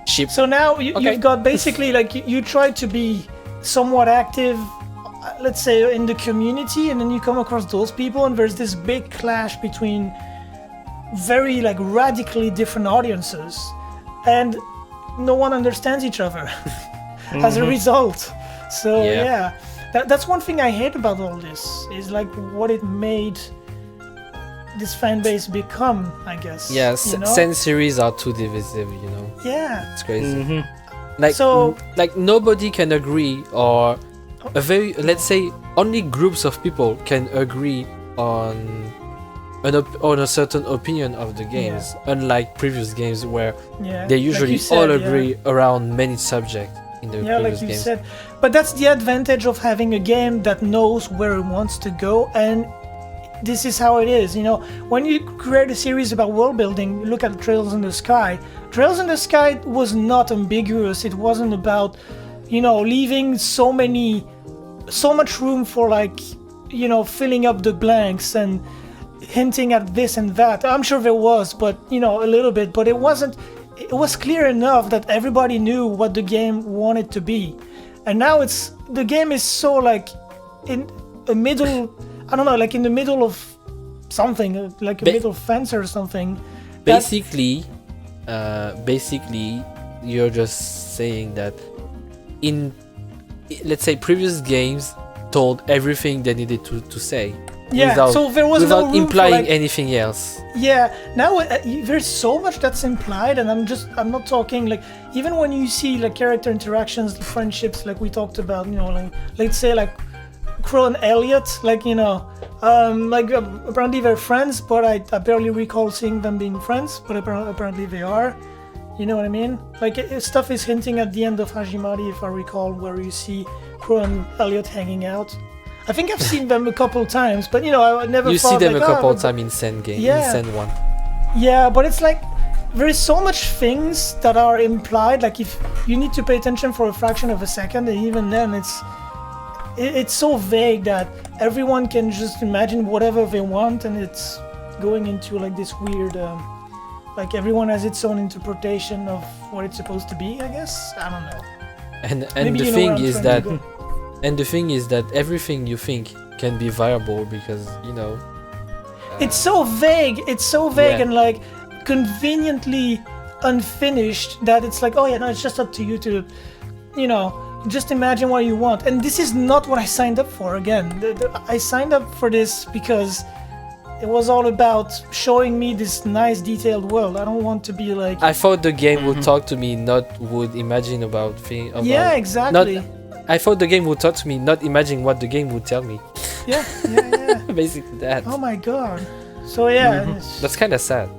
Ship. so now Okay. you've got basically like you try to be somewhat active, let's say, in the community, and then you come across those people, and there's this big clash between very like radically different audiences, and no one understands each other as a result. So Yeah. yeah, that's one thing I hate about all this, is like what it made this fan base become, I guess. Yeah, you know? Sen series are too divisive, you know. Yeah. It's crazy. mhm. Like, So- like nobody can agree, or a very, let's say, only groups of people can agree on on a certain opinion of the games, unlike previous games where Yeah. they like you usually said, all yeah. agree around many subjects in the Yeah, previous like you games. said. But that's the advantage of having a game that knows where it wants to go, and this is how it is. You know, when you create a series about world building, look at Trails in the Sky. Trails in the Sky was not ambiguous. It wasn't about, you know, leaving so much room for, like, you know, filling up the blanks and hinting at this and that. I'm sure there was, but, you know, a little bit, but it wasn't. It was clear enough that everybody knew what the game wanted to be. And now the game is so like in a middle, I don't know, like in the middle of something, like a middle fence or something. Basically, you're just saying that let's say, previous games told everything they needed to say. Yeah, without, so there was without no room implying for, like, anything else. Yeah, now there's so much that's implied, and I'm not talking like, even when you see like character interactions, friendships, like we talked about, you know, like let's say like Crow and Elliot, like, you know, apparently they're friends, but I barely recall seeing them being friends, but apparently they are. You know what I mean? Like stuff is hinting at the end of Hajimari, if I recall, where you see Crow and Elliot hanging out. I think I've seen them a couple times, but you know, I never. You see them like, a couple of times in Sen game, Yeah. in Sen 1. Yeah, but it's like there is so much things that are implied. Like if you need to pay attention for a fraction of a second, and even then, it's so vague that everyone can just imagine whatever they want, and it's going into like this weird. Like everyone has its own interpretation of what it's supposed to be. I guess I don't know. And Maybe the you know thing where I'm is trying that, to go. and the thing is that everything you think can be viable because, you know. It's so vague. It's so vague Yeah. and like conveniently unfinished that it's like, oh yeah, no, it's just up to you to, you know, just imagine what you want. And this is not what I signed up for. Again, I signed up for this because it was all about showing me this nice detailed world. I don't want to be like. I thought the game would talk to me, not would imagine about things. Yeah, exactly. I thought the game would talk to me, not imagine what the game would tell me. Yeah. Basically that. Oh my god. So yeah, it's- That's kind of sad.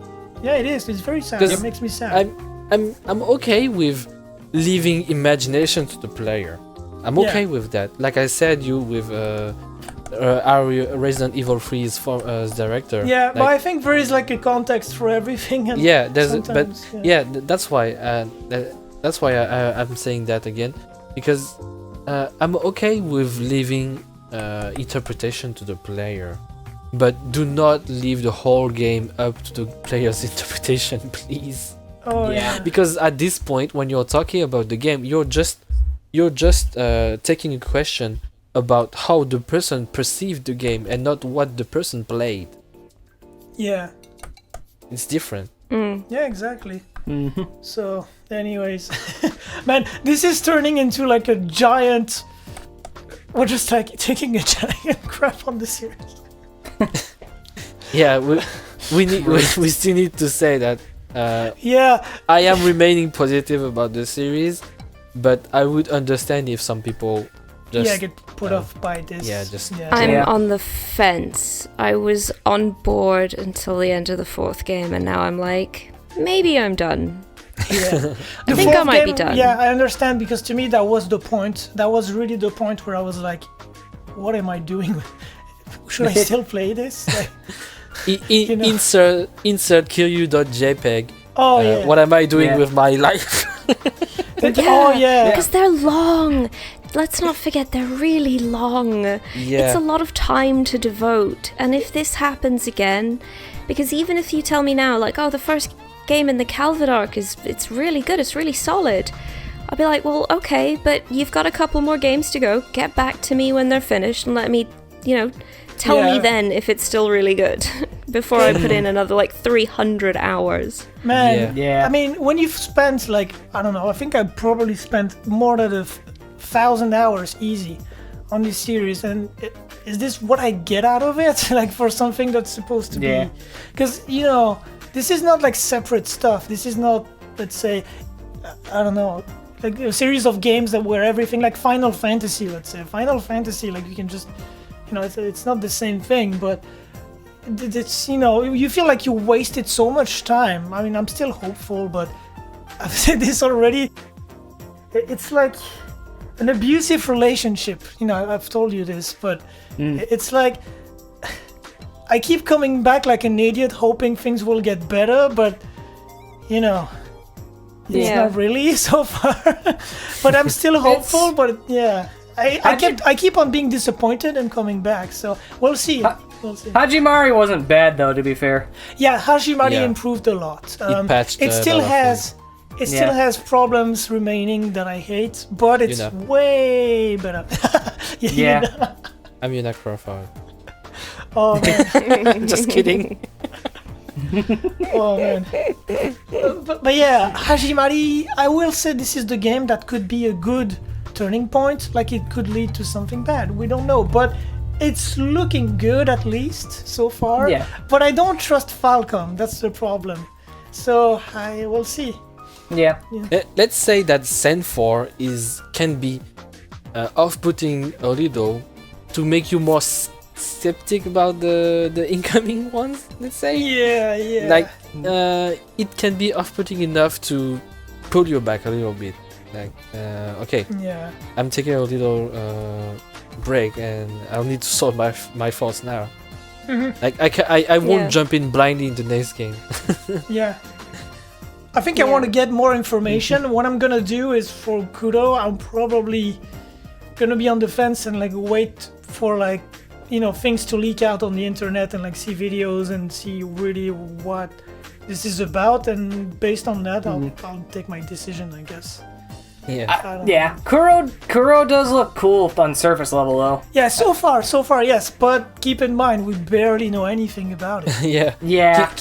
yeah, it is. It's very sad. 'Cause It makes me sad. I'm okay with leaving imagination to the player. I'm okay with that. Like I said, you with our Resident Evil 3's director. Yeah, but like, I think there is like a context for everything. And yeah, there's but sometimes, that's why I'm saying that again, because I'm okay with leaving interpretation to the player, but do not leave the whole game up to the player's interpretation, please. Oh Yeah. yeah. Because at this point, when you're talking about the game, you're just taking a question about how the person perceived the game and not what the person played. Yeah. It's different. Yeah, exactly. Mm-hmm. So, anyways, man, this is turning into like a giant. We're just like taking a giant crap on the series. Yeah, we still need to say that Yeah. I am remaining positive about the series, but I would understand if some people just get put off by this. yeah, just- I'm Yeah. on the fence. I was on board until the end of the 4th game, and now I'm like, maybe I'm done. Yeah. I think I fourth might be game, done. Yeah, I understand, because to me that was the point. That was really the point where I was like, what am I doing? Should I still play this? Like, you know. insert kiryu.jpg. oh yeah. What am I doing Yeah. with my life? Oh yeah. Because they're long. Let's not forget, they're really long. Yeah. It's a lot of time to devote. And if this happens again, because even if you tell me now, like, oh, the first game in the Calvin arc it's really good, it's really solid, I'll be like, well, okay, but you've got a couple more games to go. Get back to me when they're finished and let me, tell me Yeah. then if it's still really good before I put in another, like, 300 hours. Man, Yeah. I mean, when you've spent like, I don't know, I think I probably spent more than 1,000 hours easy on this series, and is this what I get out of it? Like for something that's supposed to Yeah. be, because this is not like separate stuff. This is not, let's say, I don't know, like a series of games that were everything, like Final Fantasy. Let's say Final Fantasy, like you can just, it's not the same thing, but it's you feel like you wasted so much time. I mean, I'm still hopeful, but I've said this already. It's like an abusive relationship. I've told you this, but it's like I keep coming back like an idiot, hoping things will get better, but it's Yeah. not really so far. But I'm still hopeful. But yeah, I keep on being disappointed and coming back. So we'll see. We'll see. Hajimari wasn't bad though, to be fair. Yeah, Hashimari Yeah. improved a lot. patched It a still lot of has. It still Yeah. has problems remaining that I hate, but it's Yuna. way better. Yeah. Yuna. I'm Yuna Crawford. Oh man. Just kidding. Oh man. But yeah, Hajimari, I will say this is the game that could be a good turning point. Like it could lead to something bad. We don't know, but it's looking good at least so far. Yeah. But I don't trust Falcom. That's the problem. So I will see. Yeah. Let's say that Sen 4 can be off-putting a little to make you more skeptic about the incoming ones. Let's say. Yeah. Like it can be off-putting enough to pull you back a little bit. Like okay. Yeah. I'm taking a little break and I'll need to sort my thoughts now. Like I won't jump in blindly into the next game. Yeah. I think I want to get more information. What I'm gonna do is for Kudo, I'm probably gonna be on the fence and like wait for like, you know, things to leak out on the internet and like see videos and see really what this is about, and based on that I'll take my decision, I guess. Yeah. Kuro does look cool on surface level though. Yeah, so far, yes. But keep in mind, we barely know anything about it. Yeah.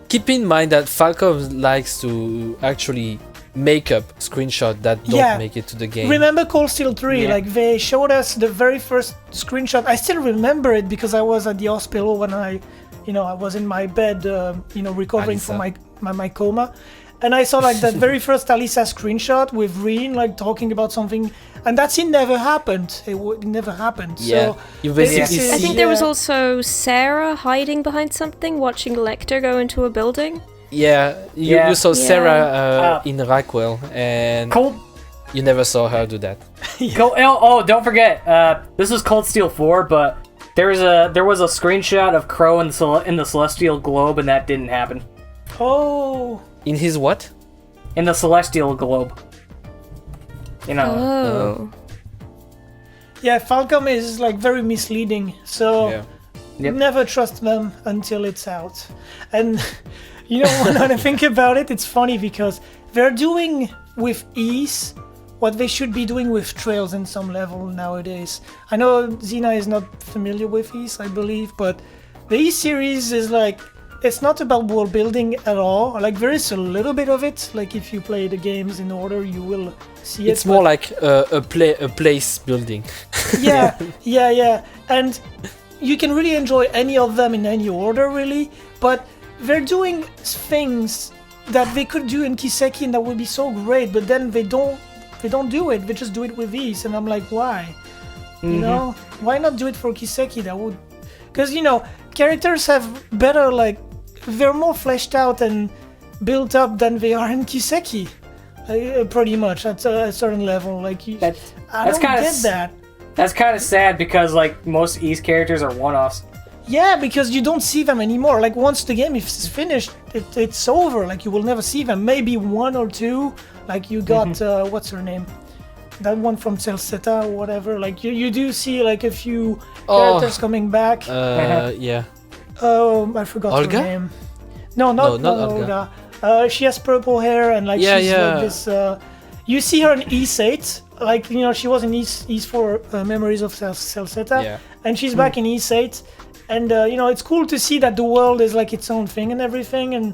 Keep in mind that Falcom likes to actually make up screenshots that don't make it to the game. Remember Cold Steel 3? Like they showed us the very first screenshot. I still remember it because I was at the hospital when I was in my bed, recovering from my coma. And I saw like that very first Alisa screenshot with Reen like talking about something, and that scene never happened. It never happened. Yeah, so you basically I think there was also Sarah hiding behind something, watching Lecter go into a building. Yeah, you saw Sarah in Rackwell, and you never saw her do that. Don't forget, this is Cold Steel 4, but there was a screenshot of Crow in the Celestial Globe, and that didn't happen. Oh. In his what? In the Celestial Globe. You know. Oh. Yeah, Falcom is like very misleading, so never trust them until it's out. And you know, when I think about it, it's funny because they're doing with Ease what they should be doing with Trails in some level nowadays. I know Xena is not familiar with Ease, I believe, but the Ease series is like, it's not about world building at all. Like there is a little bit of it. Like if you play the games in order, you will see it. It's more like a place building. Yeah. And you can really enjoy any of them in any order, really. But they're doing things that they could do in Kiseki and that would be so great. But then they don't do it. They just do it with Ease, and I'm like, why? You know, why not do it for Kiseki? That would, because characters have better, like, they're more fleshed out and built up than they are in Kiseki, pretty much at a certain level. Like, I don't get that. That's kind of sad because like most East characters are one-offs. Yeah, because you don't see them anymore. Like once the game is finished, it's over. Like you will never see them. Maybe one or two. Like you got what's her name? That one from Celceta or whatever. Like you do see like a few characters coming back. Yeah. Oh, I forgot Olga? her name. No, not Olga. She has purple hair and like she's like this. You see her in East 8. Like she was in East 4 Memories of Celceta, and she's back in East 8. And it's cool to see that the world is like its own thing and everything. And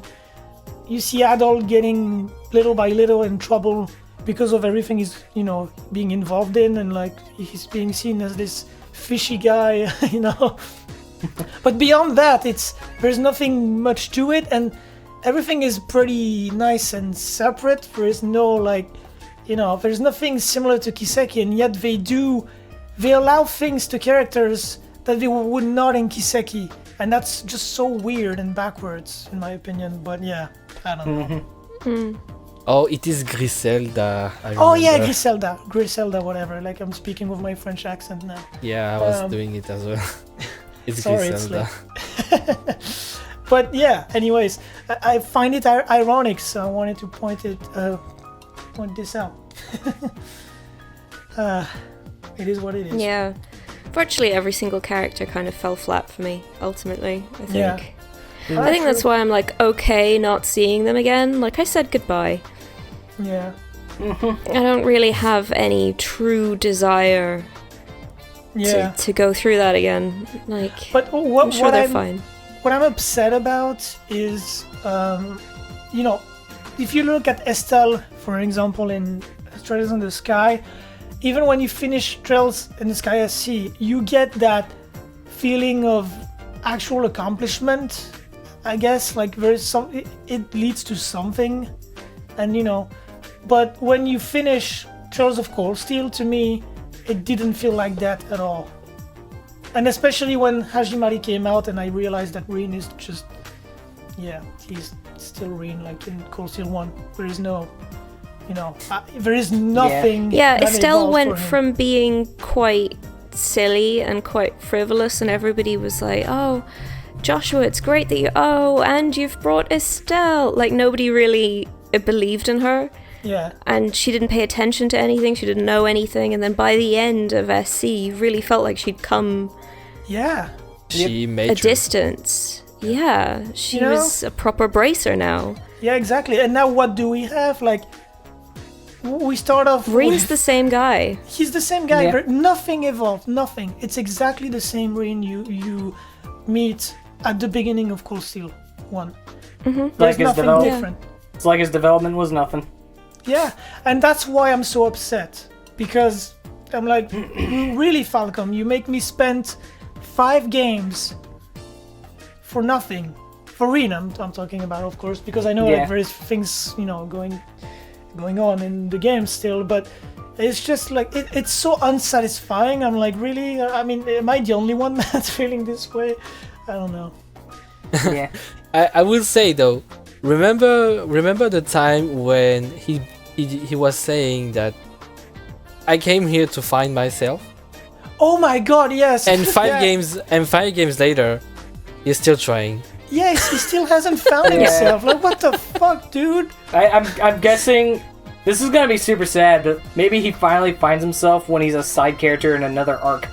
you see Adol getting little by little in trouble because of everything he's being involved in, and like he's being seen as this fishy guy, But beyond that, there's nothing much to it, and everything is pretty nice and separate. There is no there's nothing similar to Kiseki, and yet they allow things to characters that they would not in Kiseki, and that's just so weird and backwards in my opinion. But yeah, I don't know. Oh, it is Griselda. Oh yeah, Griselda, whatever. Like I'm speaking with my French accent now. Yeah, I was doing it as well. It's Griselda. But yeah, anyways, I find it ironic, so I wanted to point this out. It is what it is. Yeah. Virtually every single character kind of fell flat for me, ultimately, I think. Yeah. I think that's why I'm like, okay, not seeing them again. Like, I said goodbye. Yeah. I don't really have any true desire to go through that again. Like, but I'm sure they're fine. What I'm upset about is, if you look at Estelle, for example, in Trails in the Sky, even when you finish Trails in the Sky SC, you get that feeling of actual accomplishment, I guess. Like there's it leads to something, and but when you finish Trails of Cold Steel, to me, it didn't feel like that at all. And especially when Hajimari came out and I realized that Rin is just, he's still Rin, like in Cold Steel 1. There is no, there is nothing. Yeah, that Estelle evolved went for him. from being quite silly and quite frivolous, and everybody was like, oh, Joshua, it's great that and you've brought Estelle. Like, nobody really believed in her. Yeah. And she didn't pay attention to anything, she didn't know anything, and then by the end of SC, you really felt like she'd come She made a distance. Yeah, she was a proper bracer now. Yeah, exactly. And now what do we have? Like, we start off Rin's the same guy. He's the same guy, Yeah. but nothing evolved, nothing. It's exactly the same Rin you meet at the beginning of Cold Steel 1. There's Like his nothing development. different. It's like his development was nothing. Yeah, and that's why I'm so upset. Because I'm like, really, Falcom, you make me spend 5 games for nothing. For Rin, I'm talking about, of course, because I know Yeah. like there is things, going on in the game still, but it's just like, it's so unsatisfying. I'm like, really? I mean, am I the only one that's feeling this way? I don't know. Yeah. I will say though, remember the time when he was saying that I came here to find myself, Oh my god, yes! and 5 Yeah. 5 games later, he's still trying. Yes, he still hasn't found Yeah. himself. Like, what the fuck, dude? I'm guessing this is gonna be super sad, but maybe he finally finds himself when he's a side character in another arc.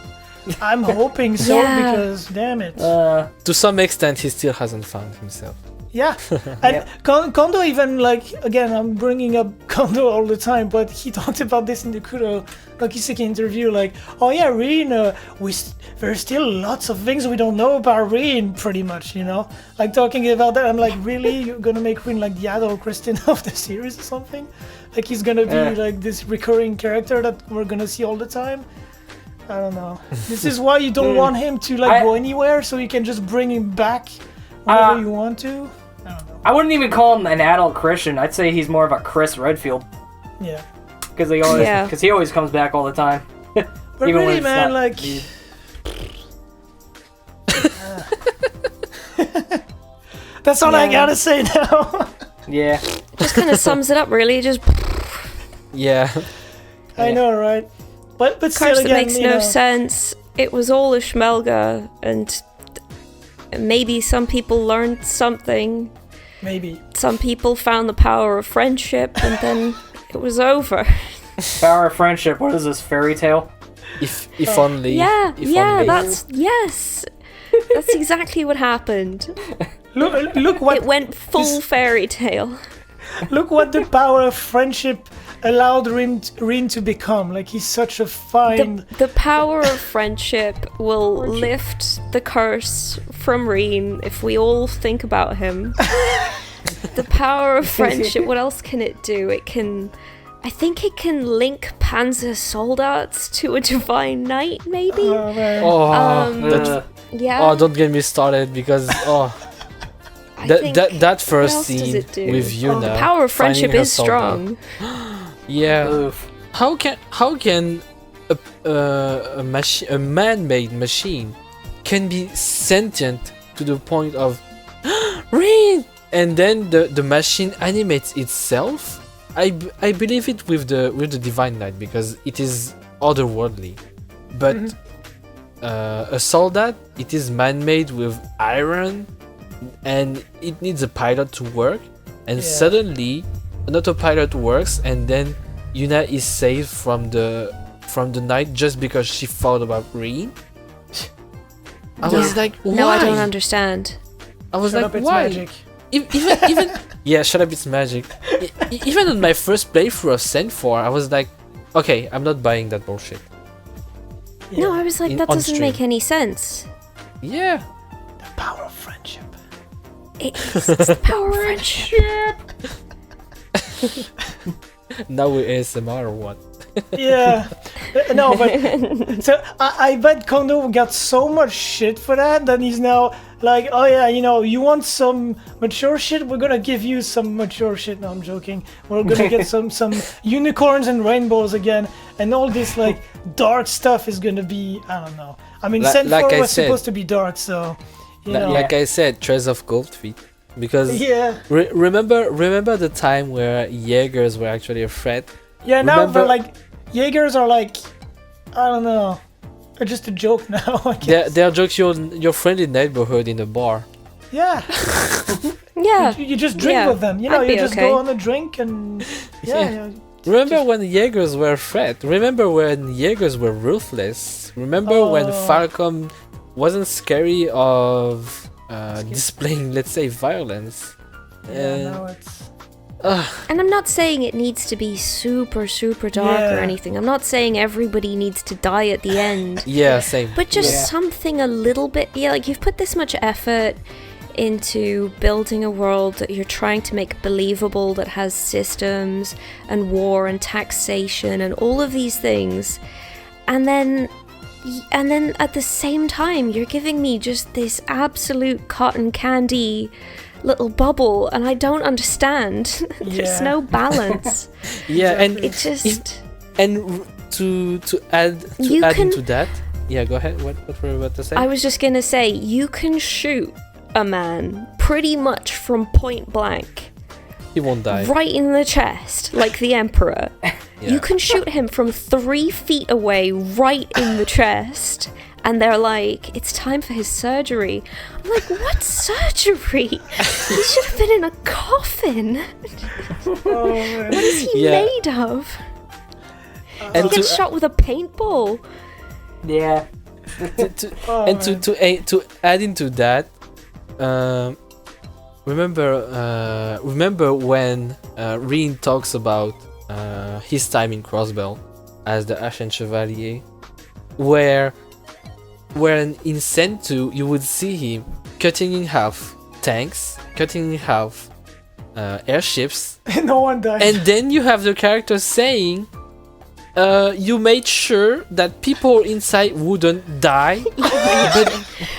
I'm hoping so, Yeah. because damn it. To some extent, he still hasn't found himself. Yeah, and Yep. Kondo even, like, again, I'm bringing up Kondo all the time, but he talked about this in the Kuro Kakiseki interview, like, oh yeah, Rin, there's still lots of things we don't know about Rin, pretty much, Like, talking about that, I'm like, really? You're gonna make Rin like the adult Kristen of the series or something? Like, he's gonna be like this recurring character that we're gonna see all the time? I don't know. This is why you don't want him to, like, go anywhere, so you can just bring him back whenever you want to. I don't know. I wouldn't even call him an adult Christian. I'd say he's more of a Chris Redfield Yeah. because Yeah. he always comes back all the time. But Even when really, it's man, not like... needed. That's all I Yeah. gotta say now. Yeah. Just kind of sums it up, really. Just Yeah. I know, right? But still, parts that again, makes no sense. It was all a schmelga, and maybe some people learned something. Maybe. Some people found the power of friendship, and then it was over. Power of friendship. What is this, fairy tale? If only. Yeah, if yeah, only. yes. That's exactly what happened. Look what It went full fairy tale. look what the power of friendship allowed Rin to become. Like, he's such a fine. The power of friendship will lift the curse from Rin if we all think about him. The power of friendship, what else can it do? I think it can link Panzer Soldats to a divine knight, maybe? Oh, man. Yeah. Don't get me started because I think- that what first else does scene it do? with Yuna. The power of friendship finding her is soldat. strong. Yeah. Oof. How can a machine, a man-made machine, can be sentient to the point of Rin, and then the machine animates itself? I believe it with the Divine Knight because it is otherworldly, but a soldat, it is man-made with iron, and it needs a pilot to work, and suddenly an autopilot works, and then Yuna is saved from the knight just because she thought about Rin. I was like, why? No, I don't understand. I was Shut like, up, it's why? magic. Even yeah, shut up, it's magic. Even on my first playthrough of Sen 4, I was like, okay, I'm not buying that bullshit. No, I was like, that on doesn't stream. make any sense. Yeah. The power of friendship. It's the power of friendship. Now we ASMR or what? Yeah. No, but so I bet Kondo got so much shit for that he's now like, oh yeah, you want some mature shit? We're gonna give you some mature shit. No, I'm joking. We're gonna get some unicorns and rainbows again, and all this like dark stuff is gonna be, I don't know. I mean, Sen 4 was supposed to be dark, so like I said, Trails of Gold Feet. Because remember the time where Jaegers were actually a threat? Yeah, now they're like Jaegers are like, I don't know, they're just a joke now. I guess. They're jokes your friendly neighborhood in a bar. Yeah. Yeah. You just drink with them. You just go on a drink and Remember when Jaegers were a threat? Remember when Jaegers were ruthless? Remember when Falcom wasn't scary of displaying, let's say, violence? Now it's... And I'm not saying it needs to be super, super dark or anything. I'm not saying everybody needs to die at the end. Yeah, same. But just something a little bit... Yeah, like you've put this much effort into building a world that you're trying to make believable, that has systems and war and taxation and all of these things. And then at the same time, you're giving me just this absolute cotton candy little bubble, and I don't understand. There's no balance. And it just... to add into that... Yeah, go ahead. What were you about to say? I was just gonna say, you can shoot a man pretty much from point blank. He won't die. Right in the chest, like the Emperor. You can shoot him from 3 feet away, right in the chest, and they're like, it's time for his surgery. I'm like, what surgery? He should have been in a coffin. What is he made of? And he gets shot with a paintball. Yeah. To add into that, remember when Reen talks about his time in Crossbell as the Ashen Chevalier, where in Sen 2 you would see him cutting in half tanks, cutting in half airships, no one died. And then you have the character saying, you made sure that people inside wouldn't die. But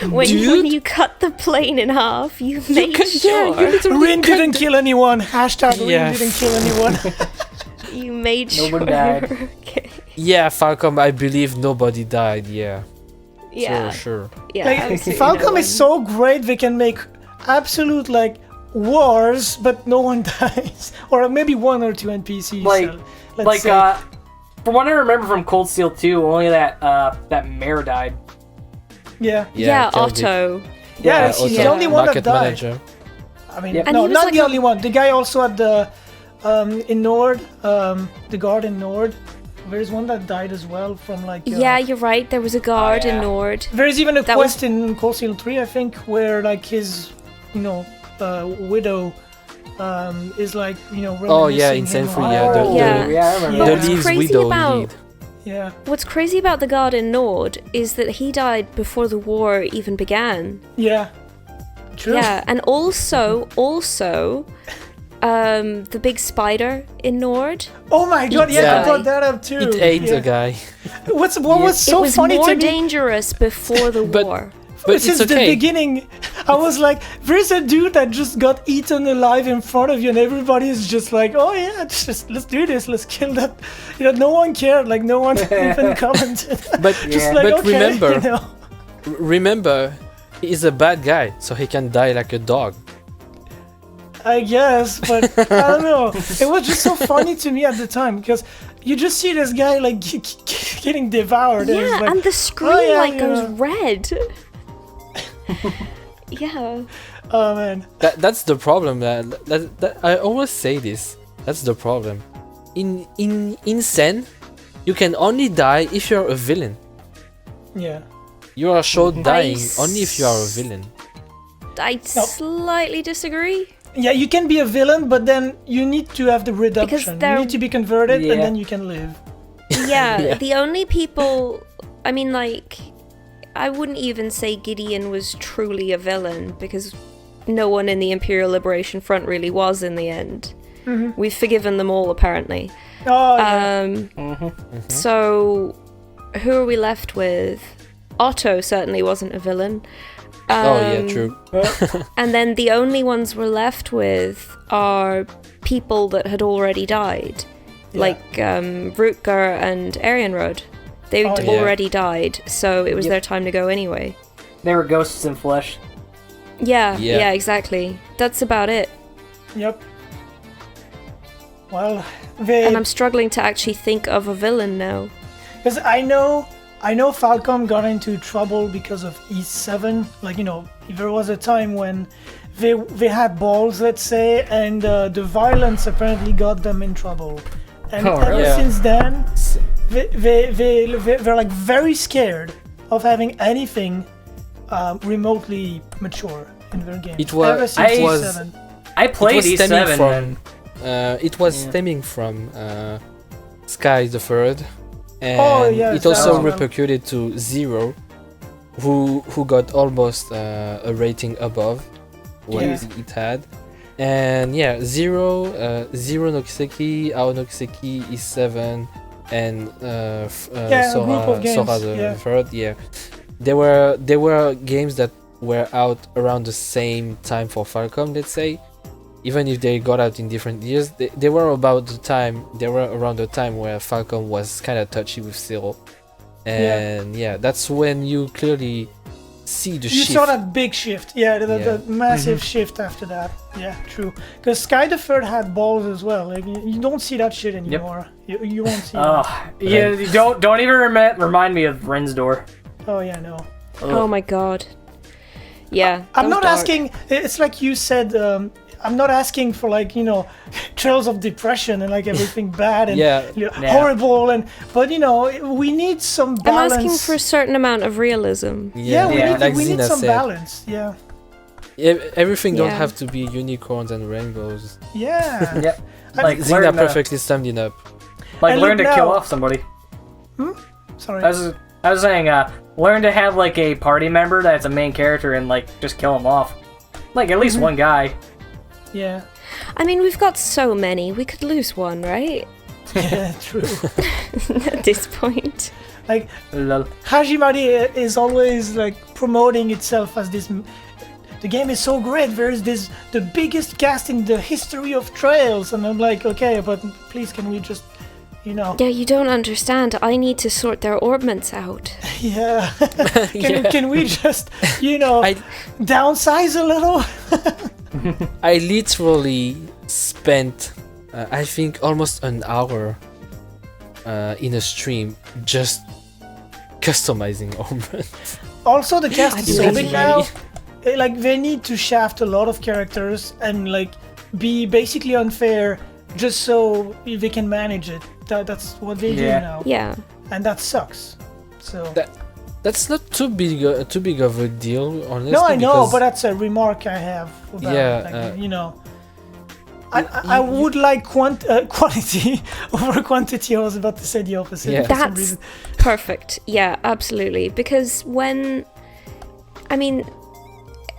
when you cut the plane in half, you made sure. Rin didn't kill anyone. Hashtag Rin didn't kill anyone. You made no sure. One died. Okay. Yeah, Falcom, I believe nobody died. Yeah. Yeah. Sure. Yeah. Like, Falcom is so great. They can make absolute like wars, but no one dies, or maybe 1 or 2 NPCs. From what I remember from Cold Steel 2, only that mayor died. Yeah, Otto. Yeah, he's the only one that died. Manager. I mean, no, not the only one. The guy also at the in Nord, the guard in Nord. There's one that died as well from like. Yeah, you're right. There was a guard in Nord. There's even a quest in Cold Steel 3, I think, where like his, widow. Is like in Sen 3, the Lee's widow indeed. Yeah. What's crazy about the guard in Nord is that he died before the war even began. Yeah. True. Yeah, and also the big spider in Nord. Oh my god, I brought that up too. It ate the guy. What was so funny to me? It was more dangerous before the war. But since the beginning, I was like, there's a dude that just got eaten alive in front of you, and everybody is just like, oh yeah, just let's do this, let's kill that. No one cared, like no one even commented. But remember, he's a bad guy, so he can die like a dog. I guess, but I don't know. It was just so funny to me at the time because you just see this guy like getting devoured. Yeah, and the screen goes red. Yeah. Oh man. That's the problem. That I always say this. That's the problem. In Sen, you can only die if you're a villain. Yeah. You are showed dying only if you are a villain. I slightly disagree. Yeah, you can be a villain, but then you need to have the redemption. You need to be converted, and then you can live. Yeah, the only people... I mean, like... I wouldn't even say Gideon was truly a villain, because no one in the Imperial Liberation Front really was in the end. Mm-hmm. We've forgiven them all, apparently. Oh, yeah. So, who are we left with? Otto certainly wasn't a villain. Oh yeah, true. And then the only ones we're left with are people that had already died. Yeah. Like Rutger and Arianrod. They'd Oh, yeah. already died, so it was Yep. their time to go anyway. They were ghosts in flesh. Yeah, Yeah. yeah, exactly. That's about it. Yep. Well, And I'm struggling to actually think of a villain now. because I know Falcom got into trouble because of E7. Like, there was a time when they had balls, let's say, and the violence apparently got them in trouble. And Oh, ever really? Yeah. since then, they're like very scared of having anything remotely mature in their game. It was- Ever since it was- E7. I played it was stemming E7 from and it was Yeah. stemming from Sky the Third, and Oh, yeah, it that also as well. repercuted to Zero, who got almost a rating above what Yeah. it had. And yeah, Zero no Kiseki, Ao no Kiseki, E7, and Yeah, a group of games, Sora the yeah. Third. Yeah, they were games that were out around the same time for Falcom, let's say. Even if they got out in different years, they were around the time where Falcom was kind of touchy with Zero. And yeah, that's when you clearly see the You shift. saw that big shift, the massive shift after that. Yeah, true. Because Sky the Third had balls as well. Like you don't see that shit anymore. You won't see. oh, yeah, you don't even remind me of Ren's Door. That. Oh yeah, no. Oh my god. Yeah. that I'm was not dark. asking. It's like you said. I'm not asking for like trails of depression and like everything bad and Yeah. horrible but we need some I'm balance. asking for a certain amount of realism. Yeah, Yeah. Like we need Zina some said, balance. Yeah, everything don't Yeah. have to be unicorns and rainbows. yeah. Yep. I- Like Zina learn, perfectly summed it up. like And learn to look kill now. off somebody. Sorry. I was saying, learn to have like a party member that's a main character and like just kill him off. Like at least one guy. Yeah. I mean, we've got so many. We could lose one, right? Yeah, true. At this point. Like Lol. Hajimari is always like promoting itself as this. The game is so great. There's the biggest cast in the history of Trails, and I'm like, okay, but please, can we just, Yeah, you don't understand. I need to sort their orbments out. yeah. Yeah. Can we just, I downsize a little? I literally spent, I think, almost an hour in a stream just customizing Omen. Also, the cast I is so believe big you. now. Like they need to shaft a lot of characters and like be basically unfair just so they can manage it. That's what they do Yeah. now, Yeah. and that sucks. So That's not too big of a deal, honestly. no, I know, because- but that's a remark I have about Yeah, I would like quality over quantity. I was about to say the opposite. Yeah. For some That's reason. perfect. Yeah, absolutely. Because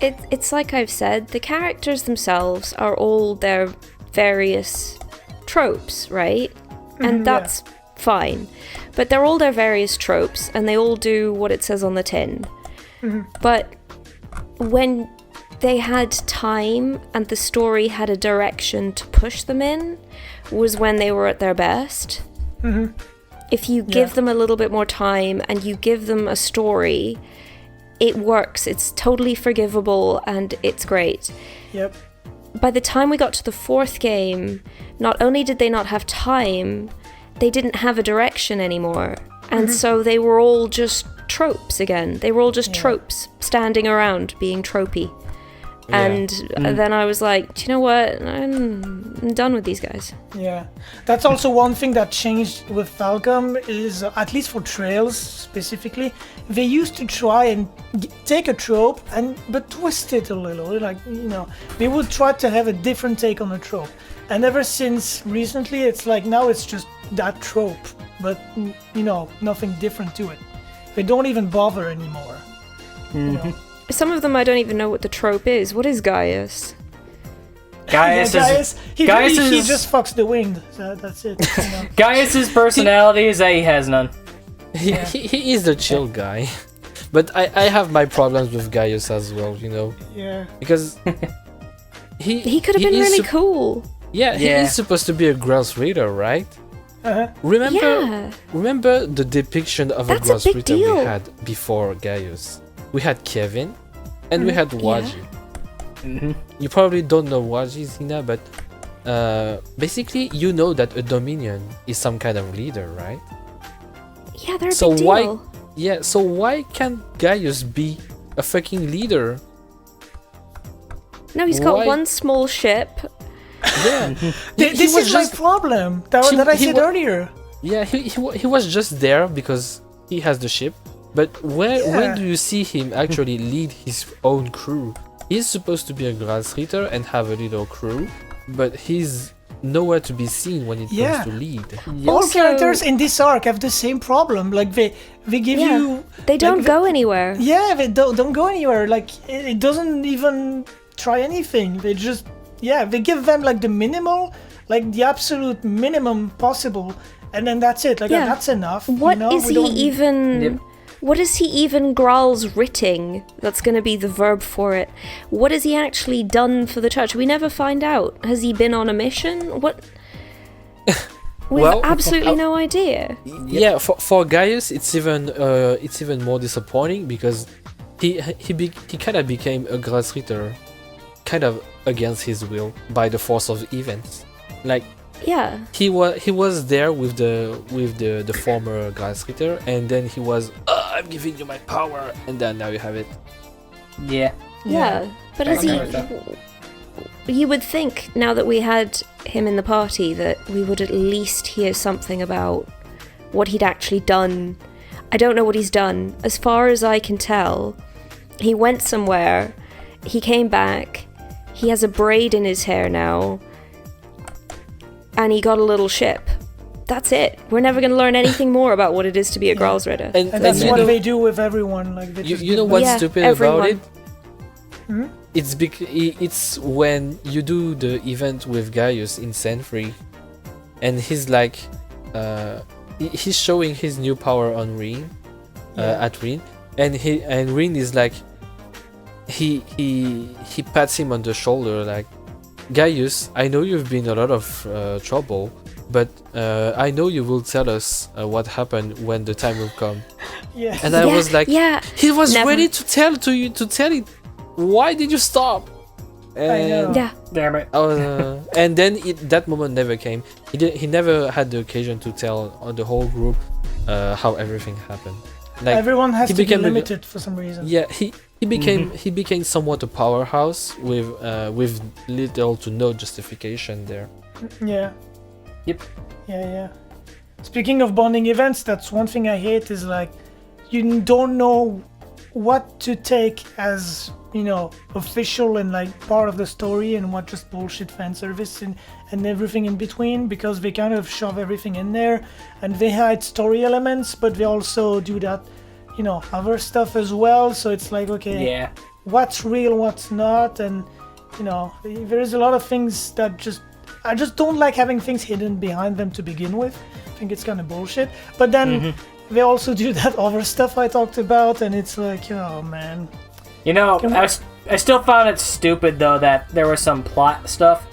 it's like I've said, the characters themselves are all their various tropes, right? And yeah. that's fine. But they're all their various tropes, and they all do what it says on the tin. But when they had time and the story had a direction to push them in, was when they were at their best. If you give them a little bit more time and you give them a story, it works. It's totally forgivable and it's great. Yep. By the time we got to the fourth game, not only did they not have time, they didn't have a direction anymore. And so they were all just tropes again. They were all just tropes, standing around being tropey. Yeah. And then I was like, do you know what? I'm done with these guys. Yeah, that's also one thing that changed with Falcom is, at least for Trails specifically, they used to try and take a trope but twist it a little. Like, they would try to have a different take on a trope. And ever since recently, it's like now it's just that trope, but nothing different to it. They don't even bother anymore. Some of them I don't even know what the trope is. What is Gaius? Gaius is Gaius he is just fucks the winged. So that's it. You know? Gaius's personality is that he has none. He is the chill guy. But I have my problems with Gaius as well, you know. Yeah. Because He could have been is really cool. Yeah, he Yeah. is supposed to be a grass reader, right? Uh-huh. Yeah. Remember the depiction of That's a a grass big reader we deal. had before Gaius? We had Kevin, and we had Waji. Mhm. You probably don't know Waji, Zina, but basically you know that a Dominion is some kind of leader, right? Yeah, they're a So big why- deal. Yeah, so why can't Gaius be a fucking leader? No, he's got why- one small ship. Yeah, This is my problem that I he said wa- earlier. yeah, he was just there because he has the ship. But when Yeah. do you see him actually lead his own crew? He's supposed to be a grass reader and have a little crew, but he's nowhere to be seen when it Yeah. comes to lead. All Also- characters in this arc have the same problem. Like they give Yeah. you They don't like, go anywhere. Yeah, they don't go anywhere. Like it doesn't even try anything. They just they give them like the minimal, like the absolute minimum possible, and then that's it. Like Yeah. that's enough. What you know? is We he don't- even? Yep. What is he even Graal's writting? That's going to be the verb for it. What has he actually done for the church? We never find out. Has he been on a mission? What? We Well, have absolutely no idea. Yeah, for Gaius, it's even more disappointing because he kind of became a grass reader, kind of against his will by the force of events. Like Yeah. he was there with the former grass reader, and then he was, I'm giving you my power, and then now you have it. Yeah. Yeah. But I has he? agree with that. You would think now that we had him in the party that we would at least hear something about what he'd actually done. I don't know what he's done. As far as I can tell, he went somewhere, he came back, he has a braid in his hair now, and he got a little ship. That's it. We're never going to learn anything more about what it is to be a Graal's Ritter. And that's you what know, they do with everyone. Like they just you know give what's Yeah, stupid everyone. about it? Hmm? It's when you do the event with Gaius in Sanfree, and he's like, he's showing his new power on Rin, at Rin, and Rin is like, he pats him on the shoulder like, Gaius, I know you've been in a lot of trouble, but I know you will tell us what happened when the time will come. Yeah. And I was like, yeah. he was Never. ready to tell it. Why did you stop? know. Yeah. Damn it. And then that moment never came. He never had the occasion to tell on the whole group how everything happened. Like Everyone has he to be became a- limited for some reason. yeah, he became somewhat a powerhouse with little to no justification there. Yeah. Yep. Yeah. Speaking of bonding events, that's one thing I hate is like you don't know what to take as, you know, official and like part of the story and what just bullshit fan service and everything in between, because they kind of shove everything in there and they hide story elements, but they also do that, you know, other stuff as well. So it's like, okay, Yeah. what's real, what's not, and you know, there is a lot of things that I just don't like having things hidden behind them to begin with. I think it's kind of bullshit. But then they also do that other stuff I talked about, and it's like, oh man. You know, Can we- I still found it stupid though that there was some plot stuff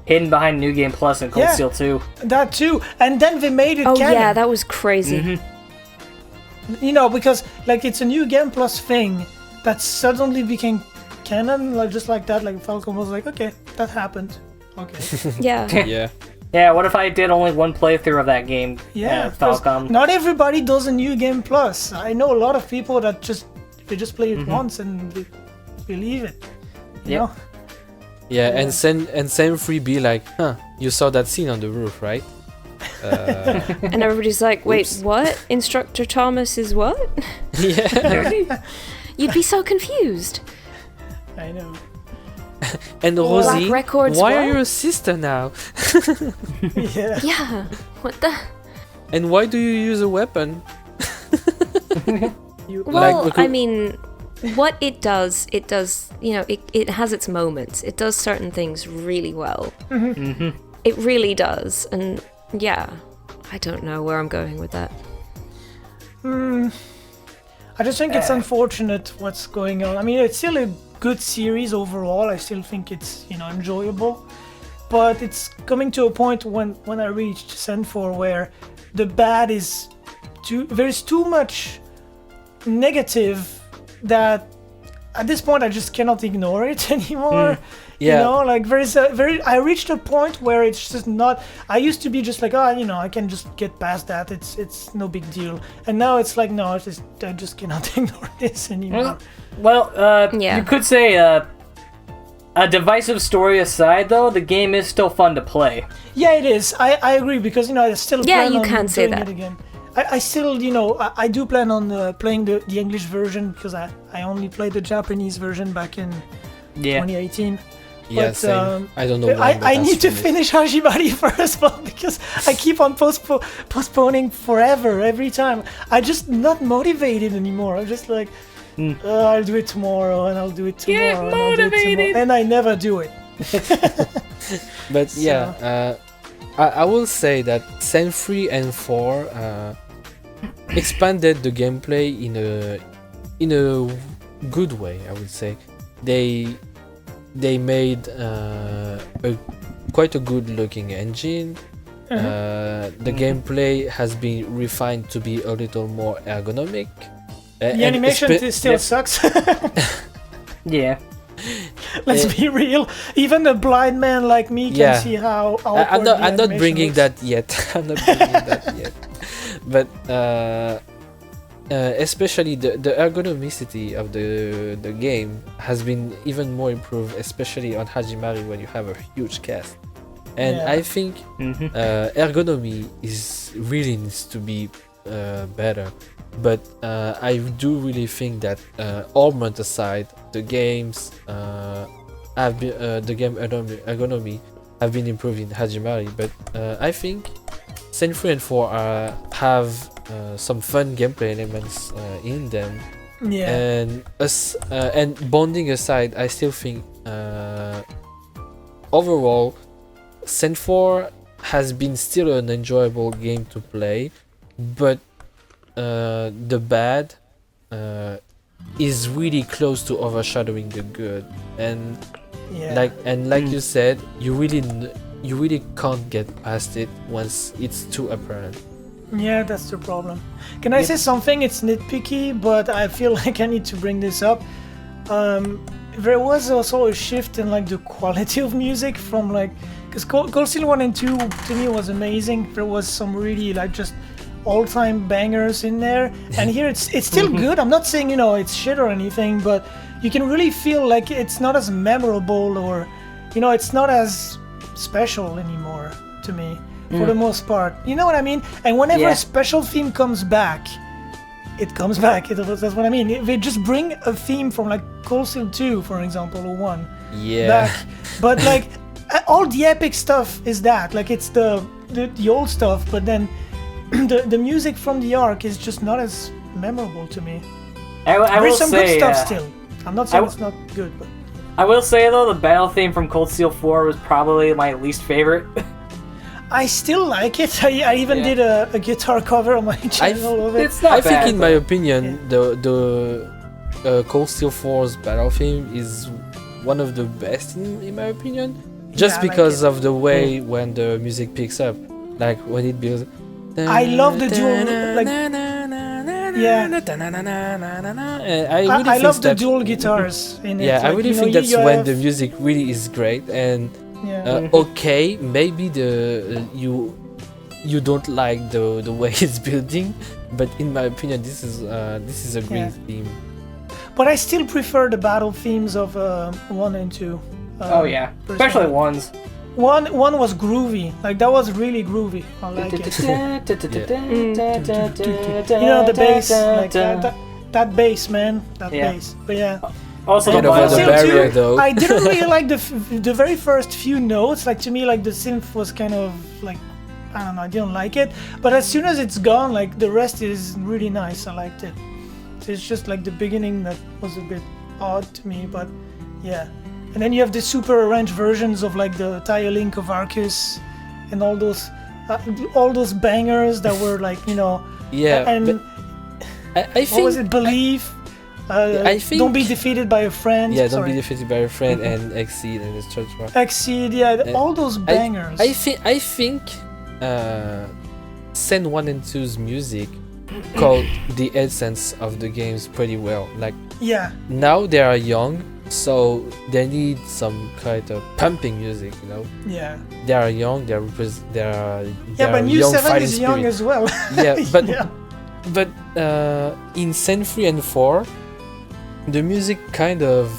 hidden behind New Game Plus and Cold Yeah. Steel 2. That too, and then they made it Oh canon. yeah, that was crazy. You know, because like it's a new Game Plus thing that suddenly became canon, like just like that. Like Falcom was like, okay, that happened. Okay. Yeah. Yeah. Yeah, what if I did only one playthrough of that game? Yeah, because Falcom. not everybody does a new Game Plus. I know a lot of people that just play it once and they believe it. You Yep. know? Yeah, and send free be like, you saw that scene on the roof, right? And everybody's like, wait, Oops. what? Instructor Thomas is what? Yeah. You'd be so confused. I know. And Black Rosie, Records, why what? are you a sister now? Yeah. Yeah. What the? And why do you use a weapon? You, Well, Like, I mean, what it does, it has its moments. It does certain things really well. It really does. And yeah, I don't know where I'm going with that. I just think it's unfortunate what's going on. I mean, it's still a good series overall. I still think it's, enjoyable. But it's coming to a point when I reached Sen 4 where the bad is there's too much negative that at this point I just cannot ignore it anymore. I reached a point where it's just not. I used to be just like, I can just get past that. It's no big deal. And now it's like, no, I just cannot ignore this anymore. You could say a divisive story aside, though, the game is still fun to play. Yeah, it is. I agree because I still plan on can say doing that it again. I still, I do plan on playing the English version because I only played the Japanese version back in 2018. Yeah, but, same. I don't know why, I need to finish Hajimari first, but because I keep on postponing forever every time. I'm just not motivated anymore. I'm just like, I'll do it tomorrow, and I'll do it tomorrow, and I'll do it tomorrow, and I never do it. But I will say that Sen 3 and 4 expanded the gameplay in a good way. I would say they made quite a good looking engine. The gameplay has been refined to be a little more ergonomic. The animation still sucks. Yeah. Let's be real. Even a blind man like me can see how. I'm not bringing that yet. I'm not bringing that yet. But especially the ergonomicity of the game has been even more improved, especially on Hajimari when you have a huge cast. And I think ergonomy really needs to be better. But I do really think that Ormond aside, the games the game ergonomy have been improved in Hajimari. But I think Sen 3 and 4 have some fun gameplay elements in them. Yeah. And bonding aside, I still think overall Sen 4 has been still an enjoyable game to play, but the bad is really close to overshadowing the good, and like you said, you really can't get past it once it's too apparent. Yeah, that's the problem. Can I say something? It's nitpicky, but I feel like I need to bring this up. There was also a shift in the quality of music from because Cold Steel 1 and 2 to me was amazing. There was some really just all-time bangers in there, and here it's still good. I'm not saying it's shit or anything, but you can really feel like it's not as memorable, or it's not as special anymore to me for the most part. You know what I mean? And whenever a special theme comes back, it comes back. That's what I mean. They just bring a theme from Cold Steel 2, for example, or 1 back, but all the epic stuff is that it's the old stuff, but then the music from the arc is just not as memorable to me. There's some good stuff still. I'm not saying it's not good, but I will say though, the battle theme from Cold Steel 4 was probably my least favorite. I still like it. I even did a guitar cover on my channel of it. It's not I bad, think in my opinion, the Cold Steel 4's battle theme is one of the best in my opinion, just because of the way when the music picks up, when it builds. I love the dual, I love the dual guitars in it. Yeah, I really think that's when the music really is great. And okay, maybe you don't like the way it's building, but in my opinion, this is a great theme. But I still prefer the battle themes of 1 and 2. Especially ones. One was groovy, that was really groovy. I like it. The bass, that bass, man, bass. But also the barrier, though. I didn't really like the very first few notes. To me, the synth was kind of I don't know, I didn't like it. But as soon as it's gone, the rest is really nice. I liked it. It's just like the beginning that was a bit odd to me, but yeah. And then you have the super arranged versions of like the Tire Link of Arceus and all those bangers that were like, you know. Yeah. And I think what was it? Believe. I think Don't be defeated by a friend. Yeah, don't be defeated by a friend and Exceed and it's Transpired. Exceed, yeah, all those bangers. I think Sen 1 and 2's music called the essence of the games pretty well. Like yeah. Now they are young, so they need some kind of pumping music, you know. Yeah. They are young. They are but New young 7 fighting is young spirit. as well. Yeah, but yeah. but in Sen 3 and 4, the music kind of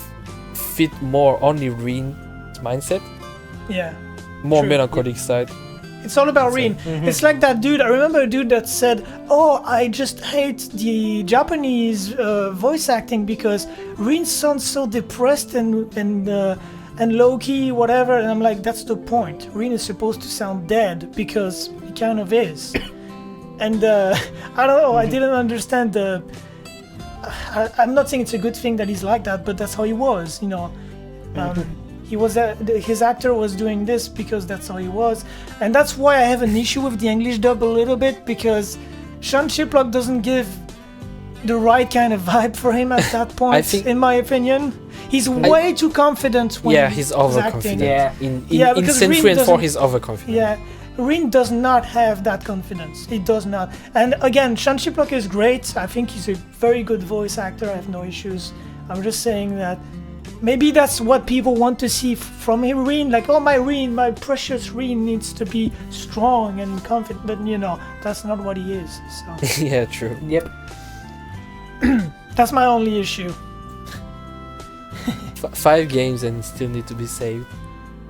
fit more only Rin's mindset, Yeah. more True. melancholic side. It's all about Rin. It's like that dude. I remember a dude that said, "Oh, I just hate the Japanese voice acting because Rin sounds so depressed and low key, whatever." And I'm like, "That's the point. Rin is supposed to sound dead because he kind of is." And I don't know. I didn't understand the. I'm not saying it's a good thing that he's like that, but that's how he was. You know. He was his actor was doing this because that's how he was, and that's why I have an issue with the English dub a little bit, because Sean Chiplock doesn't give the right kind of vibe for him at that point. In my opinion, he's way too confident when he's acting. overconfident. Yeah. In because Sen 3 Rin and 4, doesn't- he's overconfident. Yeah, Rin does not have that confidence. He does not. And again, Sean Chiplock is great. I think he's a very good voice actor. I have no issues. I'm just saying that. Maybe that's what people want to see from him, Rin. Like, oh, my precious Rin needs to be strong and confident. But, you know, that's not what he is. So Yeah, true. Yep. that's my only issue. 5 games and still need to be saved.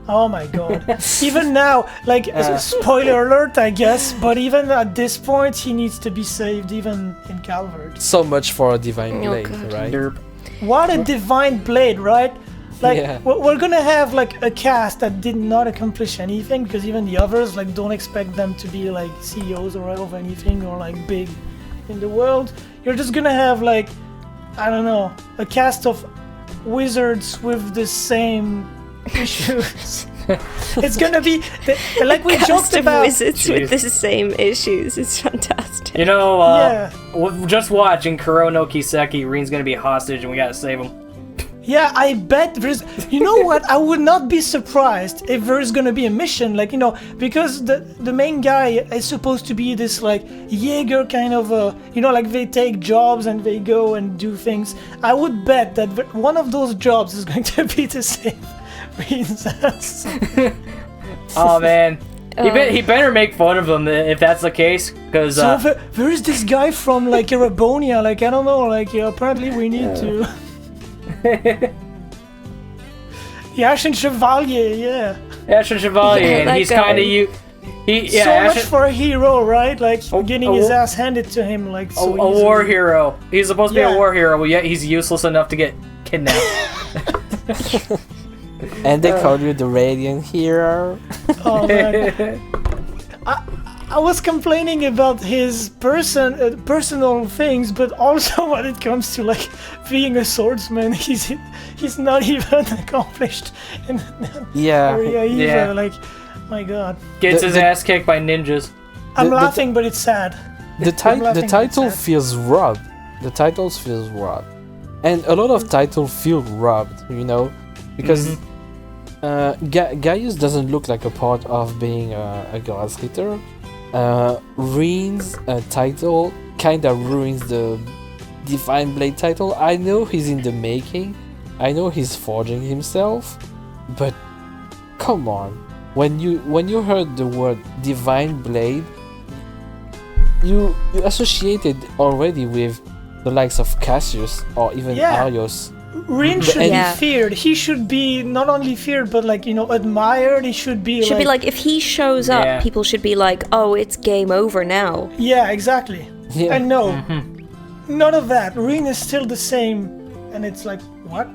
Oh, my God. Even now, like, spoiler alert, I guess. But even at this point, he needs to be saved, even in Calvert. So much for a Divine Oh, Blade, God. right? Derp. What a divine blade, right? Like, Yeah. we're gonna have like a cast that did not accomplish anything, because even the others, like, don't expect them to be like CEOs or of anything or like big in the world. You're just gonna have like, I don't know, a cast of wizards with the same issues. It's gonna be like we Cast joked of about. wizards with the same issues. It's fantastic. You know, Yeah. just watch in Kuro no Kiseki, Rin's gonna be a hostage and we gotta save him. Yeah, I bet there's. You know what? I would not be surprised if there's gonna be a mission, like, you know, because the main guy is supposed to be this like Jaeger kind of you know, like they take jobs and they go and do things. I would bet that one of those jobs is going to be to save Rin's ass. Oh man, he better make fun of him if that's the case, because So there is this guy from like Erabonia, like, I don't know, like, apparently we need to. Ashen Chevalier, yeah. Ashen Chevalier, Yeah, and that he's guy. kind of So much for a hero, right? Like, Oh, getting his ass handed to him, like, so a war easily. hero. He's supposed to be Yeah. a war hero, but yet he's useless enough to get kidnapped. And they call you the Radiant Hero. Oh, man. I was complaining about his personal things, but also when it comes to like being a swordsman, he's not even accomplished in that Yeah. area either. Yeah. Like, my God, Gets The- his the- ass kicked by ninjas. I'm The- laughing, but it's sad. The laughing title at that. feels robbed. The titles feels robbed, and a lot of titles feel robbed. You know, because Gaius doesn't look like a part of being a Grasritter. Rin's title kinda ruins the Divine Blade title. I know he's in the making. I know he's forging himself, but come on. When you heard the word Divine Blade, you associated already with the likes of Cassius or even Yeah. Arios. Rin should Yeah. be feared. He should be not only feared, but like, you know, admired. He should be Should be like, if he shows up, Yeah. people should be like, oh, it's game over now. yeah, exactly. Yeah. And no, none of that. Rin is still the same, and it's like, what?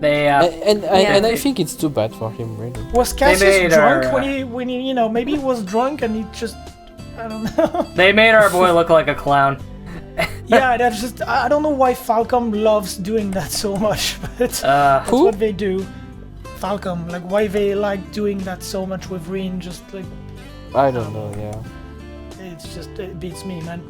They And Yeah. I think it's too bad for him, really. Was Cassius made drunk our, when he, you know, maybe he was drunk and he just, I don't know. they made our boy look like a clown. Yeah, that's just I don't know why Falcom loves doing that so much, but that's Who? what they do. Falcom, like why they like doing that so much with Reen, just like I don't know. Yeah. it's just it beats me, man.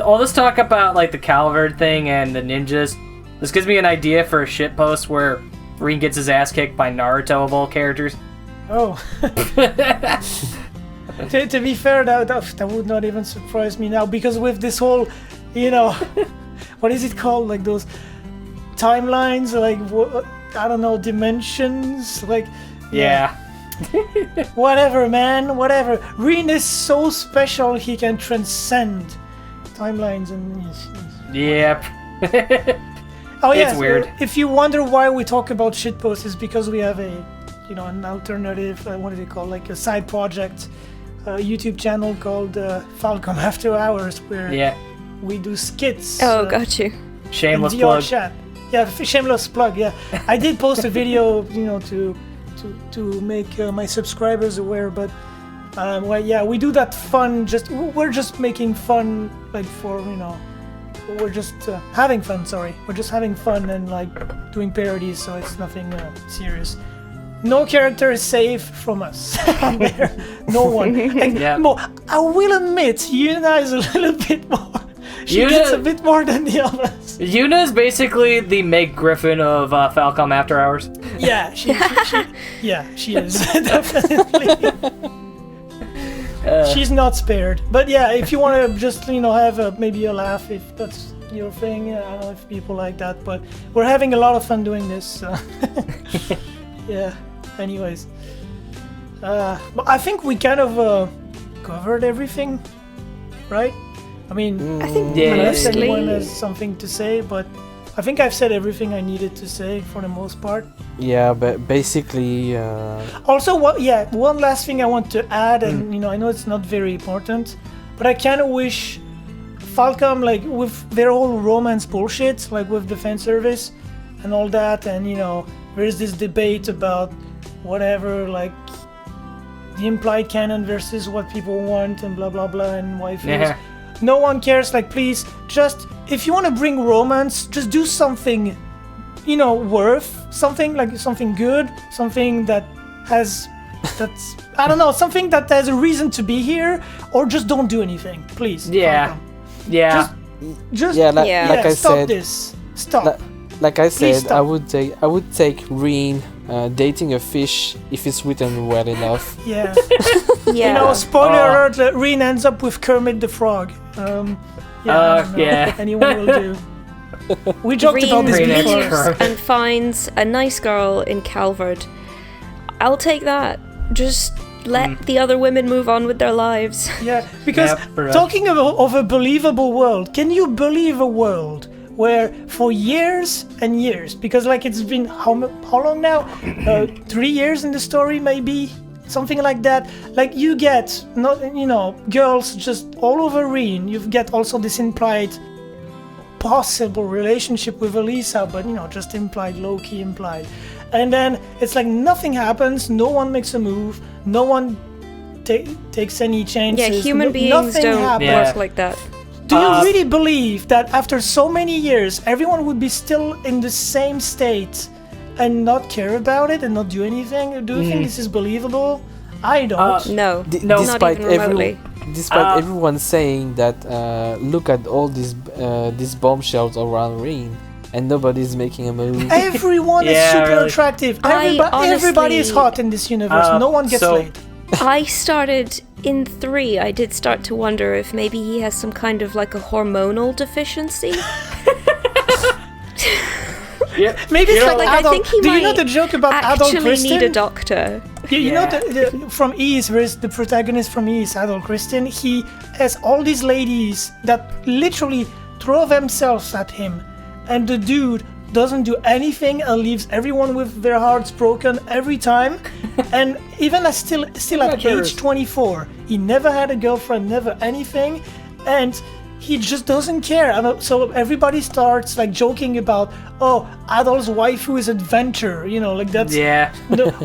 All this talk about like the Calvard thing and the ninjas. This gives me an idea for a shitpost where Reen gets his ass kicked by Naruto of all characters. Oh. to be fair, that would not even surprise me now, because with this whole, what is it called? Like those timelines, like I don't know, dimensions, like Yeah. whatever, man, whatever. Reen is so special; he can transcend timelines and. Yep. Oh yeah, It's weird. If you wonder why we talk about shitposts, it's because we have an alternative, what do they call, like a side project, YouTube channel called Falcom After Hours, where we do skits. Oh, got you. Shameless in plug. VR chat. Yeah, shameless plug. Yeah, I did post a video, to make my subscribers aware, but we do that fun. We're just making fun, like for we're just having fun. Sorry, we're just having fun and like doing parodies, so it's nothing serious. No character is safe from us. There. No one. I will admit, Yuna is a little bit more. She gets a bit more than the others. Yuna is basically the Meg Griffin of Falcom After Hours. Yeah, she is definitely. She's not spared. But yeah, if you want to just have maybe a laugh, if that's your thing, I don't know if people like that, but we're having a lot of fun doing this. So. Yeah. Anyways, but I think we kind of covered everything, right? I mean, I think unless mostly. anyone has something to say, but I think I've said everything I needed to say for the most part. Yeah, but basically. Also, one last thing I want to add, and I know it's not very important, but I kind of wish Falcom, like with their whole romance bullshit, like with the fan service and all that, and there's this debate about whatever, like the implied canon versus what people want and blah blah blah and waifus. Yeah. No one cares. Like, please, just if you want to bring romance, just do something, worth something, like something good, something that's I don't know, something that has a reason to be here, or just don't do anything, please. Yeah. Falcom. Yeah. Just like I stop said. this. Stop. Like I said, stop. I would take Reen dating a fish if it's written well enough. Yeah. Yeah. Spoiler alert, Reen ends up with Kermit the Frog. I don't know. Yeah. Anyone will do. We joked about this Reen before. leaves and finds a nice girl in Calvard. I'll take that. Just let the other women move on with their lives. Yeah, because Yep, talking of a believable world, can you believe a world where for years and years, because like it's been how long now? 3 years in the story, maybe something like that. Like you get girls just all over Reen. You get also this implied possible relationship with Elisa, but just implied, low-key implied. And then it's like nothing happens. No one makes a move. No one takes any chances. Yeah, human beings nothing don't happens. work like that. Do you really believe that after so many years, everyone would be still in the same state and not care about it and not do anything? Do you think this is believable? I don't. No, No. not even remotely. Despite everyone saying that, look at all these bombshells around Reen, and nobody's making a move. Everyone is Yeah, super really. attractive. I Everybody is honestly- hot in this universe. No one gets so- laid. I started in 3. I did start to wonder if maybe he has some kind of like a hormonal deficiency. Yeah. Maybe it's like like, I adult. think he Do you know might the joke about adult actually Kristen? need a doctor. You know from Ease, there's the protagonist from Ease, Adult Kristen. He has all these ladies that literally throw themselves at him, and the dude doesn't do anything and leaves everyone with their hearts broken every time. And even still at age 24, he never had a girlfriend, never anything. And he just doesn't care. And so everybody starts like joking about, oh, Adol's waifu is adventure, like that's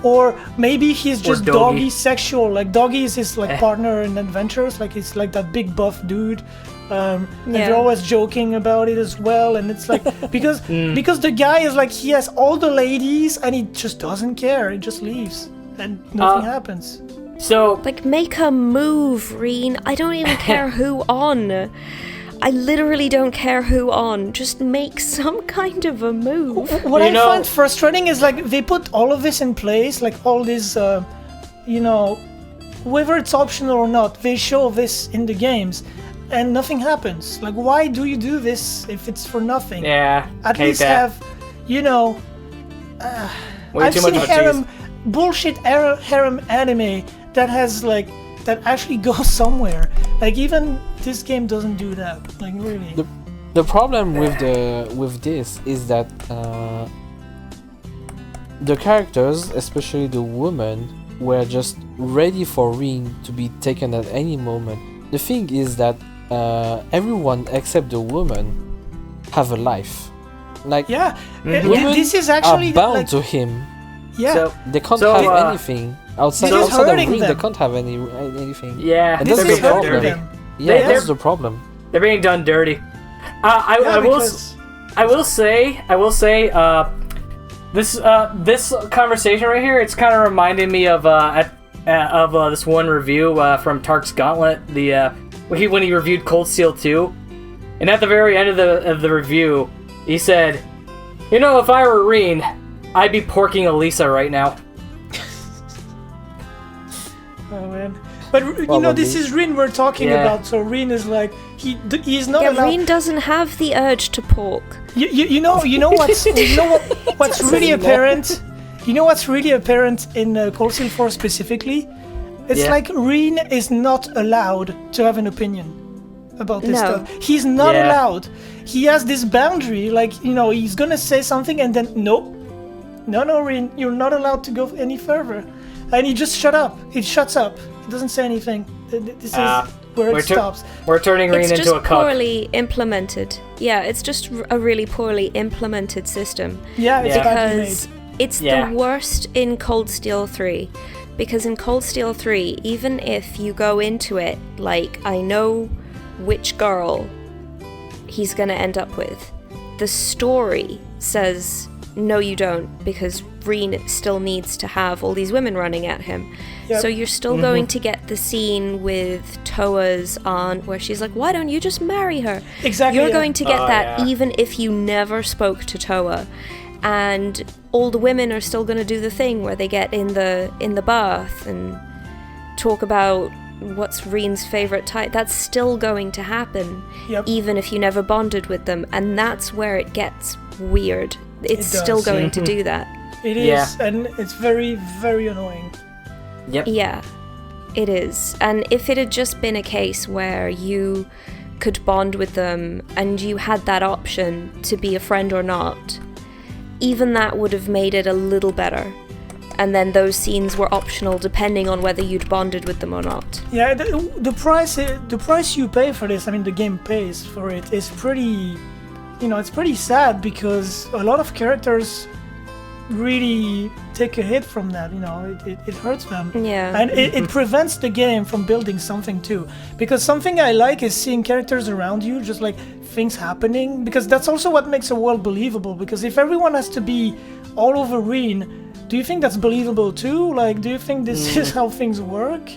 or maybe he's just doggy sexual. Like Doggy is his like partner in adventures, like he's like that big buff dude. And they're always joking about it as well, and it's like because the guy is like he has all the ladies and he just doesn't care. He just leaves and nothing happens. So like make a move, Reen. I don't even care who on. I literally don't care who on. Just make some kind of a move. What I find frustrating is like they put all of this in place, like all this, whether it's optional or not, they show this in the games, and nothing happens. Like, why do you do this if it's for nothing? Yeah. At least have, I've seen bullshit harem anime that has like that actually goes somewhere. Like even this game doesn't do that. Like really. The problem with this is that the characters, especially the women, were just ready for Reen to be taken at any moment. The thing is that everyone except the woman have a life. Like women this is actually are bound like, to him. Yeah, so they can't have anything outside of Reen. They can't have anything. Yeah, and that's the problem. Yeah, that's the problem. They're being done dirty. I will say, this conversation right here, it's kind of reminding me of this one review from Tark's Gauntlet, when he reviewed Cold Steel 2, and at the very end of the review, he said, if I were Reen, I'd be porking Elisa right now. Oh man. But this is Reen we're talking about, so Reen is like he's not allowed. Reen doesn't have the urge to pork. You know what's really apparent. You know what's really apparent in Cold Steel 4 specifically? It's like Reen is not allowed to have an opinion about this stuff. He's not allowed. He has this boundary, like he's gonna say something and then no, Reen, you're not allowed to go any further, and he just shuts up. He doesn't say anything. This is where it stops. We're turning Reen into a cuck. It's just poorly implemented. Yeah, it's just a really poorly implemented system. Yeah, it's because it's the worst in Cold Steel 3. Because in Cold Steel 3, even if you go into it like, I know which girl he's gonna end up with, the story says, no you don't, because Reen still needs to have all these women running at him. Yep. So you're still going to get the scene with Toa's aunt where she's like, why don't you just marry her? Exactly. You're going to get that even if you never spoke to Toa. And all the women are still going to do the thing where they get in the bath and talk about what's Reen's favorite type. That's still going to happen, even if you never bonded with them. And that's where it gets weird. It's still going to do that. It is, and it's very, very annoying. Yep. Yeah, it is. And if it had just been a case where you could bond with them and you had that option to be a friend or not, even that would have made it a little better. And then those scenes were optional depending on whether you'd bonded with them or not. Yeah, the price you pay for this, I mean the game pays for it, is pretty, it's pretty sad because a lot of characters really take a hit from that. It hurts them. Yeah. And it prevents the game from building something too. Because something I like is seeing characters around you, just like things happening, because that's also what makes a world believable. Because if everyone has to be all over Reen, do you think that's believable too? Like, do you think this is how things work?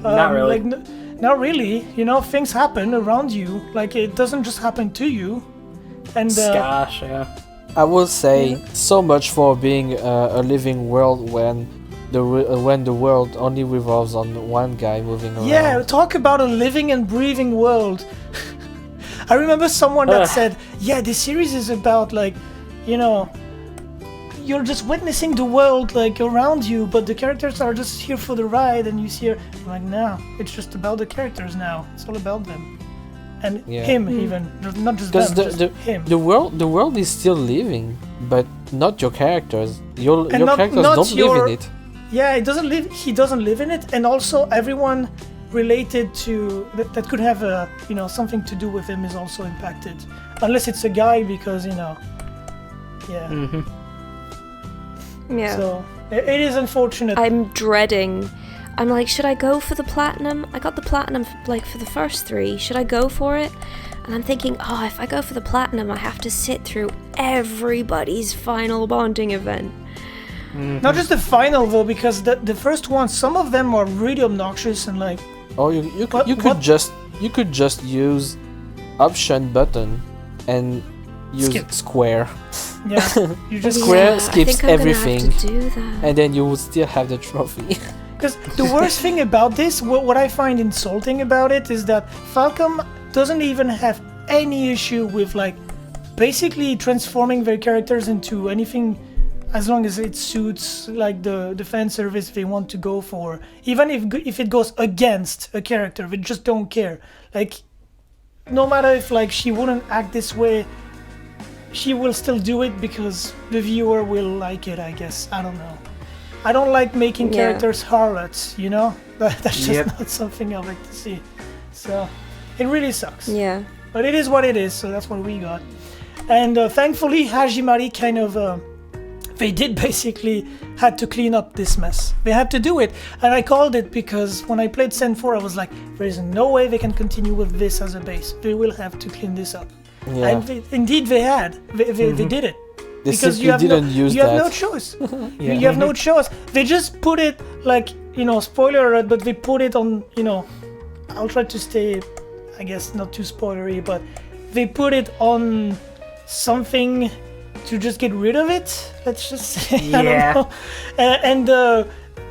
Not really. Not really. Things happen around you. Like, it doesn't just happen to you. And gosh, yeah. I will say so much for being a living world when the world only revolves on one guy moving around. Yeah, talk about a living and breathing world. I remember someone that said, "Yeah, this series is about like, you're just witnessing the world like around you, but the characters are just here for the ride." And you see her like, "No, it's just about the characters now. It's all about them." And him even, not just them, just him. The world is still living, but not your characters. Your characters don't live in it. Yeah, he doesn't live in it, and also everyone related to that could have a something to do with him is also impacted, unless it's a guy, because yeah. Yeah. So it is unfortunate. I'm dreading. I'm like, should I go for the platinum? I got the platinum for the first 3. Should I go for it? And I'm thinking, oh, if I go for the platinum, I have to sit through everybody's final bonding event. Not just the final though, because the first one, some of them are really obnoxious and like. Oh, you could just use option button and use Skip. square. Yeah, you just Square I skips think I'm everything. Gonna have to do that. And then you would still have the trophy. Because the worst thing about this, what I find insulting about it, is that Falcom doesn't even have any issue with like basically transforming their characters into anything, as long as it suits like the fan service they want to go for. Even if it goes against a character, they just don't care. Like, no matter if like she wouldn't act this way, she will still do it because the viewer will like it, I guess. I don't know. I don't like making characters harlots, That's just not something I like to see. So, it really sucks. Yeah. But it is what it is, so that's what we got. And thankfully, Hajimari kind of... they did basically had to clean up this mess. They had to do it. And I called it because when I played Sen 4, I was like, there is no way they can continue with this as a base. They will have to clean this up. Yeah. And indeed they had. They did it. They Because simply didn't use you that. have no choice. You have no choice. They just put it like, spoiler alert, but they put it on, I'll try to stay, I guess, not too spoilery, but they put it on something to just get rid of it. Let's just say, I don't know. And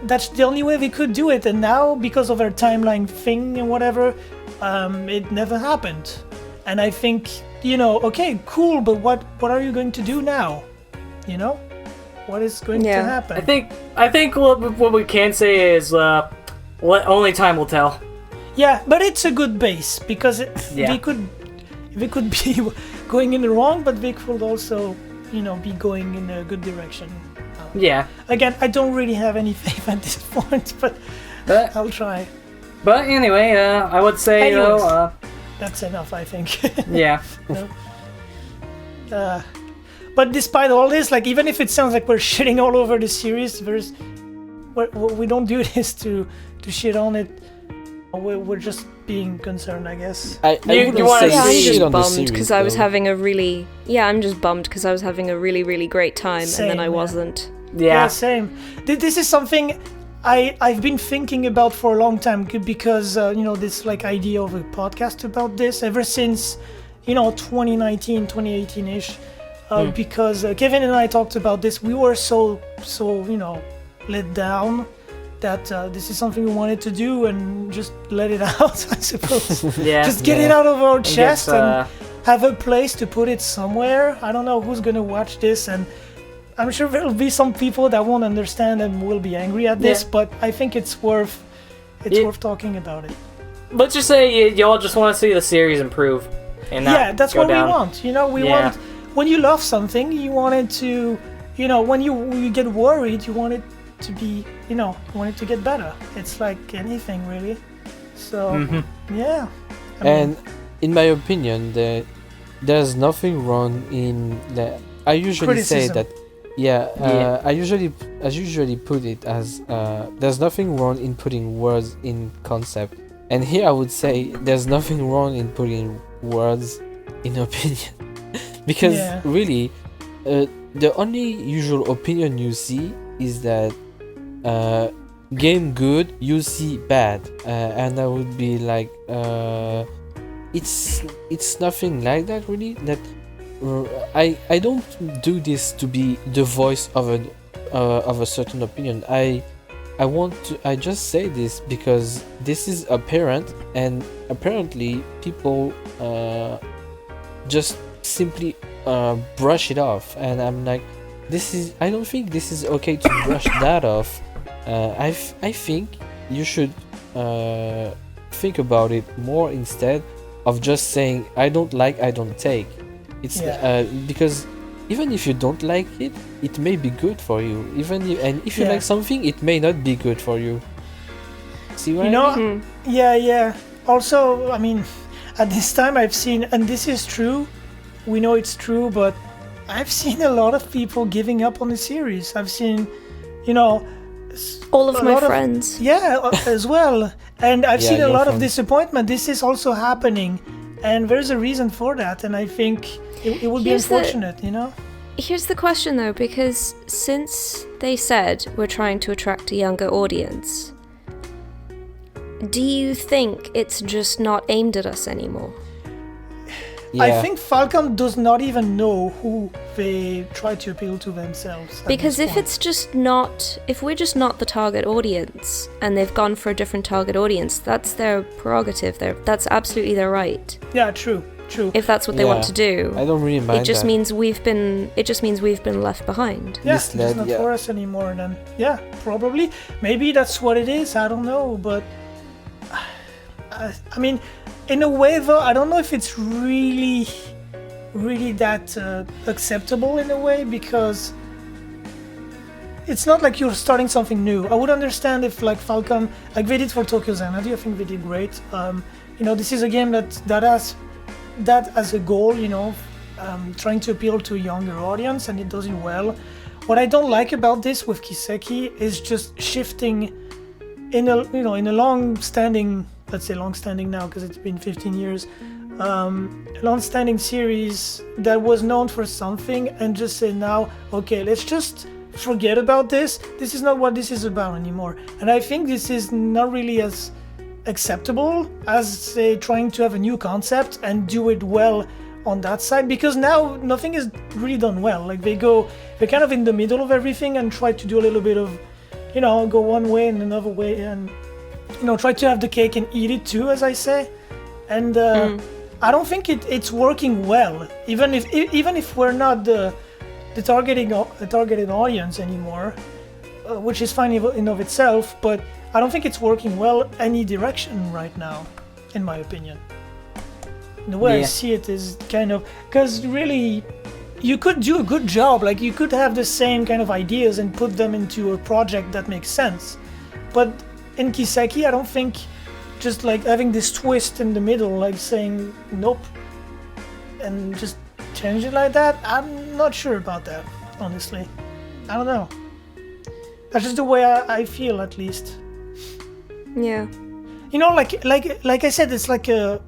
that's the only way they could do it. And now, because of our timeline thing and whatever, it never happened. And I think, okay, cool, but what are you going to do now? What is going to happen? I think what we can say is only time will tell. Yeah, but it's a good base because they could be going in the wrong, but they could also, be going in a good direction. Again, I don't really have any faith at this point, but I'll try. But anyway, I would say that's enough, I think. Yeah. But despite all this, like, even if it sounds like we're shitting all over the series, we don't do this to shit on it. We're just being concerned, I guess. I wouldn't say I'm shit just on the bummed series, because I was though. having a really... Yeah, I'm just bummed because I was having a really, really great time Same, and then I yeah. wasn't. Yeah, same. This is something I've been thinking about for a long time because, this like idea of a podcast about this ever since, 2019, 2018-ish. Because Kevin and I talked about this. We were so let down that this is something we wanted to do and just let it out, I suppose. Just get it out of our chest and have a place to put it somewhere. I don't know who's going to watch this, and I'm sure there'll be some people that won't understand and will be angry at this, but I think it's worth talking about it. Let's just say y'all just want to see the series improve. And that's what down. we want. We want, when you love something, you want it to, when you get worried, you want it to be, you want it to get better. It's like anything, really. So, yeah. And in my opinion, there's nothing wrong in that. I usually say that. I usually put it as there's nothing wrong in putting words in concept, and here I would say there's nothing wrong in putting words in opinion, because really, the only usual opinion you see is that game good, you see bad, and I would be like, it's nothing like that really. That I don't do this to be the voice of a certain opinion. I just say this because this is apparent, and apparently people just simply brush it off, and I'm like, I don't think this is okay to brush that off. I think you should think about it more instead of just saying I don't take. It's because even if you don't like it, it may be good for you. And if you like something, it may not be good for you. See what I mean? Yeah. Also, I mean, at this time I've seen, and this is true, we know it's true, but I've seen a lot of people giving up on the series. I've seen, you know, All of a my lot friends. as well. And I've Yeah, seen a your lot of friends. disappointment. This is also happening, and there's a reason for that. And I think it would be Here's the- unfortunate, you know? Here's the question though, because since they said we're trying to attract a younger audience, do you think it's just not aimed at us anymore? Yeah. I think Falcom does not even know who they try to appeal to themselves. at Because this if point. it's just not, if we're just not the target audience and they've gone for a different target audience, that's their prerogative. That's absolutely their right. Yeah, true. If that's what they want to do, I don't really mind it just that. means we've been left behind. Yeah, it's misled, not yeah. for us anymore then. Yeah, probably. Maybe that's what it is, I don't know, but I mean, in a way though, I don't know if it's really that acceptable in a way, because it's not like you're starting something new. I would understand if like Falcom, like they did for Tokyo Xanadu, I think they did great. You know, this is a game that has that as a goal, you know, trying to appeal to a younger audience, and it does it well. What I don't like about this with Kiseki is just shifting in a long-standing, let's say long-standing now because it's been 15 years, long-standing series that was known for something, and just say now, okay, let's just forget about this. This is not what this is about anymore. And I think this is not really as acceptable as, say, trying to have a new concept and do it well on that side, because now nothing is really done well. Like they're kind of in the middle of everything and try to do a little bit of, you know, go one way and another way, and, you know, try to have the cake and eat it too, as I say. And I don't think it's working well, even if we're not the targeted audience anymore, which is fine in of itself, but I don't think it's working well any direction right now, in my opinion. The way I see it is kind of, because really you could do a good job, like you could have the same kind of ideas and put them into a project that makes sense, but in Kiseki I don't think just like having this twist in the middle, like saying nope and just change it like that, I'm not sure about that, honestly. I don't know. That's just the way I feel, at least. Yeah. You know, like I said, it's like a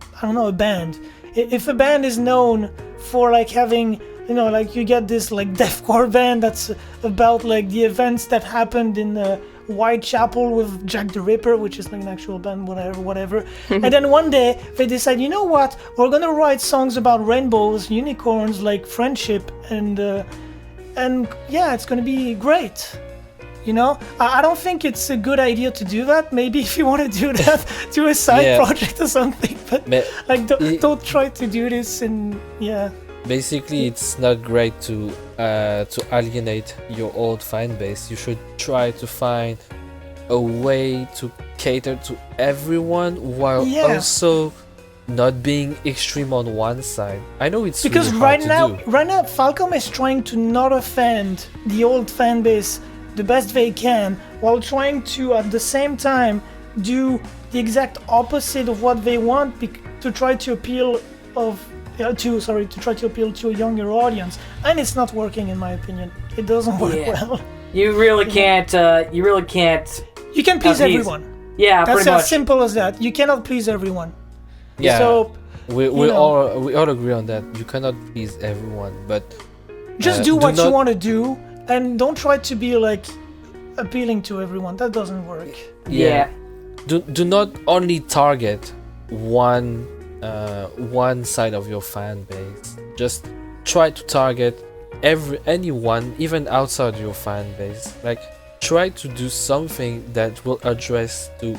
band. If a band is known for like having, you know, like you get this like deathcore band that's about like the events that happened in Whitechapel with Jack the Ripper, which is like an actual band, whatever. And then one day they decide, you know what, we're gonna write songs about rainbows, unicorns, like friendship, and yeah, it's gonna be great. You know, I don't think it's a good idea to do that. Maybe if you want to do that, do a side project or something. But like, don't try to do this. And yeah. Basically, it's not great to alienate your old fan base. You should try to find a way to cater to everyone while also not being extreme on one side. I know it's because really right hard to do. now, Falcom is trying to not offend the old fan base the best they can, while trying to at the same time do the exact opposite of what they want to try to appeal to a younger audience, and it's not working, in my opinion. It doesn't work well. You really can't. You can please everyone. Yeah, that's pretty as much. simple as that. You cannot please everyone. Yeah, so we all agree on that. You cannot please everyone, but just do what you want to do, and don't try to be like appealing to everyone. That doesn't work. Yeah. Do not only target one side of your fan base. Just try to target anyone, even outside your fan base. Like, try to do something that will address to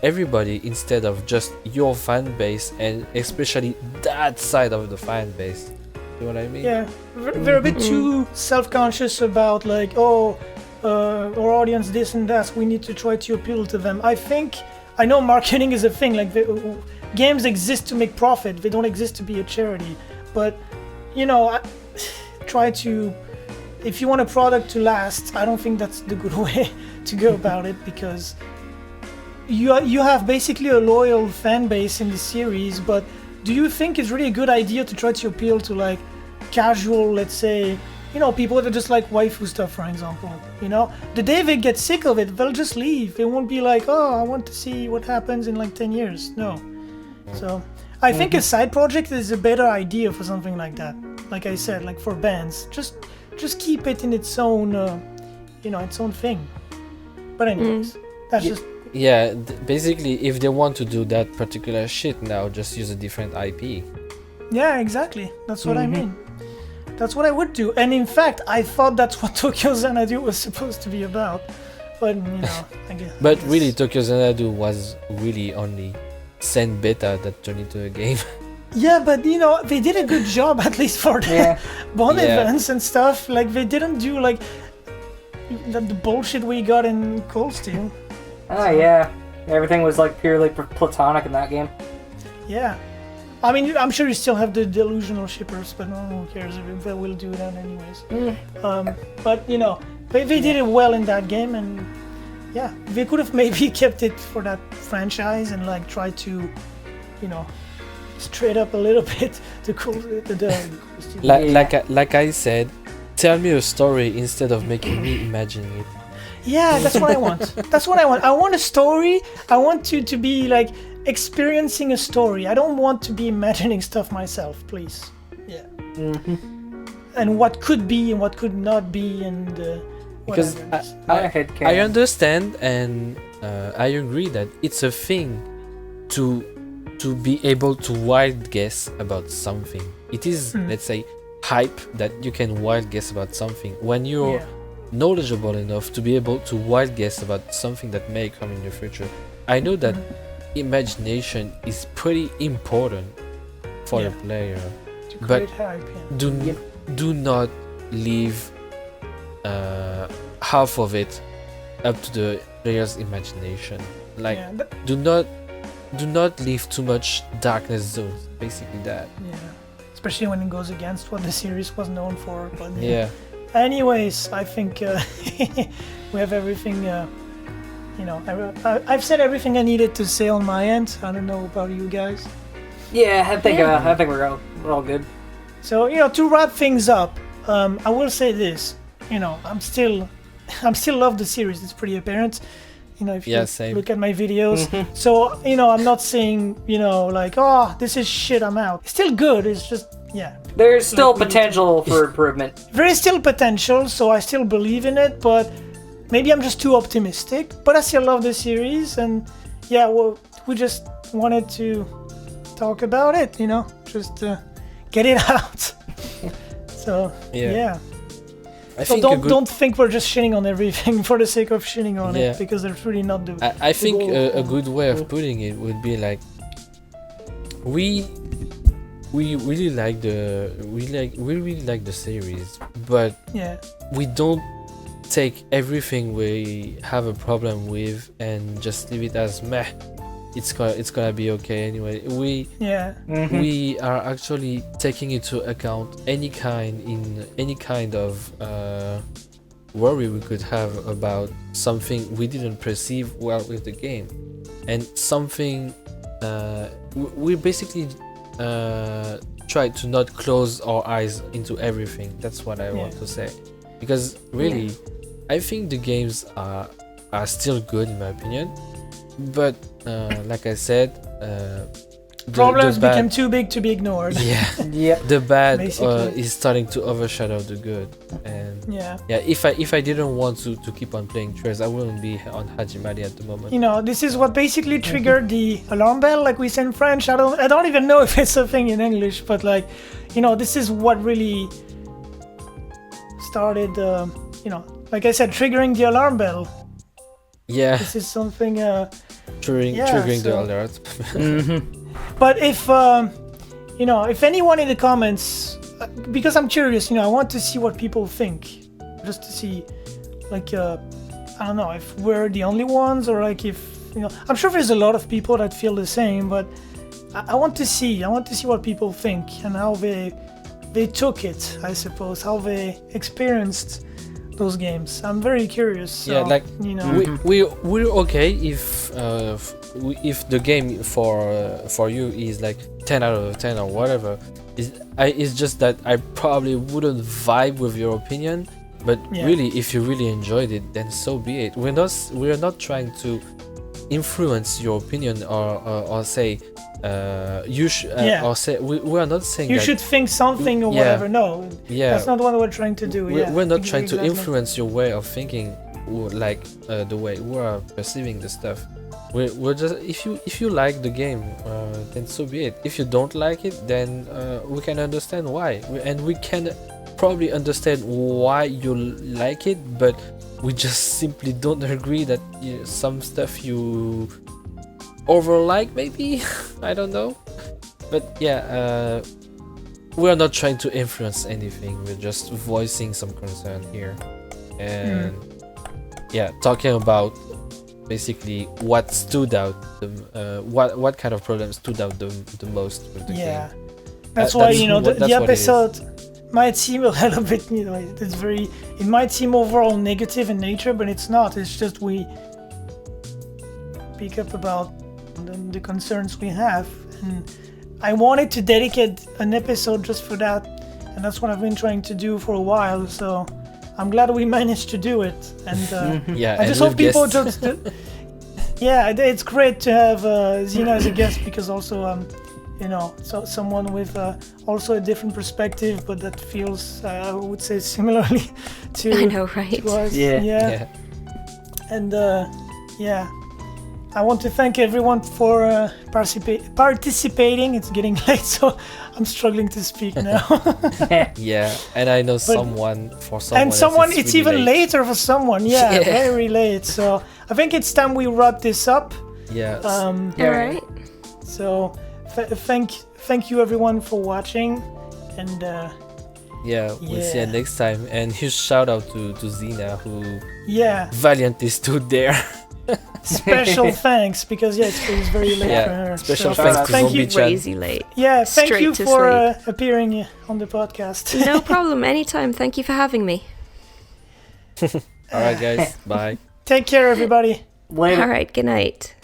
everybody instead of just your fan base, and especially that side of the fan base. You know what I mean? Yeah, they're a bit too self-conscious about like, our audience this and that, we need to try to appeal to them. I know marketing is a thing, like games exist to make profit, they don't exist to be a charity, but you know, if you want a product to last, I don't think that's the good way to go about it, because you have basically a loyal fan base in the series, but do you think it's really a good idea to try to appeal to like casual, let's say, people that just like waifu stuff, for example? The day they get sick of it, they'll just leave. They won't be like, oh, I want to see what happens in like 10 years. No. So I think a side project is a better idea for something like that. Like I said, like for bands, just keep it in its own, its own thing. But anyways, that's just. Yeah, basically, if they want to do that particular shit now, just use a different IP. Yeah, exactly. That's what I mean. That's what I would do. And in fact, I thought that's what Tokyo Xanadu was supposed to be about. But, I guess. But really, Tokyo Xanadu was really only Sen Beta that turned into a game. Yeah, but, they did a good job, at least for the Bond events and stuff. Like, they didn't do, like, the bullshit we got in Cold Steel. Oh, yeah. Everything was, like, purely platonic in that game. Yeah. I mean, I'm sure you still have the delusional shippers, but no one cares if they will do that anyways. But, they did it well in that game, and yeah, they could have maybe kept it for that franchise and, like, tried to, straight up a little bit the like I said, tell me a story instead of making me imagining it. Yeah, that's what I want. I want a story. I want you to be like experiencing a story. I don't want to be imagining stuff myself, please. Yeah. And what could be and what could not be, and because I understand and I agree that it's a thing to be able to wild guess about something. It is, let's say, hype that you can wild guess about something when you're knowledgeable enough to be able to wild guess about something that may come in the future. I know that imagination is pretty important for the player, but hype, do not leave half of it up to the player's imagination. Like, do not leave too much darkness zones. Basically that. Yeah. Especially when it goes against what the series was known for. But yeah. Anyways, I think we have everything. I've said everything I needed to say on my end. I don't know about you guys. Yeah, I think we're all good. So to wrap things up, I will say this. I'm still love the series. It's pretty apparent. If you look at my videos. So I'm not saying like, oh, this is shit, I'm out. It's still good. It's just there's still potential for improvement. There is still potential, so I still believe in it, but maybe I'm just too optimistic. But I still love the series, and we just wanted to talk about it, just get it out. So So don't think we're just shitting on everything for the sake of shitting on it, because there's really not the. I think a good way of putting it would be like, we really like the series, but we don't take everything we have a problem with and just leave it as meh. It's gonna be okay anyway. We are actually taking into account any kind of worry we could have about something we didn't perceive well with the game, and something we basically try to not close our eyes into everything. That's what I want to say, because really I think the games are still good in my opinion, but like I said, problems become too big to be ignored. The bad is starting to overshadow the good, and if I didn't want to keep on playing Trails, I wouldn't be on Hajimari at the moment. This is what basically triggered the alarm bell, like we say in French. I don't even know if it's a thing in English, but like, this is what really started, like I said, triggering the alarm bell. This is something triggering the alert. But if anyone in the comments, because I'm curious, I want to see what people think, just to see, like, I don't know if we're the only ones, or like if I'm sure there's a lot of people that feel the same, but I want to see what people think and how they took it, I suppose, how they experienced those games. I'm very curious. So, Yeah, like you know, we're okay if the game for you is like 10 out of 10 or whatever. It's just that I probably wouldn't vibe with your opinion, but really, if you really enjoyed it, then so be it. We're not trying to influence your opinion or say you should or say we are not saying you that should think something or whatever. No, that's not what we're trying to do. We're not trying to influence your way of thinking, like the way we are perceiving the stuff. We're just if you like the game, then so be it. If you don't like it, then we can understand why, and we can probably understand why you like it, but we just simply don't agree that some stuff you overlike, maybe. I don't know, but we are not trying to influence anything. We're just voicing some concern here, and talking about basically what stood out, what kind of problems stood out the most with the game. That's why the episode might seem a little bit, it might seem overall negative in nature, but it's not. It's just we speak up about the concerns we have, and I wanted to dedicate an episode just for that, and that's what I've been trying to do for a while, so I'm glad we managed to do it, and I just hope people just it's great to have Zina as a guest, because also so someone with also a different perspective, but that feels I would say similarly to I know, right? to us. And I want to thank everyone for participating. It's getting late, so I'm struggling to speak now. And I know someone it's even later for someone. Very late. So I think it's time we wrap this up. All right. So thank you everyone for watching, and we'll see you next time. And huge shout out to Zina, who valiantly stood there. Special thanks, because it's very late for her. Special thanks to thank you. Crazy late. Thank you for appearing on the podcast. No problem, anytime. Thank you for having me. Alright guys, bye. Take care everybody. Later. Alright, good night.